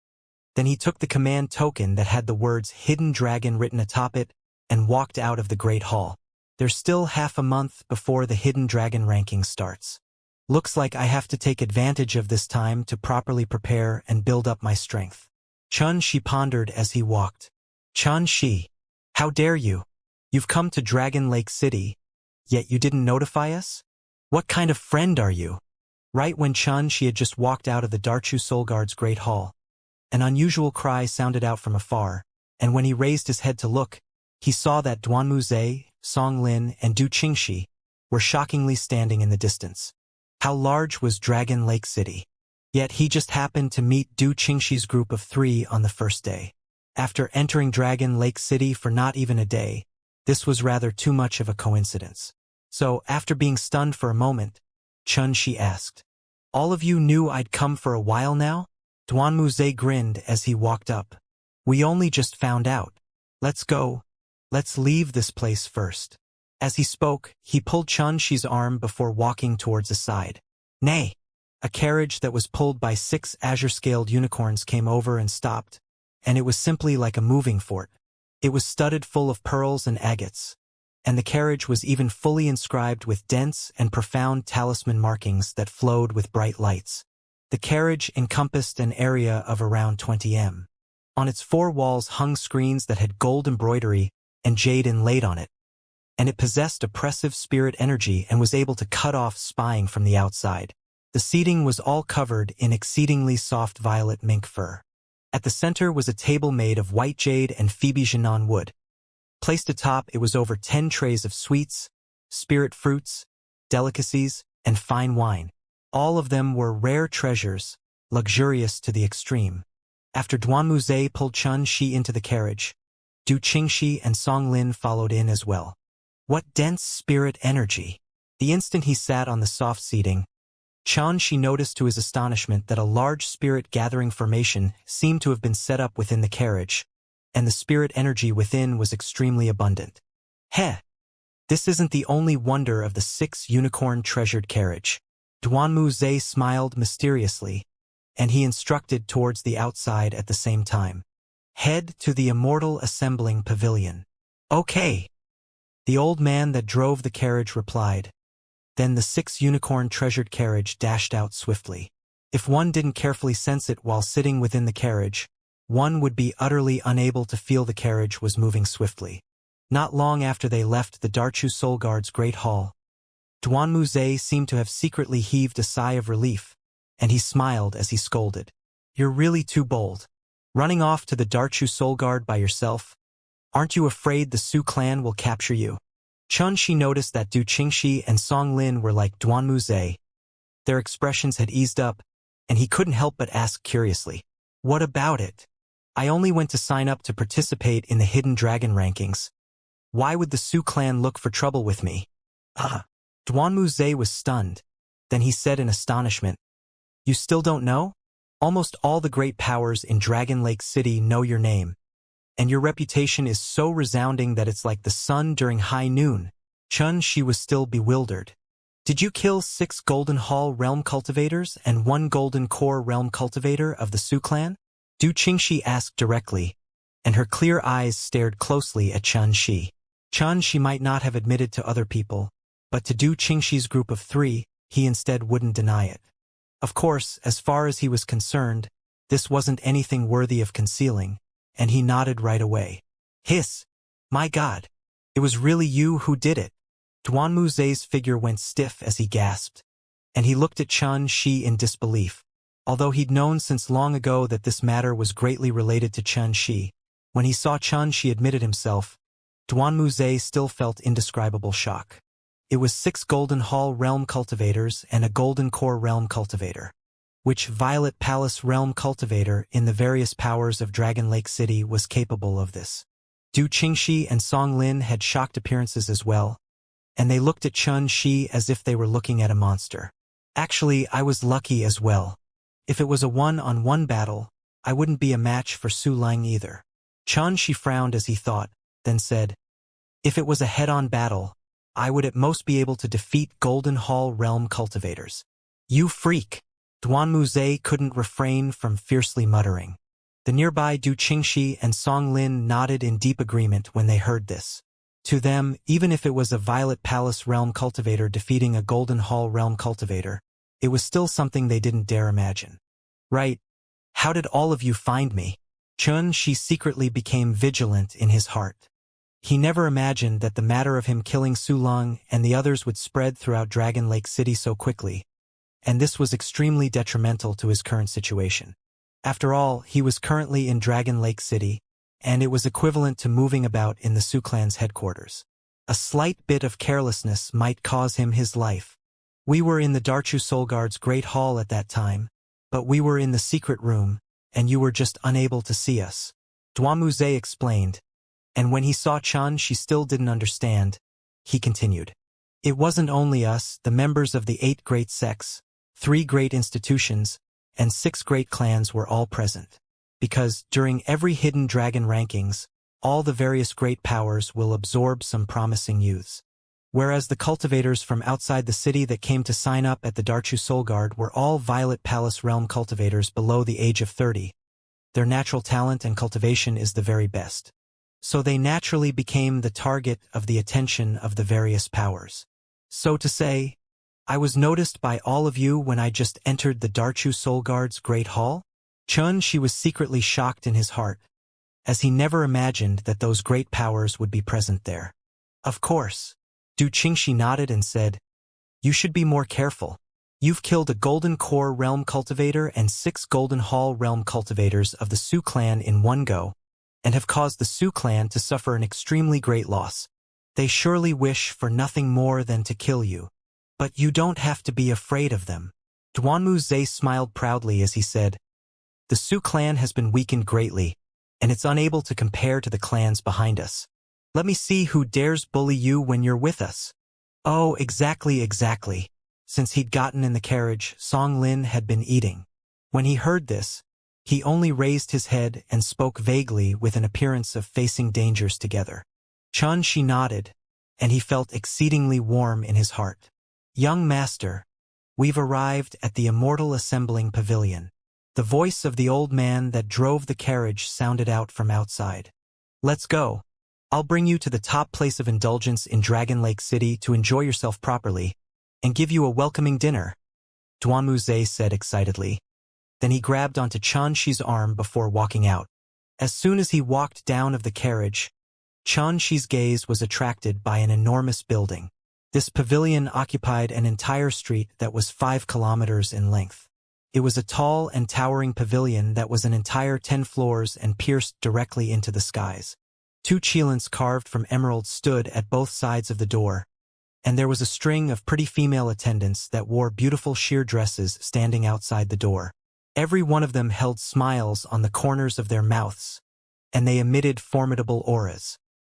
[SPEAKER 1] Then he took the command token that had the words Hidden Dragon written atop it and walked out of the Great Hall. There's still half a month before the Hidden Dragon ranking starts. Looks like I have to take advantage of this time to properly prepare and build up my strength. Shi pondered as he walked. Shi, how dare you? You've come to Dragon Lake City, yet you didn't notify us? What kind of friend are you? Right when Shi had just walked out of the Darchu Soul Guard's Great Hall, an unusual cry sounded out from afar, and when he raised his head to look, he saw that Duanmu, Song Lin, and Du Qingxi were shockingly standing in the distance. How large was Dragon Lake City? Yet he just happened to meet Du Qingxi's group of 3 on the first day. After entering Dragon Lake City for not even a day, this was rather too much of a coincidence. So, after being stunned for a moment, Shi asked, "All of you knew I'd come for a while now?" Duanmu grinned as he walked up. "We only just found out. Let's go. Let's leave this place first." As he spoke, he pulled Shi's arm before walking towards a side. "Nay!" A carriage that was pulled by 6 azure-scaled unicorns came over and stopped, and it was simply like a moving fort. It was studded full of pearls and agates, and the carriage was even fully inscribed with dense and profound talisman markings that flowed with bright lights. The carriage encompassed an area of around 20 m. On its 4 walls hung screens that had gold embroidery and jade inlaid on it, and it possessed oppressive spirit energy and was able to cut off spying from the outside. The seating was all covered in exceedingly soft violet mink fur. At the center was a table made of white jade and Phoebe Jinan wood. Placed atop, it was over 10 trays of sweets, spirit fruits, delicacies, and fine wine. All of them were rare treasures, luxurious to the extreme. After Duanmu pulled Shi into the carriage, Du Qingxi and Song Lin followed in as well. What dense spirit energy! The instant he sat on the soft seating, Shi noticed to his astonishment that a large spirit gathering formation seemed to have been set up within the carriage, and the spirit energy within was extremely abundant. Heh! This isn't the only wonder of the 6 unicorn-treasured carriage. Duanmu smiled mysteriously, and he instructed towards the outside at the same time. Head to the Immortal assembling pavilion. Okay. The old man that drove the carriage replied. Then the 6 unicorn-treasured carriage dashed out swiftly. If one didn't carefully sense it while sitting within the carriage, one would be utterly unable to feel the carriage was moving swiftly. Not long after they left the Darchu Soul Guard's great hall, Duanmuze seemed to have secretly heaved a sigh of relief, and he smiled as he scolded. "You're really too bold. Running off to the Darchu Soul Guard by yourself? Aren't you afraid the Su clan will capture you?" Chun Shi noticed that Du Qingxi and Song Lin were like Duanmuze. Their expressions had eased up, and he couldn't help but ask curiously, "What about it? I only went to sign up to participate in the Hidden Dragon rankings. Why would the Su clan look for trouble with me?" Duanmuze was stunned. Then he said in astonishment, "You still don't know? Almost all the great powers in Dragon Lake City know your name, and your reputation is so resounding that it's like the sun during high noon." Chun Shi was still bewildered. "Did you kill 6 Golden Hall Realm Cultivators and 1 Golden Core Realm Cultivator of the Su clan?" Du Qingxi asked directly, and her clear eyes stared closely at Chun Shi. Chun Shi might not have admitted to other people, but to Du Qingxi's group of 3, he instead wouldn't deny it. Of course, as far as he was concerned, this wasn't anything worthy of concealing, and he nodded right away. "Hiss! My God! It was really you who did it!" Duanmuze's figure went stiff as he gasped, and he looked at Chun Shi in disbelief. Although he'd known since long ago that this matter was greatly related to Chun Shi, when he saw Chun Shi admitted himself, Duanmuze still felt indescribable shock. It was 6 Golden Hall Realm Cultivators and a Golden Core Realm Cultivator. Which Violet Palace Realm Cultivator in the various powers of Dragon Lake City was capable of this? Du Qingxi and Song Lin had shocked appearances as well, and they looked at Chun Shi as if they were looking at a monster. "Actually, I was lucky as well. If it was a one-on-one battle, I wouldn't be a match for Su Lang either." Chun Shi frowned as he thought, then said, "If it was a head-on battle, I would at most be able to defeat Golden Hall Realm Cultivators." "You freak!" Duanmuze couldn't refrain from fiercely muttering. The nearby Du Qingxi and Song Lin nodded in deep agreement when they heard this. To them, even if it was a Violet Palace Realm Cultivator defeating a Golden Hall Realm Cultivator, it was still something they didn't dare imagine. "Right. How did all of you find me?" Chun Shi secretly became vigilant in his heart. He never imagined that the matter of him killing Su Lang and the others would spread throughout Dragon Lake City so quickly, and this was extremely detrimental to his current situation. After all, he was currently in Dragon Lake City, and it was equivalent to moving about in the Su clan's headquarters. A slight bit of carelessness might cause him his life. "We were in the Darchu Soul Guard's great hall at that time, but we were in the secret room, and you were just unable to see us," Duanmuze explained. And when he saw Chun Shi still didn't understand, he continued. "It wasn't only us, the members of the 8 great sects, 3 great institutions, and 6 great clans were all present. Because, during every Hidden Dragon rankings, all the various great powers will absorb some promising youths. Whereas the cultivators from outside the city that came to sign up at the Darchu Soul Guard were all Violet Palace Realm cultivators below the age of 30. Their natural talent and cultivation is the very best. So they naturally became the target of the attention of the various powers. So to say, I was noticed by all of you when I just entered the Darchu Soul Guard's great hall?" Chun Shi was secretly shocked in his heart, as he never imagined that those great powers would be present there. "Of course." Du Qingxi nodded and said, "You should be more careful. You've killed a Golden Core Realm Cultivator and 6 Golden Hall Realm Cultivators of the Su clan in one go, and have caused the Su clan to suffer an extremely great loss. They surely wish for nothing more than to kill you. But you don't have to be afraid of them." Duanmuze smiled proudly as he said, "The Su clan has been weakened greatly, and it's unable to compare to the clans behind us. Let me see who dares bully you when you're with us." "Oh, exactly." Since he'd gotten in the carriage, Song Lin had been eating. When he heard this, he only raised his head and spoke vaguely with an appearance of facing dangers together. Chun Shi nodded, and he felt exceedingly warm in his heart. "Young master, we've arrived at the Immortal Assembling Pavilion." The voice of the old man that drove the carriage sounded out from outside. "Let's go. I'll bring you to the top place of indulgence in Dragon Lake City to enjoy yourself properly, and give you a welcoming dinner," Duanmuze said excitedly. Then he grabbed onto Chun Shi's arm before walking out. As soon as he walked down of the carriage, Xianxi's gaze was attracted by an enormous building. This pavilion occupied an entire street that was 5 kilometers in length. It was a tall and towering pavilion that was an entire 10 floors and pierced directly into the skies. 2 chelins carved from emerald stood at both sides of the door, and there was a string of pretty female attendants that wore beautiful sheer dresses standing outside the door. Every one of them held smiles on the corners of their mouths, and they emitted formidable auras.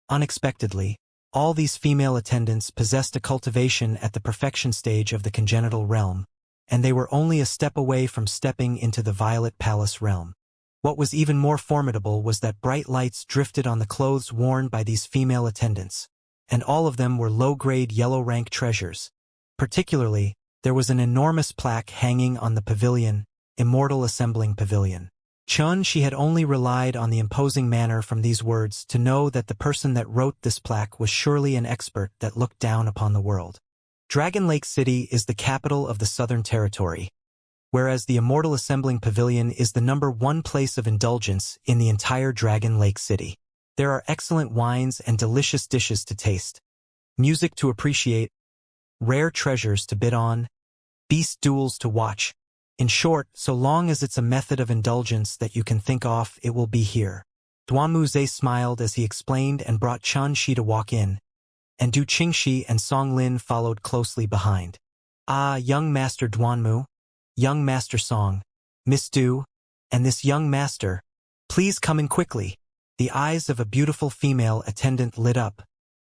[SPEAKER 1] Unexpectedly, all these female attendants possessed a cultivation at the perfection stage of the congenital realm, and they were only a step away from stepping into the Violet Palace realm. What was even more formidable was that bright lights drifted on the clothes worn by these female attendants, and all of them were low-grade yellow-rank treasures. Particularly, there was an enormous plaque hanging on the pavilion, Immortal Assembling Pavilion. Xianxia had only relied on the imposing manner from these words to know that the person that wrote this plaque was surely an expert that looked down upon the world. Dragon Lake City is the capital of the Southern Territory, whereas the Immortal Assembling Pavilion is the #1 place of indulgence in the entire Dragon Lake City. There are excellent wines and delicious dishes to taste, music to appreciate, rare treasures to bid on, beast duels to watch. In short, so long as it's a method of indulgence that you can think of, it will be here. Duanmu smiled as he explained and brought Xianxia to walk in, and Du Qingxi and Song Lin followed closely behind. Ah, young Master Duanmu, young Master Song, Miss Du, and this young master, please come in quickly. The eyes of a beautiful female attendant lit up,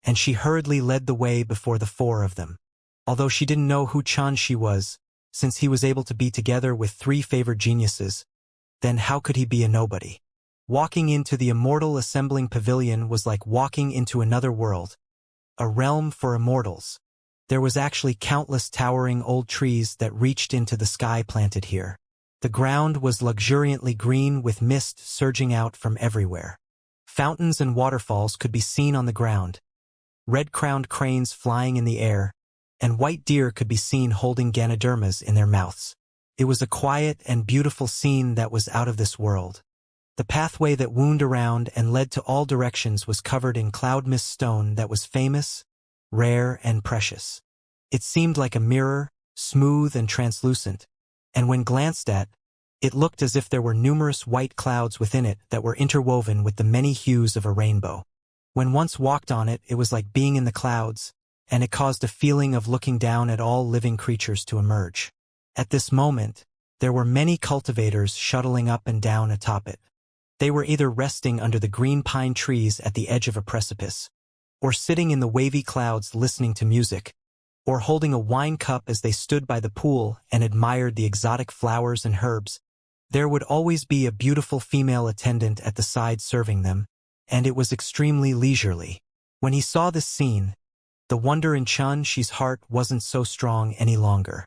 [SPEAKER 1] and she hurriedly led the way before the 4 of them. Although she didn't know who Xianxia was, since he was able to be together with 3 favored geniuses, then how could he be a nobody? Walking into the Immortal Assembling Pavilion was like walking into another world, a realm for immortals. There was actually countless towering old trees that reached into the sky planted here. The ground was luxuriantly green with mist surging out from everywhere. Fountains and waterfalls could be seen on the ground, red-crowned cranes flying in the air, and white deer could be seen holding ganodermas in their mouths. It was a quiet and beautiful scene that was out of this world. The pathway that wound around and led to all directions was covered in cloud mist stone that was famous, rare, and precious. It seemed like a mirror, smooth and translucent, and when glanced at, it looked as if there were numerous white clouds within it that were interwoven with the many hues of a rainbow. When once walked on it, it was like being in the clouds, and it caused a feeling of looking down at all living creatures to emerge. At this moment, there were many cultivators shuttling up and down atop it. They were either resting under the green pine trees at the edge of a precipice, or sitting in the wavy clouds listening to music, or holding a wine cup as they stood by the pool and admired the exotic flowers and herbs. There would always be a beautiful female attendant at the side serving them, and it was extremely leisurely. When he saw this scene, the wonder in Xianxi's heart wasn't so strong any longer.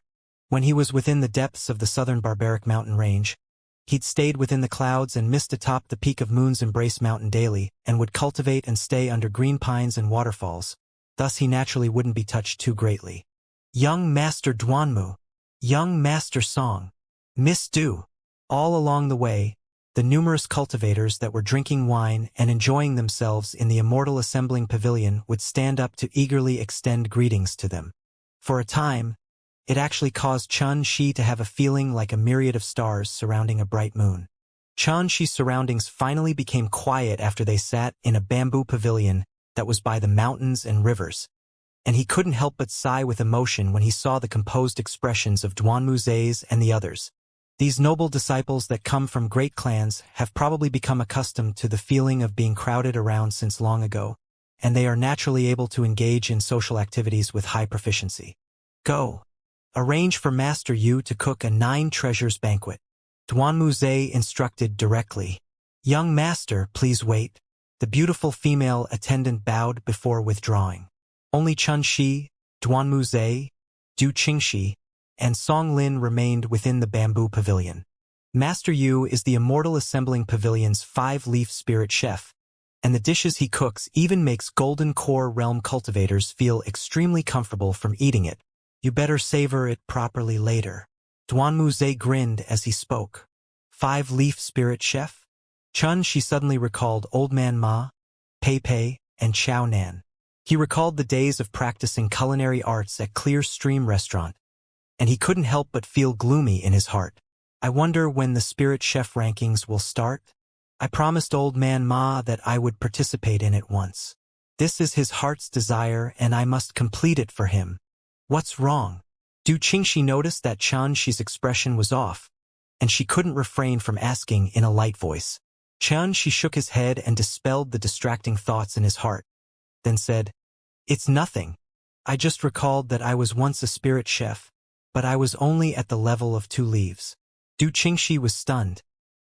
[SPEAKER 1] When he was within the depths of the southern barbaric mountain range, he'd stayed within the clouds and missed atop the peak of Moon's Embrace Mountain daily and would cultivate and stay under green pines and waterfalls. Thus he naturally wouldn't be touched too greatly. Young Master Duanmu, young Master Song, Miss Du. All along the way, the numerous cultivators that were drinking wine and enjoying themselves in the Immortal Assembling Pavilion would stand up to eagerly extend greetings to them. For a time, it actually caused Xianxia to have a feeling like a myriad of stars surrounding a bright moon. Xianxi's surroundings finally became quiet after they sat in a bamboo pavilion that was by the mountains and rivers, and he couldn't help but sigh with emotion when he saw the composed expressions of Duanmu and the others. These noble disciples that come from great clans have probably become accustomed to the feeling of being crowded around since long ago, and they are naturally able to engage in social activities with high proficiency. Go. Arrange for Master Yu to cook a 9 treasures banquet. Duanmu instructed directly. Young Master, please wait. The beautiful female attendant bowed before withdrawing. Only Xianxia, Duanmu, Du Qingxi, and Song Lin remained within the bamboo pavilion. Master Yu is the Immortal Assembling Pavilion's 5-leaf spirit chef, and the dishes he cooks even makes Golden Core Realm cultivators feel extremely comfortable from eating it. You better savor it properly later. Duanmu grinned as he spoke. 5-leaf spirit chef? Xianxia suddenly recalled Old Man Ma, Pei Pei, and Chao Nan. He recalled the days of practicing culinary arts at Clear Stream Restaurant, and he couldn't help but feel gloomy in his heart. I wonder when the Spirit Chef rankings will start? I promised Old Man Ma that I would participate in it once. This is his heart's desire, and I must complete it for him. What's wrong? Du Qingxi noticed that Qianxi's expression was off, and she couldn't refrain from asking in a light voice. Qianxi shook his head and dispelled the distracting thoughts in his heart, then said, "It's nothing. I just recalled that I was once a spirit chef, but I was only at the level of 2 leaves." Du Qingxi was stunned.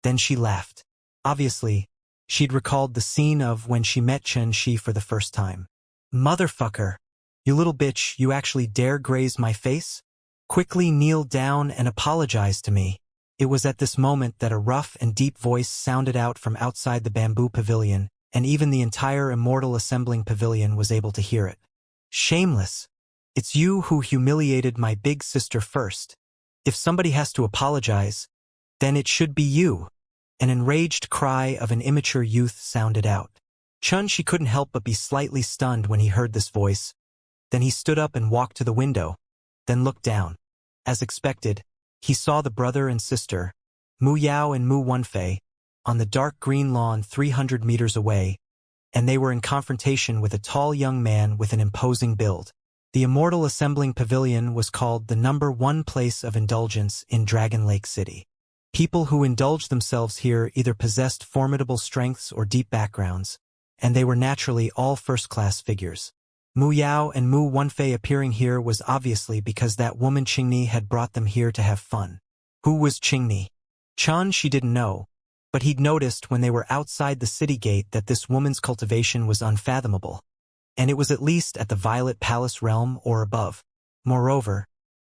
[SPEAKER 1] Then she laughed. Obviously, she'd recalled the scene of when she met Qianxi for the first time. "Motherfucker! You little bitch, you actually dare graze my face? Quickly kneel down and apologize to me." It was at this moment that a rough and deep voice sounded out from outside the bamboo pavilion, and even the entire Immortal assembling pavilion was able to hear it. "Shameless! It's you who humiliated my big sister first. If somebody has to apologize, then it should be you." An enraged cry of an immature youth sounded out. Qianxi couldn't help but be slightly stunned when he heard this voice. Then he stood up and walked to the window, then looked down. As expected, he saw the brother and sister, Mu Yao and Mu Wenfei, on the dark green lawn 300 meters away, and they were in confrontation with a tall young man with an imposing build. The Immortal assembling pavilion was called the #1 place of indulgence in Dragon Lake City. People who indulged themselves here either possessed formidable strengths or deep backgrounds, and they were naturally all first-class figures. Mu Yao and Mu Wenfei appearing here was obviously because that woman Qingni had brought them here to have fun. Who was Qingni? She didn't know, but he'd noticed when they were outside the city gate that this woman's cultivation was unfathomable, and it was at least at the Violet Palace realm or above. Moreover,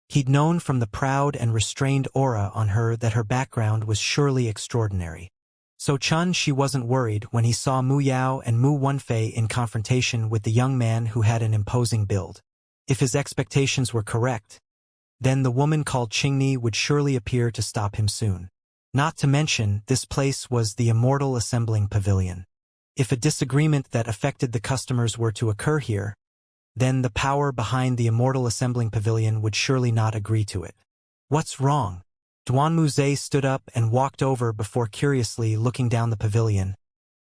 [SPEAKER 1] he'd known from the proud and restrained aura on her that her background was surely extraordinary. So she wasn't worried when he saw Mu Yao and Mu Wenfei in confrontation with the young man who had an imposing build. If his expectations were correct, then the woman called Qingni would surely appear to stop him soon. Not to mention, this place was the Immortal assembling pavilion. If a disagreement that affected the customers were to occur here, then the power behind the Immortal assembling pavilion would surely not agree to it. "What's wrong?" Duanmuze stood up and walked over before curiously looking down the pavilion,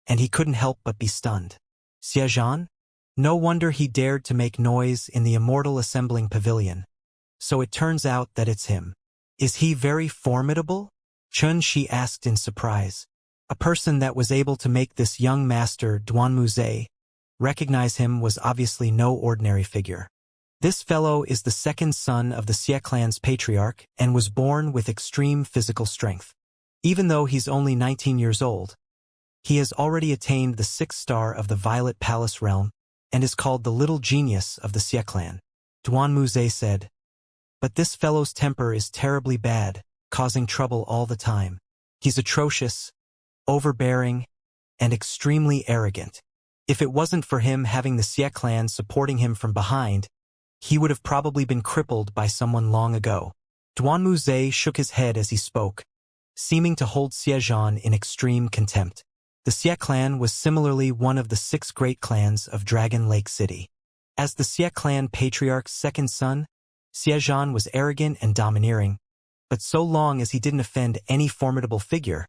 [SPEAKER 1] and he couldn't help but be stunned. Xiaozhan? No wonder he dared to make noise in the Immortal assembling pavilion. So it turns out that it's him. Is he very formidable? Qianxi asked in surprise. A person that was able to make this young master, Duanmuze, recognize him was obviously no ordinary figure. This fellow is the second son of the Xie clan's patriarch and was born with extreme physical strength. Even though he's only 19 years old, he has already attained the 6th star of the Violet Palace realm and is called the Little Genius of the Xie clan. Duanmuze said, "But this fellow's temper is terribly bad, causing trouble all the time. He's atrocious, overbearing, and extremely arrogant. If it wasn't for him having the Xie clan supporting him from behind, he would have probably been crippled by someone long ago." Duanmuze shook his head as he spoke, seeming to hold Xiaozhan in extreme contempt. The Xie clan was similarly one of the 6 great clans of Dragon Lake City. As the Xie clan patriarch's second son, Xiaozhan was arrogant and domineering, but so long as he didn't offend any formidable figure,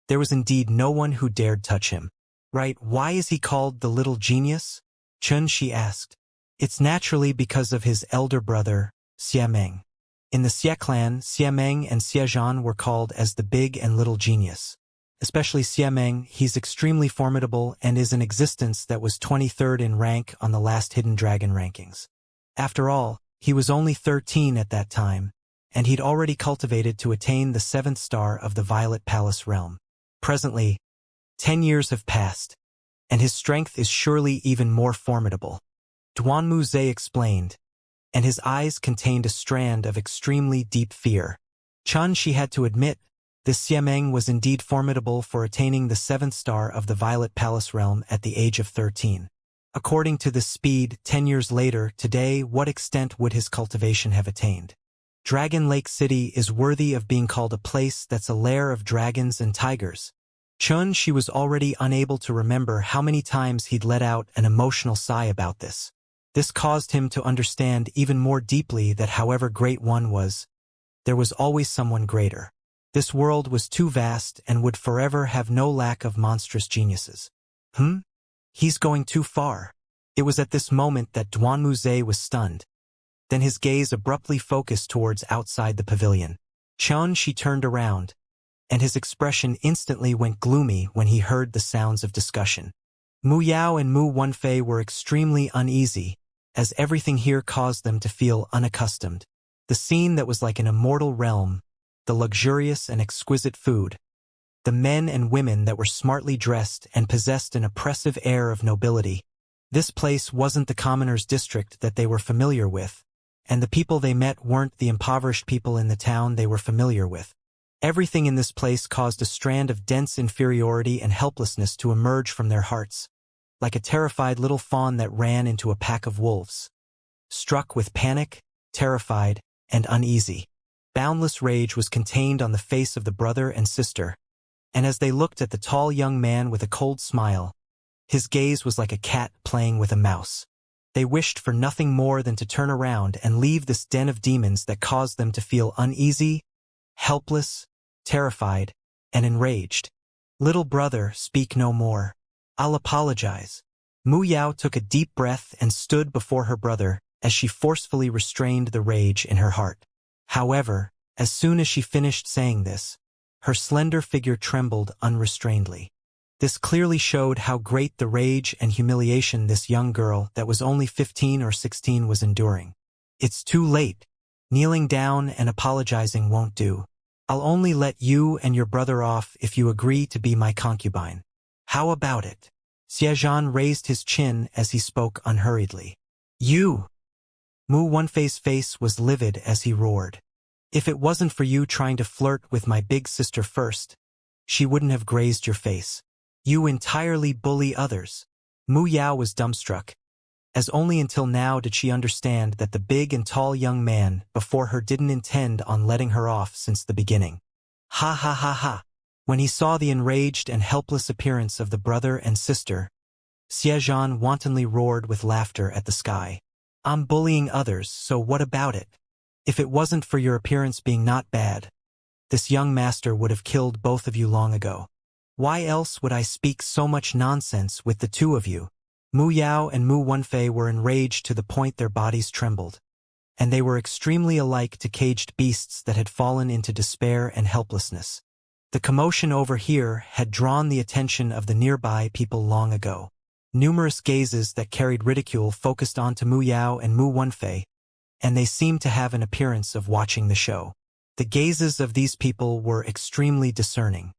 [SPEAKER 1] there was indeed no one who dared touch him. "Right, why is he called the Little Genius?" Qianxi asked. "It's naturally because of his elder brother, Xiameng. In the Xie clan, Xiameng and Xiaozhan were called as the Big and Little Genius. Especially Xiameng, he's extremely formidable and is an existence that was 23rd in rank on the last Hidden Dragon rankings. After all, he was only 13 at that time, and he'd already cultivated to attain the 7th star of the Violet Palace realm. Presently, 10 years have passed, and his strength is surely even more formidable." Duanmuze explained, and his eyes contained a strand of extremely deep fear. Qianxi had to admit, this Xiameng was indeed formidable for attaining the 7th star of the Violet Palace realm at the age of 13. According to this speed, 10 years later, today, what extent would his cultivation have attained? Dragon Lake City is worthy of being called a place that's a lair of dragons and tigers, She was already unable to remember how many times he'd let out an emotional sigh about this. This caused him to understand even more deeply that however great one was, there was always someone greater. This world was too vast and would forever have no lack of monstrous geniuses. He's going too far. It was at this moment that Duanmuze was stunned. Then his gaze abruptly focused towards outside the pavilion. She turned around, and his expression instantly went gloomy when he heard the sounds of discussion. Mu Yao and Mu Wenfei were extremely uneasy, as everything here caused them to feel unaccustomed. The scene that was like an immortal realm, the luxurious and exquisite food, the men and women that were smartly dressed and possessed an oppressive air of nobility. This place wasn't the commoners' district that they were familiar with, and the people they met weren't the impoverished people in the town they were familiar with. Everything in this place caused a strand of dense inferiority and helplessness to emerge from their hearts, like a terrified little fawn that ran into a pack of wolves. Struck with panic, terrified, and uneasy, boundless rage was contained on the face of the brother and sister, and as they looked at the tall young man with a cold smile, his gaze was like a cat playing with a mouse. They wished for nothing more than to turn around and leave this den of demons that caused them to feel uneasy, helpless, terrified, and enraged. Little brother, speak no more. I'll apologize. Mu Yao took a deep breath and stood before her brother as she forcefully restrained the rage in her heart. However, as soon as she finished saying this, her slender figure trembled unrestrainedly. This clearly showed how great the rage and humiliation this young girl that was only 15 or 16 was enduring. It's too late. Kneeling down and apologizing won't do. I'll only let you and your brother off if you agree to be my concubine. How about it? Xianxia raised his chin as he spoke unhurriedly. You! Mu Wenfei's face was livid as he roared. If it wasn't for you trying to flirt with my big sister first, she wouldn't have grazed your face. You entirely bully others. Mu Yao was dumbstruck, as only until now did she understand that the big and tall young man before her didn't intend on letting her off since the beginning. Ha ha ha ha. When he saw the enraged and helpless appearance of the brother and sister, Xianxia wantonly roared with laughter at the sky. I'm bullying others, so what about it? If it wasn't for your appearance being not bad, this young master would have killed both of you long ago. Why else would I speak so much nonsense with the two of you? Mu Yao and Mu Wenfei were enraged to the point their bodies trembled, and they were extremely alike to caged beasts that had fallen into despair and helplessness. The commotion over here had drawn the attention of the nearby people long ago. Numerous gazes that carried ridicule focused onto Mu Yao and Mu Wenfei, and they seemed to have an appearance of watching the show. The gazes of these people were extremely discerning.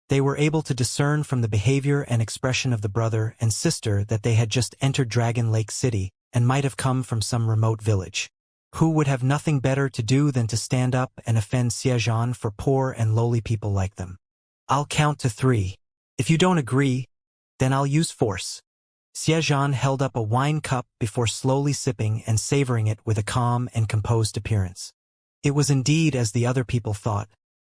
[SPEAKER 1] They were able to discern from the behavior and expression of the brother and sister that they had just entered Dragon Lake City and might have come from some remote village. Who would have nothing better to do than to stand up and offend Xianxia for poor and lowly people like them? I'll count to 3. If you don't agree, then I'll use force. Xianxia held up a wine cup before slowly sipping and savoring it with a calm and composed appearance. It was indeed as the other people thought.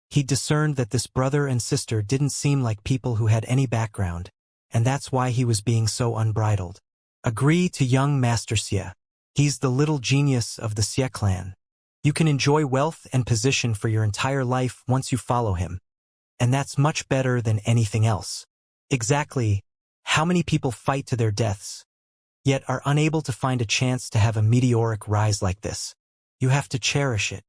[SPEAKER 1] He discerned that this brother and sister didn't seem like people who had any background, and that's why he was being so unbridled. Agree to young Master Xia. He's the little genius of the Xia clan. You can enjoy wealth and position for your entire life once you follow him, and that's much better than anything else. Exactly, how many people fight to their deaths, yet are unable to find a chance to have a meteoric rise like this? You have to cherish it.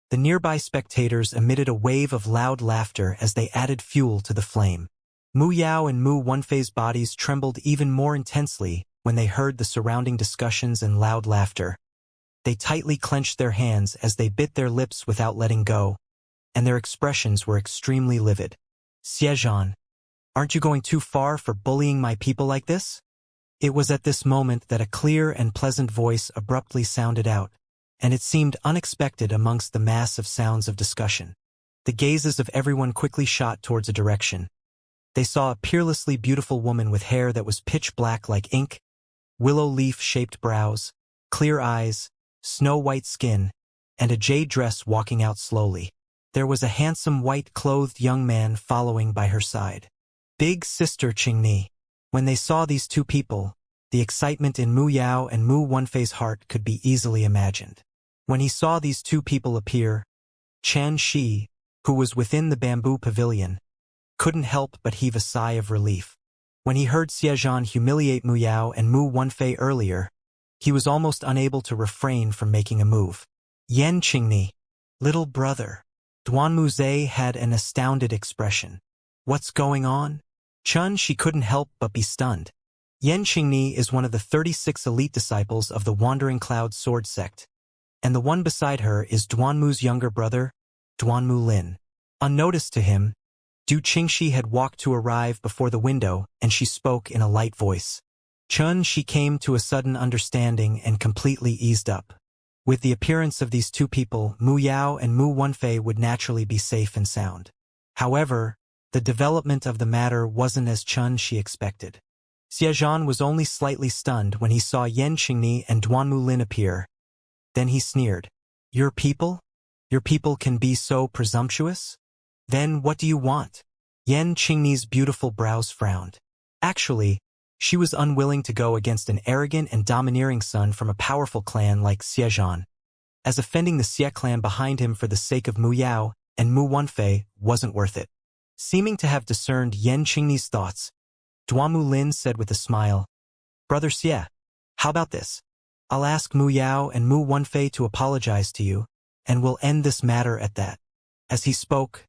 [SPEAKER 1] The nearby spectators emitted a wave of loud laughter as they added fuel to the flame. Mu Yao and Mu Wenfei's bodies trembled even more intensely when they heard the surrounding discussions and loud laughter. They tightly clenched their hands as they bit their lips without letting go, and their expressions were extremely livid. Xianxia, aren't you going too far for bullying my people like this? It was at this moment that a clear and pleasant voice abruptly sounded out, and it seemed unexpected amongst the mass of sounds of discussion. The gazes of everyone quickly shot towards a direction. They saw a peerlessly beautiful woman with hair that was pitch black like ink, willow leaf-shaped brows, clear eyes, snow-white skin, and a jade dress walking out slowly. There was a handsome white-clothed young man following by her side. Big sister Qingni. When they saw these two people, the excitement in Mu Yao and Mu Wenfei's heart could be easily imagined. When he saw these two people appear, Chen Shi, who was within the bamboo pavilion, couldn't help but heave a sigh of relief. When he heard Xiaozhan humiliate Mu Yao and Mu Wenfei earlier, he was almost unable to refrain from making a move. Yan Qingni, little brother. Duan Muzhe had an astounded expression. What's going on? Chun Shi couldn't help but be stunned. Yan Qingni is one of the 36 elite disciples of the Wandering Cloud Sword Sect, and the one beside her is Duanmu's younger brother, Duanmu Lin. Unnoticed to him, Du Qingxi had walked to arrive before the window, and she spoke in a light voice. Chun Shi came to a sudden understanding and completely eased up. With the appearance of these two people, Mu Yao and Mu Wenfei would naturally be safe and sound. However, the development of the matter wasn't as Chun Shi expected. Xiaozhan was only slightly stunned when he saw Yan Qingni and Duanmu Lin appear. Then he sneered. Your people? Your people can be so presumptuous? Then what do you want? Yan Qingni's beautiful brows frowned. Actually, she was unwilling to go against an arrogant and domineering son from a powerful clan like Xiaozhan, as offending the Xie clan behind him for the sake of Mu Yao and Mu Wenfei wasn't worth it. Seeming to have discerned Yan Qingni's thoughts, Duanmu Lin said with a smile, Brother Xie, how about this? I'll ask Mu Yao and Mu Wenfei to apologize to you, and we'll end this matter at that. As he spoke,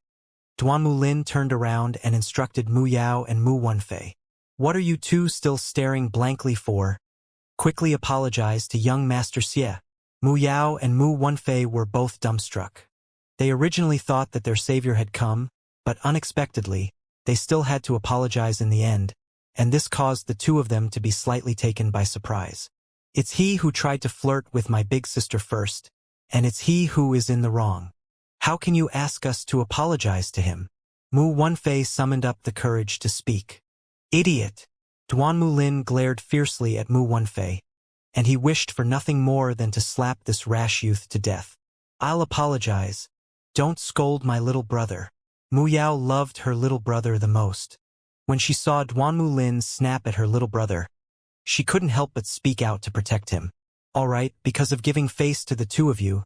[SPEAKER 1] Duanmu Lin turned around and instructed Mu Yao and Mu Wenfei. What are you two still staring blankly for? Quickly apologize to young Master Xie. Mu Yao and Mu Wenfei were both dumbstruck. They originally thought that their savior had come, but unexpectedly, they still had to apologize in the end, and this caused the two of them to be slightly taken by surprise. It's he who tried to flirt with my big sister first, and it's he who is in the wrong. How can you ask us to apologize to him? Mu Wenfei summoned up the courage to speak. Idiot! Duanmu Lin glared fiercely at Mu Wenfei, and he wished for nothing more than to slap this rash youth to death. I'll apologize. Don't scold my little brother. Mu Yao loved her little brother the most. When she saw Duanmu Lin snap at her little brother, she couldn't help but speak out to protect him. All right, because of giving face to the two of you,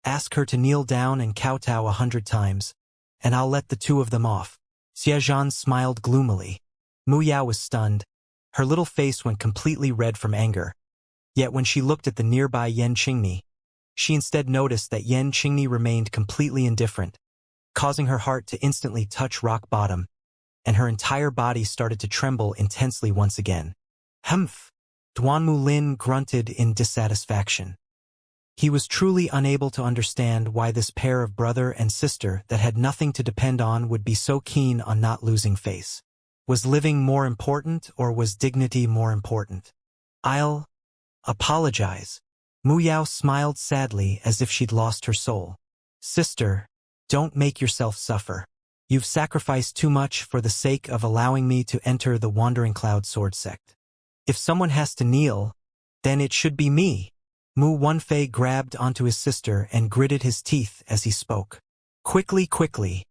[SPEAKER 1] ask her to kneel down and kowtow 100 times, and I'll let the two of them off. Xiaozhan smiled gloomily. Mu Yao was stunned. Her little face went completely red from anger. Yet when she looked at the nearby Yan Qingni, she instead noticed that Yan Qingni remained completely indifferent, causing her heart to instantly touch rock bottom, and her entire body started to tremble intensely once again. Humph! Duanmu Lin grunted in dissatisfaction. He was truly unable to understand why this pair of brother and sister that had nothing to depend on would be so keen on not losing face. Was living more important, or was dignity more important? I'll apologize. Mu Yao smiled sadly as if she'd lost her soul. Sister, don't make yourself suffer. You've sacrificed too much for the sake of allowing me to enter the Wandering Cloud Sword Sect. If someone has to kneel, then it should be me. Mu Wenfei grabbed onto his sister and gritted his teeth as he spoke. Quickly.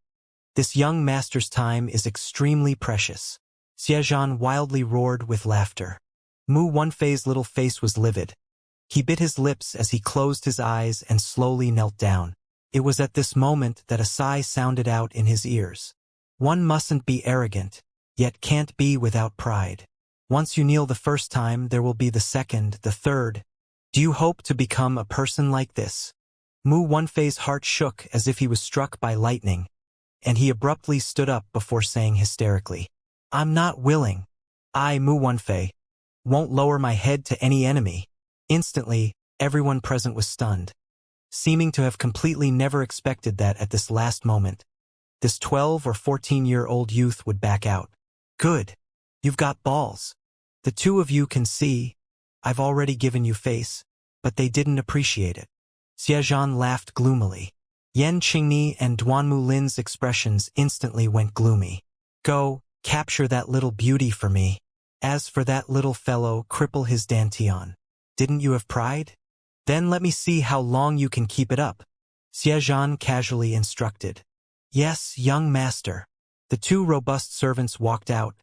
[SPEAKER 1] This young master's time is extremely precious. Xiaozhan wildly roared with laughter. Mu Wenfei's little face was livid. He bit his lips as he closed his eyes and slowly knelt down. It was at this moment that a sigh sounded out in his ears. One mustn't be arrogant, yet can't be without pride. Once you kneel the first time, there will be the second, the third. Do you hope to become a person like this? Mu Wenfei's heart shook as if he was struck by lightning, and he abruptly stood up before saying hysterically, I'm not willing. I, Mu Wenfei, won't lower my head to any enemy. Instantly, everyone present was stunned, seeming to have completely never expected that at this last moment, this 12 or 14-year-old youth would back out. Good. You've got balls. The two of you can see, I've already given you face, but they didn't appreciate it. Xiaozhan laughed gloomily. Yan Qingni and Duanmu Lin's expressions instantly went gloomy. Go, capture that little beauty for me. As for that little fellow, cripple his dantian. Didn't you have pride? Then let me see how long you can keep it up. Xiaozhan casually instructed. Yes, young master. The two robust servants walked out,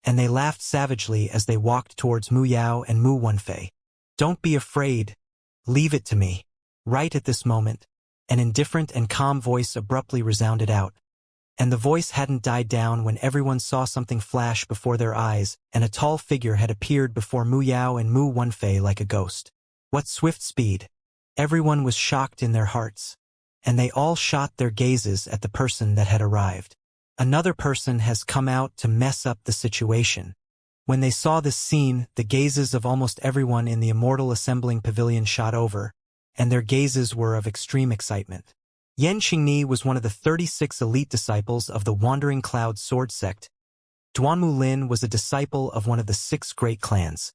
[SPEAKER 1] and they laughed savagely as they walked towards Mu Yao and Mu Wenfei. "Don't be afraid. Leave it to me." Right at this moment, an indifferent and calm voice abruptly resounded out. And the voice hadn't died down when everyone saw something flash before their eyes, and a tall figure had appeared before Mu Yao and Mu Wenfei like a ghost. What swift speed! Everyone was shocked in their hearts, and they all shot their gazes at the person that had arrived. Another person has come out to mess up the situation. When they saw this scene, the gazes of almost everyone in the Immortal assembling pavilion shot over, and their gazes were of extreme excitement. Yan Qingni was one of the 36 elite disciples of the Wandering Cloud sword sect. Duanmu Lin was a disciple of one of the 6 great clans,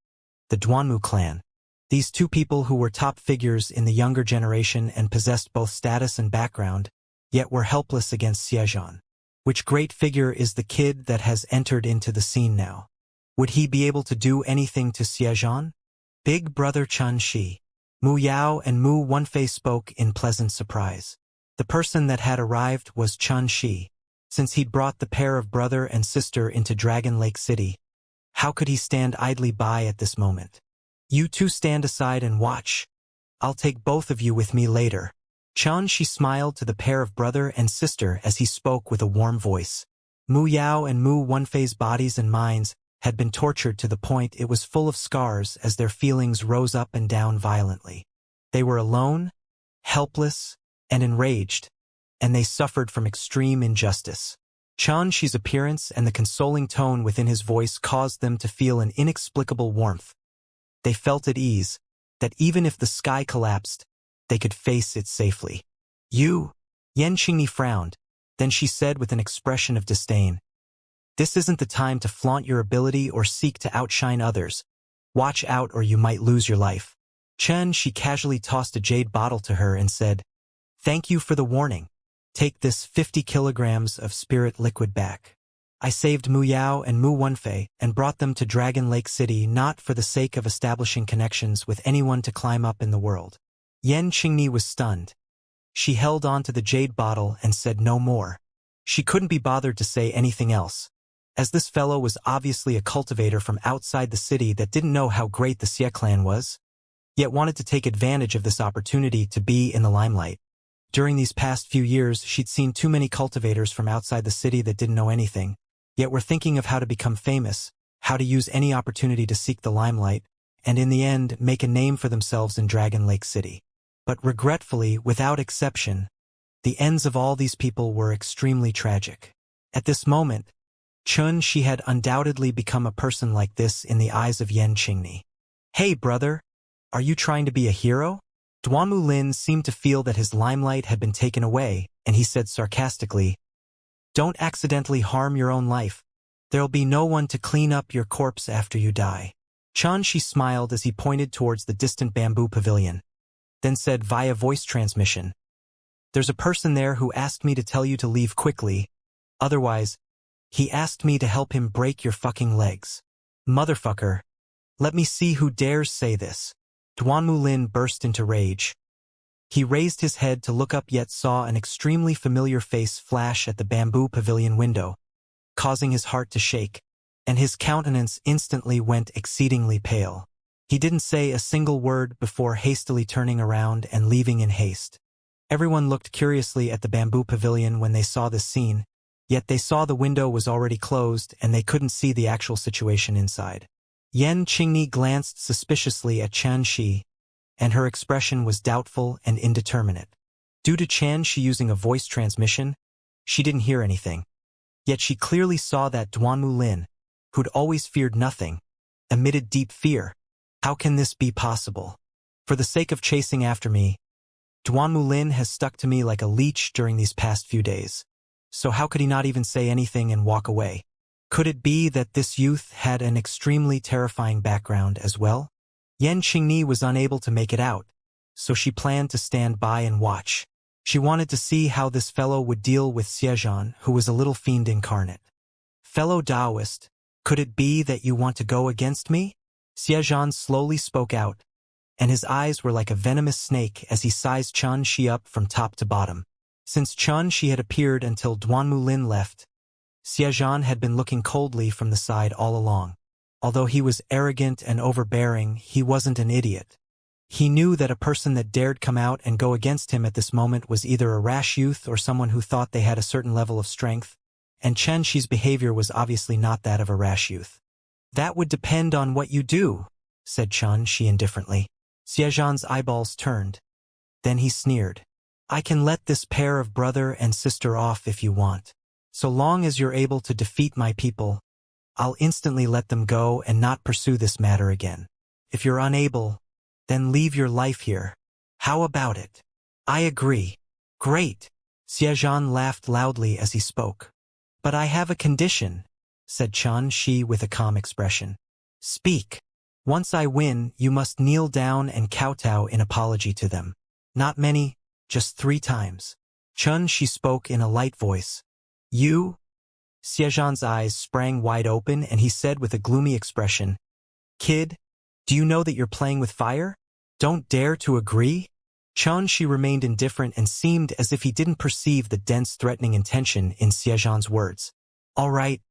[SPEAKER 1] the Duanmu clan. These two people who were top figures in the younger generation and possessed both status and background, yet were helpless against Xianxia. Which great figure is the kid that has entered into the scene now? Would he be able to do anything to Xianxia? Big brother Chen Shi. Mu Yao and Mu Wenfei spoke in pleasant surprise. The person that had arrived was Chen Shi. Since he'd brought the pair of brother and sister into Dragon Lake City, how could he stand idly by at this moment? "You two stand aside and watch. I'll take both of you with me later." Chen Shi smiled to the pair of brother and sister as he spoke with a warm voice. Mu Yao and Mu Wenfei's bodies and minds had been tortured to the point it was full of scars as their feelings rose up and down violently. They were alone, helpless, and enraged, and they suffered from extreme injustice. Chen Shi's appearance and the consoling tone within his voice caused them to feel an inexplicable warmth. They felt at ease, that even if the sky collapsed, they could face it safely. "You?" Yan Qingni frowned, then she said with an expression of disdain, "This isn't the time to flaunt your ability or seek to outshine others. Watch out or you might lose your life." Chen Shi casually tossed a jade bottle to her and said, "Thank you for the warning. Take this 50 kilograms of spirit liquid back. I saved Mu Yao and Mu Wenfei and brought them to Dragon Lake City not for the sake of establishing connections with anyone to climb up in the world." Yan Qingni was stunned. She held on to the jade bottle and said no more. She couldn't be bothered to say anything else, as this fellow was obviously a cultivator from outside the city that didn't know how great the Xie clan was, yet wanted to take advantage of this opportunity to be in the limelight. During these past few years, she'd seen too many cultivators from outside the city that didn't know anything, yet were thinking of how to become famous, how to use any opportunity to seek the limelight, and in the end make a name for themselves in Dragon Lake City. But regretfully, without exception, the ends of all these people were extremely tragic. At this moment, Chen Shi had undoubtedly become a person like this in the eyes of Yan Qingni. "Hey brother, are you trying to be a hero?" Duanmu Lin seemed to feel that his limelight had been taken away, and he said sarcastically, "Don't accidentally harm your own life. There'll be no one to clean up your corpse after you die." Chen Shi smiled as he pointed towards the distant bamboo pavilion, then said via voice transmission, "There's a person there who asked me to tell you to leave quickly. Otherwise, he asked me to help him break your fucking legs. Motherfucker. Let me see who dares say this." Duanmu Lin burst into rage. He raised his head to look up yet saw an extremely familiar face flash at the bamboo pavilion window, causing his heart to shake, and his countenance instantly went exceedingly pale. He didn't say a single word before hastily turning around and leaving in haste. Everyone looked curiously at the bamboo pavilion when they saw this scene, yet they saw the window was already closed and they couldn't see the actual situation inside. Yan Qingni glanced suspiciously at Chen Shi, and her expression was doubtful and indeterminate. Due to Chen Shi using a voice transmission, she didn't hear anything. Yet she clearly saw that Duanmu Lin, who'd always feared nothing, emitted deep fear. How can this be possible? For the sake of chasing after me, Duanmu Lin has stuck to me like a leech during these past few days. So how could he not even say anything and walk away? Could it be that this youth had an extremely terrifying background as well? Yan Qingni was unable to make it out, so she planned to stand by and watch. She wanted to see how this fellow would deal with Xianxia, who was a little fiend incarnate. "Fellow Taoist, could it be that you want to go against me?" Xianxia slowly spoke out, and his eyes were like a venomous snake as he sized Chen Shi up from top to bottom. Since Chen Shi had appeared until Duanmu Lin left, Xiaozhan had been looking coldly from the side all along. Although he was arrogant and overbearing, he wasn't an idiot. He knew that a person that dared come out and go against him at this moment was either a rash youth or someone who thought they had a certain level of strength, and Chen Shi's behavior was obviously not that of a rash youth. "That would depend on what you do," said Chen Shi indifferently. Xiaozhan's eyeballs turned. Then he sneered. "I can let this pair of brother and sister off if you want. So long as you're able to defeat my people, I'll instantly let them go and not pursue this matter again. If you're unable, then leave your life here. How about it?" "I agree." "Great." Xiaozhan laughed loudly as he spoke. "But I have a condition," said Chen Shi with a calm expression. "Speak. Once I win, you must kneel down and kowtow in apology to them. Not many, just 3 times. Chen Shi spoke in a light voice. "You?" Xiaozhan's eyes sprang wide open and he said with a gloomy expression, "Kid, do you know that you're playing with fire? Don't dare to agree?" Chen Shi remained indifferent and seemed as if he didn't perceive the dense threatening intention in Xiaozhan's words. "All right,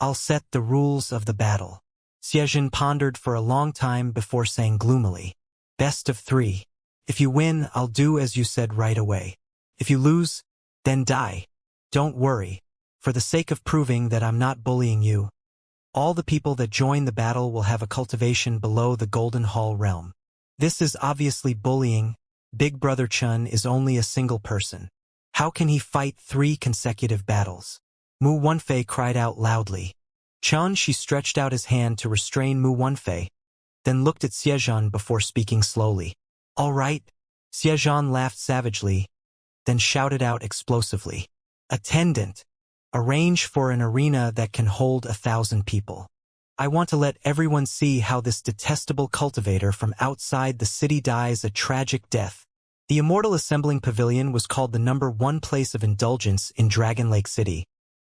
[SPEAKER 1] I'll set the rules of the battle." Xiaozhan pondered for a long time before saying gloomily, "Best of 3. If you win, I'll do as you said right away. If you lose, then die. Don't worry. For the sake of proving that I'm not bullying you, all the people that join the battle will have a cultivation below the Golden Hall realm. This is obviously bullying. Big Brother Chen is only a single person. How can he fight 3 consecutive battles?" Mu Wenfei cried out loudly. Chen Shi stretched out his hand to restrain Mu Wenfei, then looked at Xiaozhan before speaking slowly. "All right." Xiaozhan laughed savagely, then shouted out explosively. "Attendant, arrange for an arena that can hold 1,000 people. I want to let everyone see how this detestable cultivator from outside the city dies a tragic death." The Immortal Assembling Pavilion was called the #1 place of indulgence in Dragon Lake City.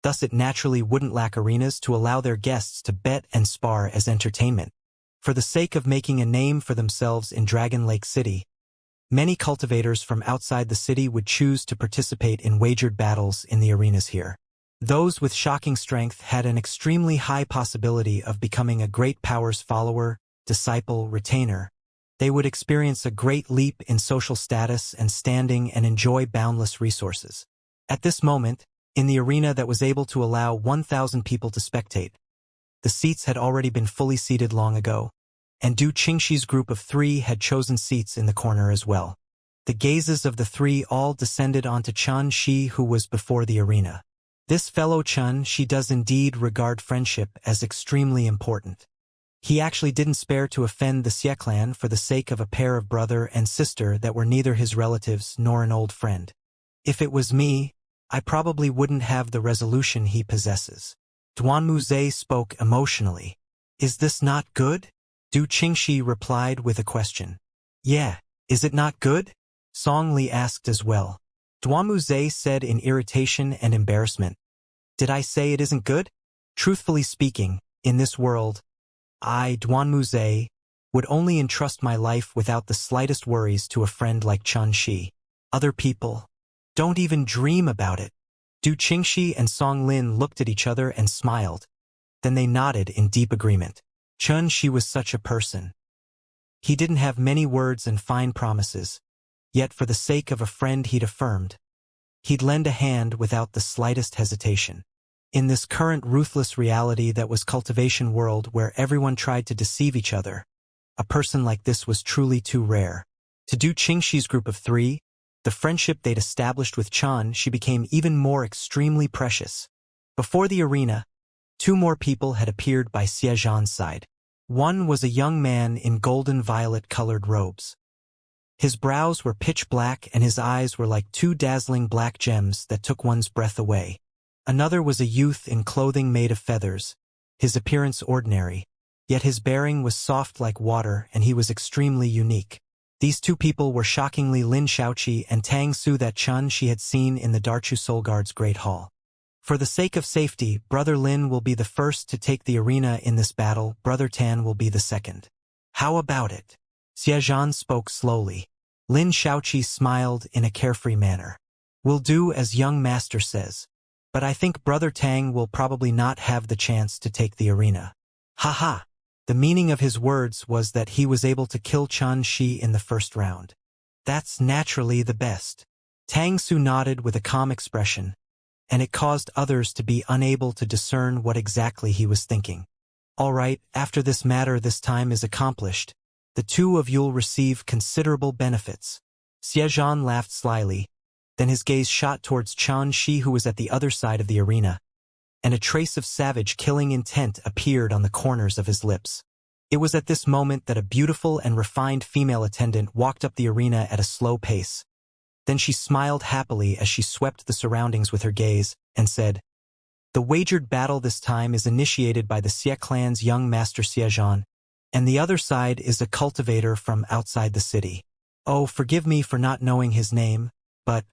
[SPEAKER 1] Thus it naturally wouldn't lack arenas to allow their guests to bet and spar as entertainment. For the sake of making a name for themselves in Dragon Lake City, many cultivators from outside the city would choose to participate in wagered battles in the arenas here. Those with shocking strength had an extremely high possibility of becoming a great power's follower, disciple, retainer. They would experience a great leap in social status and standing and enjoy boundless resources. At this moment, in the arena that was able to allow 1,000 people to spectate, the seats had already been fully seated long ago, and Du Qingxi's group of 3 had chosen seats in the corner as well. The gazes of the 3 all descended onto Chen Shi, who was before the arena. This fellow Chen Shi does indeed regard friendship as extremely important. He actually didn't spare to offend the Xie clan for the sake of a pair of brother and sister that were neither his relatives nor an old friend. If it was me, I probably wouldn't have the resolution he possesses. Duanmu spoke emotionally. "Is this not good?" Du Qingxi replied with a question. "Yeah, is it not good?" Song Li asked as well. Duanmu said in irritation and embarrassment. "Did I say it isn't good? Truthfully speaking, in this world, I, Duanmu, would only entrust my life without the slightest worries to a friend like Chen Shi. Other people don't even dream about it." Du Qingxi and Song Lin looked at each other and smiled. Then they nodded in deep agreement. Chen Shi was such a person. He didn't have many words and fine promises, yet for the sake of a friend he'd affirmed, he'd lend a hand without the slightest hesitation. In this current ruthless reality that was Cultivation world where everyone tried to deceive each other, a person like this was truly too rare. To Du Qingxi's group of 3, the friendship they'd established with Chen Shi became even more extremely precious. Before the arena, 2 more people had appeared by Xiaozhan's side. One was a young man in golden violet-colored robes. His brows were pitch black and his eyes were like 2 dazzling black gems that took one's breath away. Another was a youth in clothing made of feathers, his appearance ordinary, yet his bearing was soft like water and he was extremely unique. These 2 people were shockingly Lin Shaoqi and Tang Su that Chen Shi had seen in the Darchu Soulguard's Great Hall. For the sake of safety, Brother Lin will be the first to take the arena in this battle, Brother Tan will be the second. How about it? Xiaozhan spoke slowly. Lin Shaoqi smiled in a carefree manner. We'll do as young master says. but I think Brother Tang will probably not have the chance to take the arena. Haha. The meaning of his words was that he was able to kill Xianxia in the first round. That's naturally the best. Tang Su nodded with a calm expression, and it caused others to be unable to discern what exactly he was thinking. All right, after this matter this time is accomplished, the two of you'll receive considerable benefits. Xianxia laughed slyly, then his gaze shot towards Xianxia, who was at the other side of the arena, and a trace of savage killing intent appeared on the corners of his lips. It was at this moment that a beautiful and refined female attendant walked up the arena at a slow pace. Then she smiled happily as she swept the surroundings with her gaze, and said, "The wagered battle this time is initiated by the Xie clan's young master Xianxia, and the other side is a cultivator from outside the city. Oh, forgive me for not knowing his name, but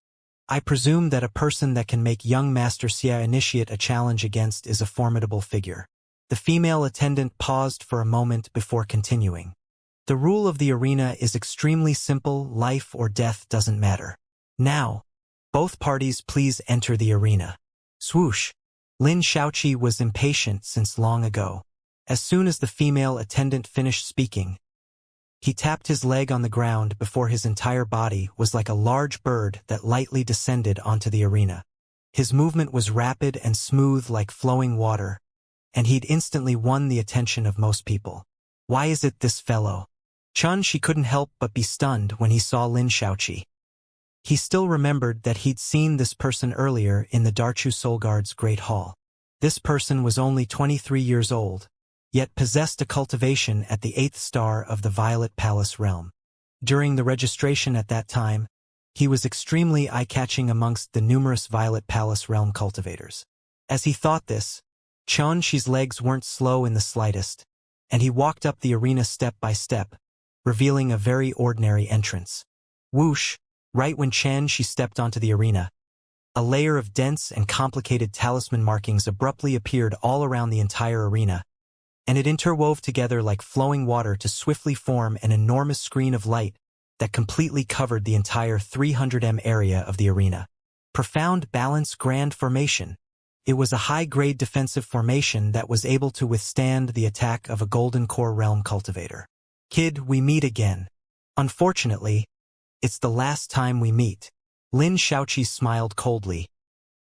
[SPEAKER 1] I presume that a person that can make young Master Xie initiate a challenge against is a formidable figure." The female attendant paused for a moment before continuing. "The rule of the arena is extremely simple, life or death doesn't matter. Now, both parties please enter the arena." Swoosh! Lin Xiaoqi was impatient since long ago. As soon as the female attendant finished speaking, he tapped his leg on the ground before his entire body was like a large bird that lightly descended onto the arena. His movement was rapid and smooth like flowing water, and he'd instantly won the attention of most people. Why is it this fellow? She couldn't help but be stunned when he saw Lin Xiaoqi. He still remembered that he'd seen this person earlier in the Darchu Solguard's Great Hall. This person was only 23 years old, yet possessed a cultivation at the 8th star of the Violet Palace realm. During the registration at that time, he was extremely eye-catching amongst the numerous Violet Palace realm cultivators. As he thought this, Xianxi's legs weren't slow in the slightest, and he walked up the arena step by step, revealing a very ordinary entrance. Whoosh! Right when Xianxi stepped onto the arena, a layer of dense and complicated talisman markings abruptly appeared all around the entire arena, and it interwove together like flowing water to swiftly form an enormous screen of light that completely covered the entire 300m area of the arena. Profound Balance Grand Formation. It was a high-grade defensive formation that was able to withstand the attack of a Golden Core Realm cultivator. "Kid, we meet again. Unfortunately, it's the last time we meet." Lin Xiaoqi smiled coldly.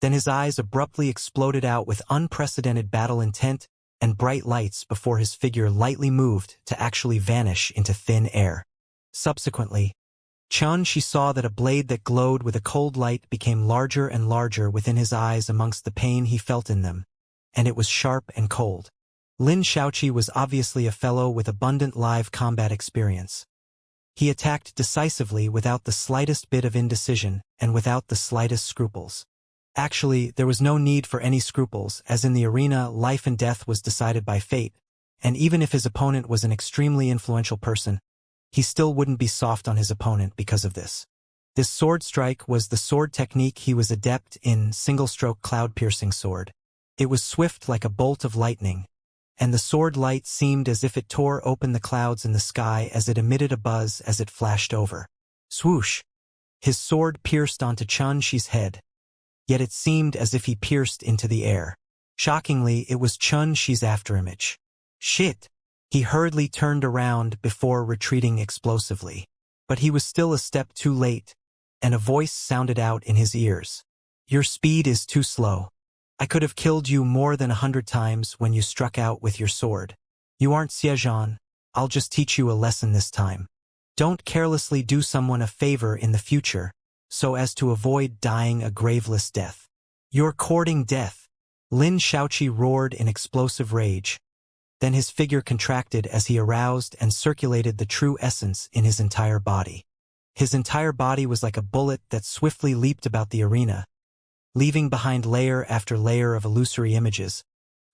[SPEAKER 1] Then his eyes abruptly exploded out with unprecedented battle intent and bright lights before his figure lightly moved to actually vanish into thin air. Subsequently, Xianxi saw that a blade that glowed with a cold light became larger and larger within his eyes amongst the pain he felt in them, and it was sharp and cold. Lin Xiaoqi was obviously a fellow with abundant live combat experience. He attacked decisively without the slightest bit of indecision and without the slightest scruples. Actually, there was no need for any scruples, as in the arena, life and death was decided by fate, and even if his opponent was an extremely influential person, he still wouldn't be soft on his opponent because of this. This sword strike was the sword technique he was adept in, single-stroke cloud-piercing sword. It was swift like a bolt of lightning, and the sword light seemed as if it tore open the clouds in the sky as it emitted a buzz as it flashed over. Swoosh! His sword pierced onto Xianxi's head, yet it seemed as if he pierced into the air. Shockingly, it was Xianxi's afterimage. Shit! He hurriedly turned around before retreating explosively. But he was still a step too late, and a voice sounded out in his ears. "Your speed is too slow. I could have killed you more than 100 times when you struck out with your sword. You aren't Xianxia. I'll just teach you a lesson this time. Don't carelessly do someone a favor in the future, so as to avoid dying a graveless death. You're courting death." Lin Xiaoqi roared in explosive rage. Then his figure contracted as he aroused and circulated the true essence in his entire body. His entire body was like a bullet that swiftly leaped about the arena, leaving behind layer after layer of illusory images,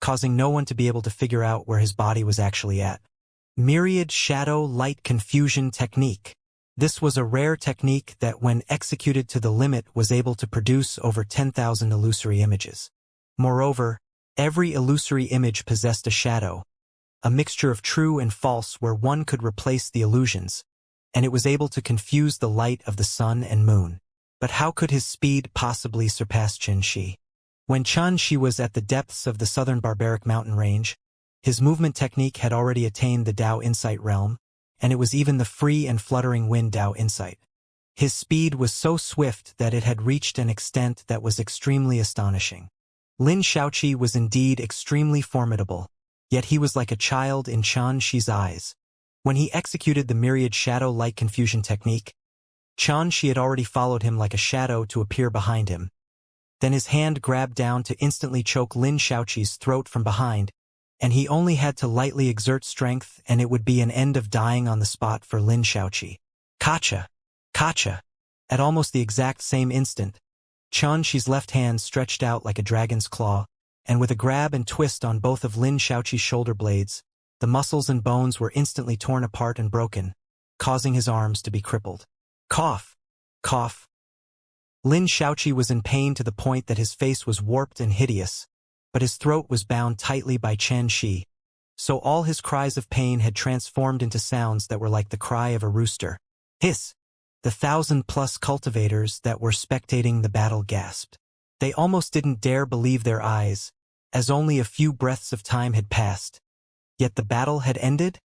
[SPEAKER 1] causing no one to be able to figure out where his body was actually at. Myriad Shadow Light Confusion Technique. This was a rare technique that, when executed to the limit, was able to produce over 10,000 illusory images. Moreover, every illusory image possessed a shadow, a mixture of true and false where one could replace the illusions, and it was able to confuse the light of the sun and moon. But how could his speed possibly surpass Xianxi? When Xianxia was at the depths of the southern barbaric mountain range, his movement technique had already attained the Dao Insight realm, and it was even the free and fluttering wind Dao Insight. His speed was so swift that it had reached an extent that was extremely astonishing. Lin Xiaoqi was indeed extremely formidable, yet he was like a child in Xianxia's eyes. When he executed the myriad shadow-like confusion technique, Xianxia had already followed him like a shadow to appear behind him. Then his hand grabbed down to instantly choke Lin Xiaoqi's throat from behind, and he only had to lightly exert strength and it would be an end of dying on the spot for Lin Xiaoqi. Kacha! Kacha! At almost the exact same instant, Xianxia's left hand stretched out like a dragon's claw, and with a grab and twist on both of Lin Xiaoqi's shoulder blades, the muscles and bones were instantly torn apart and broken, causing his arms to be crippled. Cough! Cough! Lin Xiaoqi was in pain to the point that his face was warped and hideous, but his throat was bound tightly by Chen Shi, so all his cries of pain had transformed into sounds that were like the cry of a rooster. Hiss! The 1,000+ cultivators that were spectating the battle gasped. They almost didn't dare believe their eyes, as only a few breaths of time had passed. Yet the battle had ended?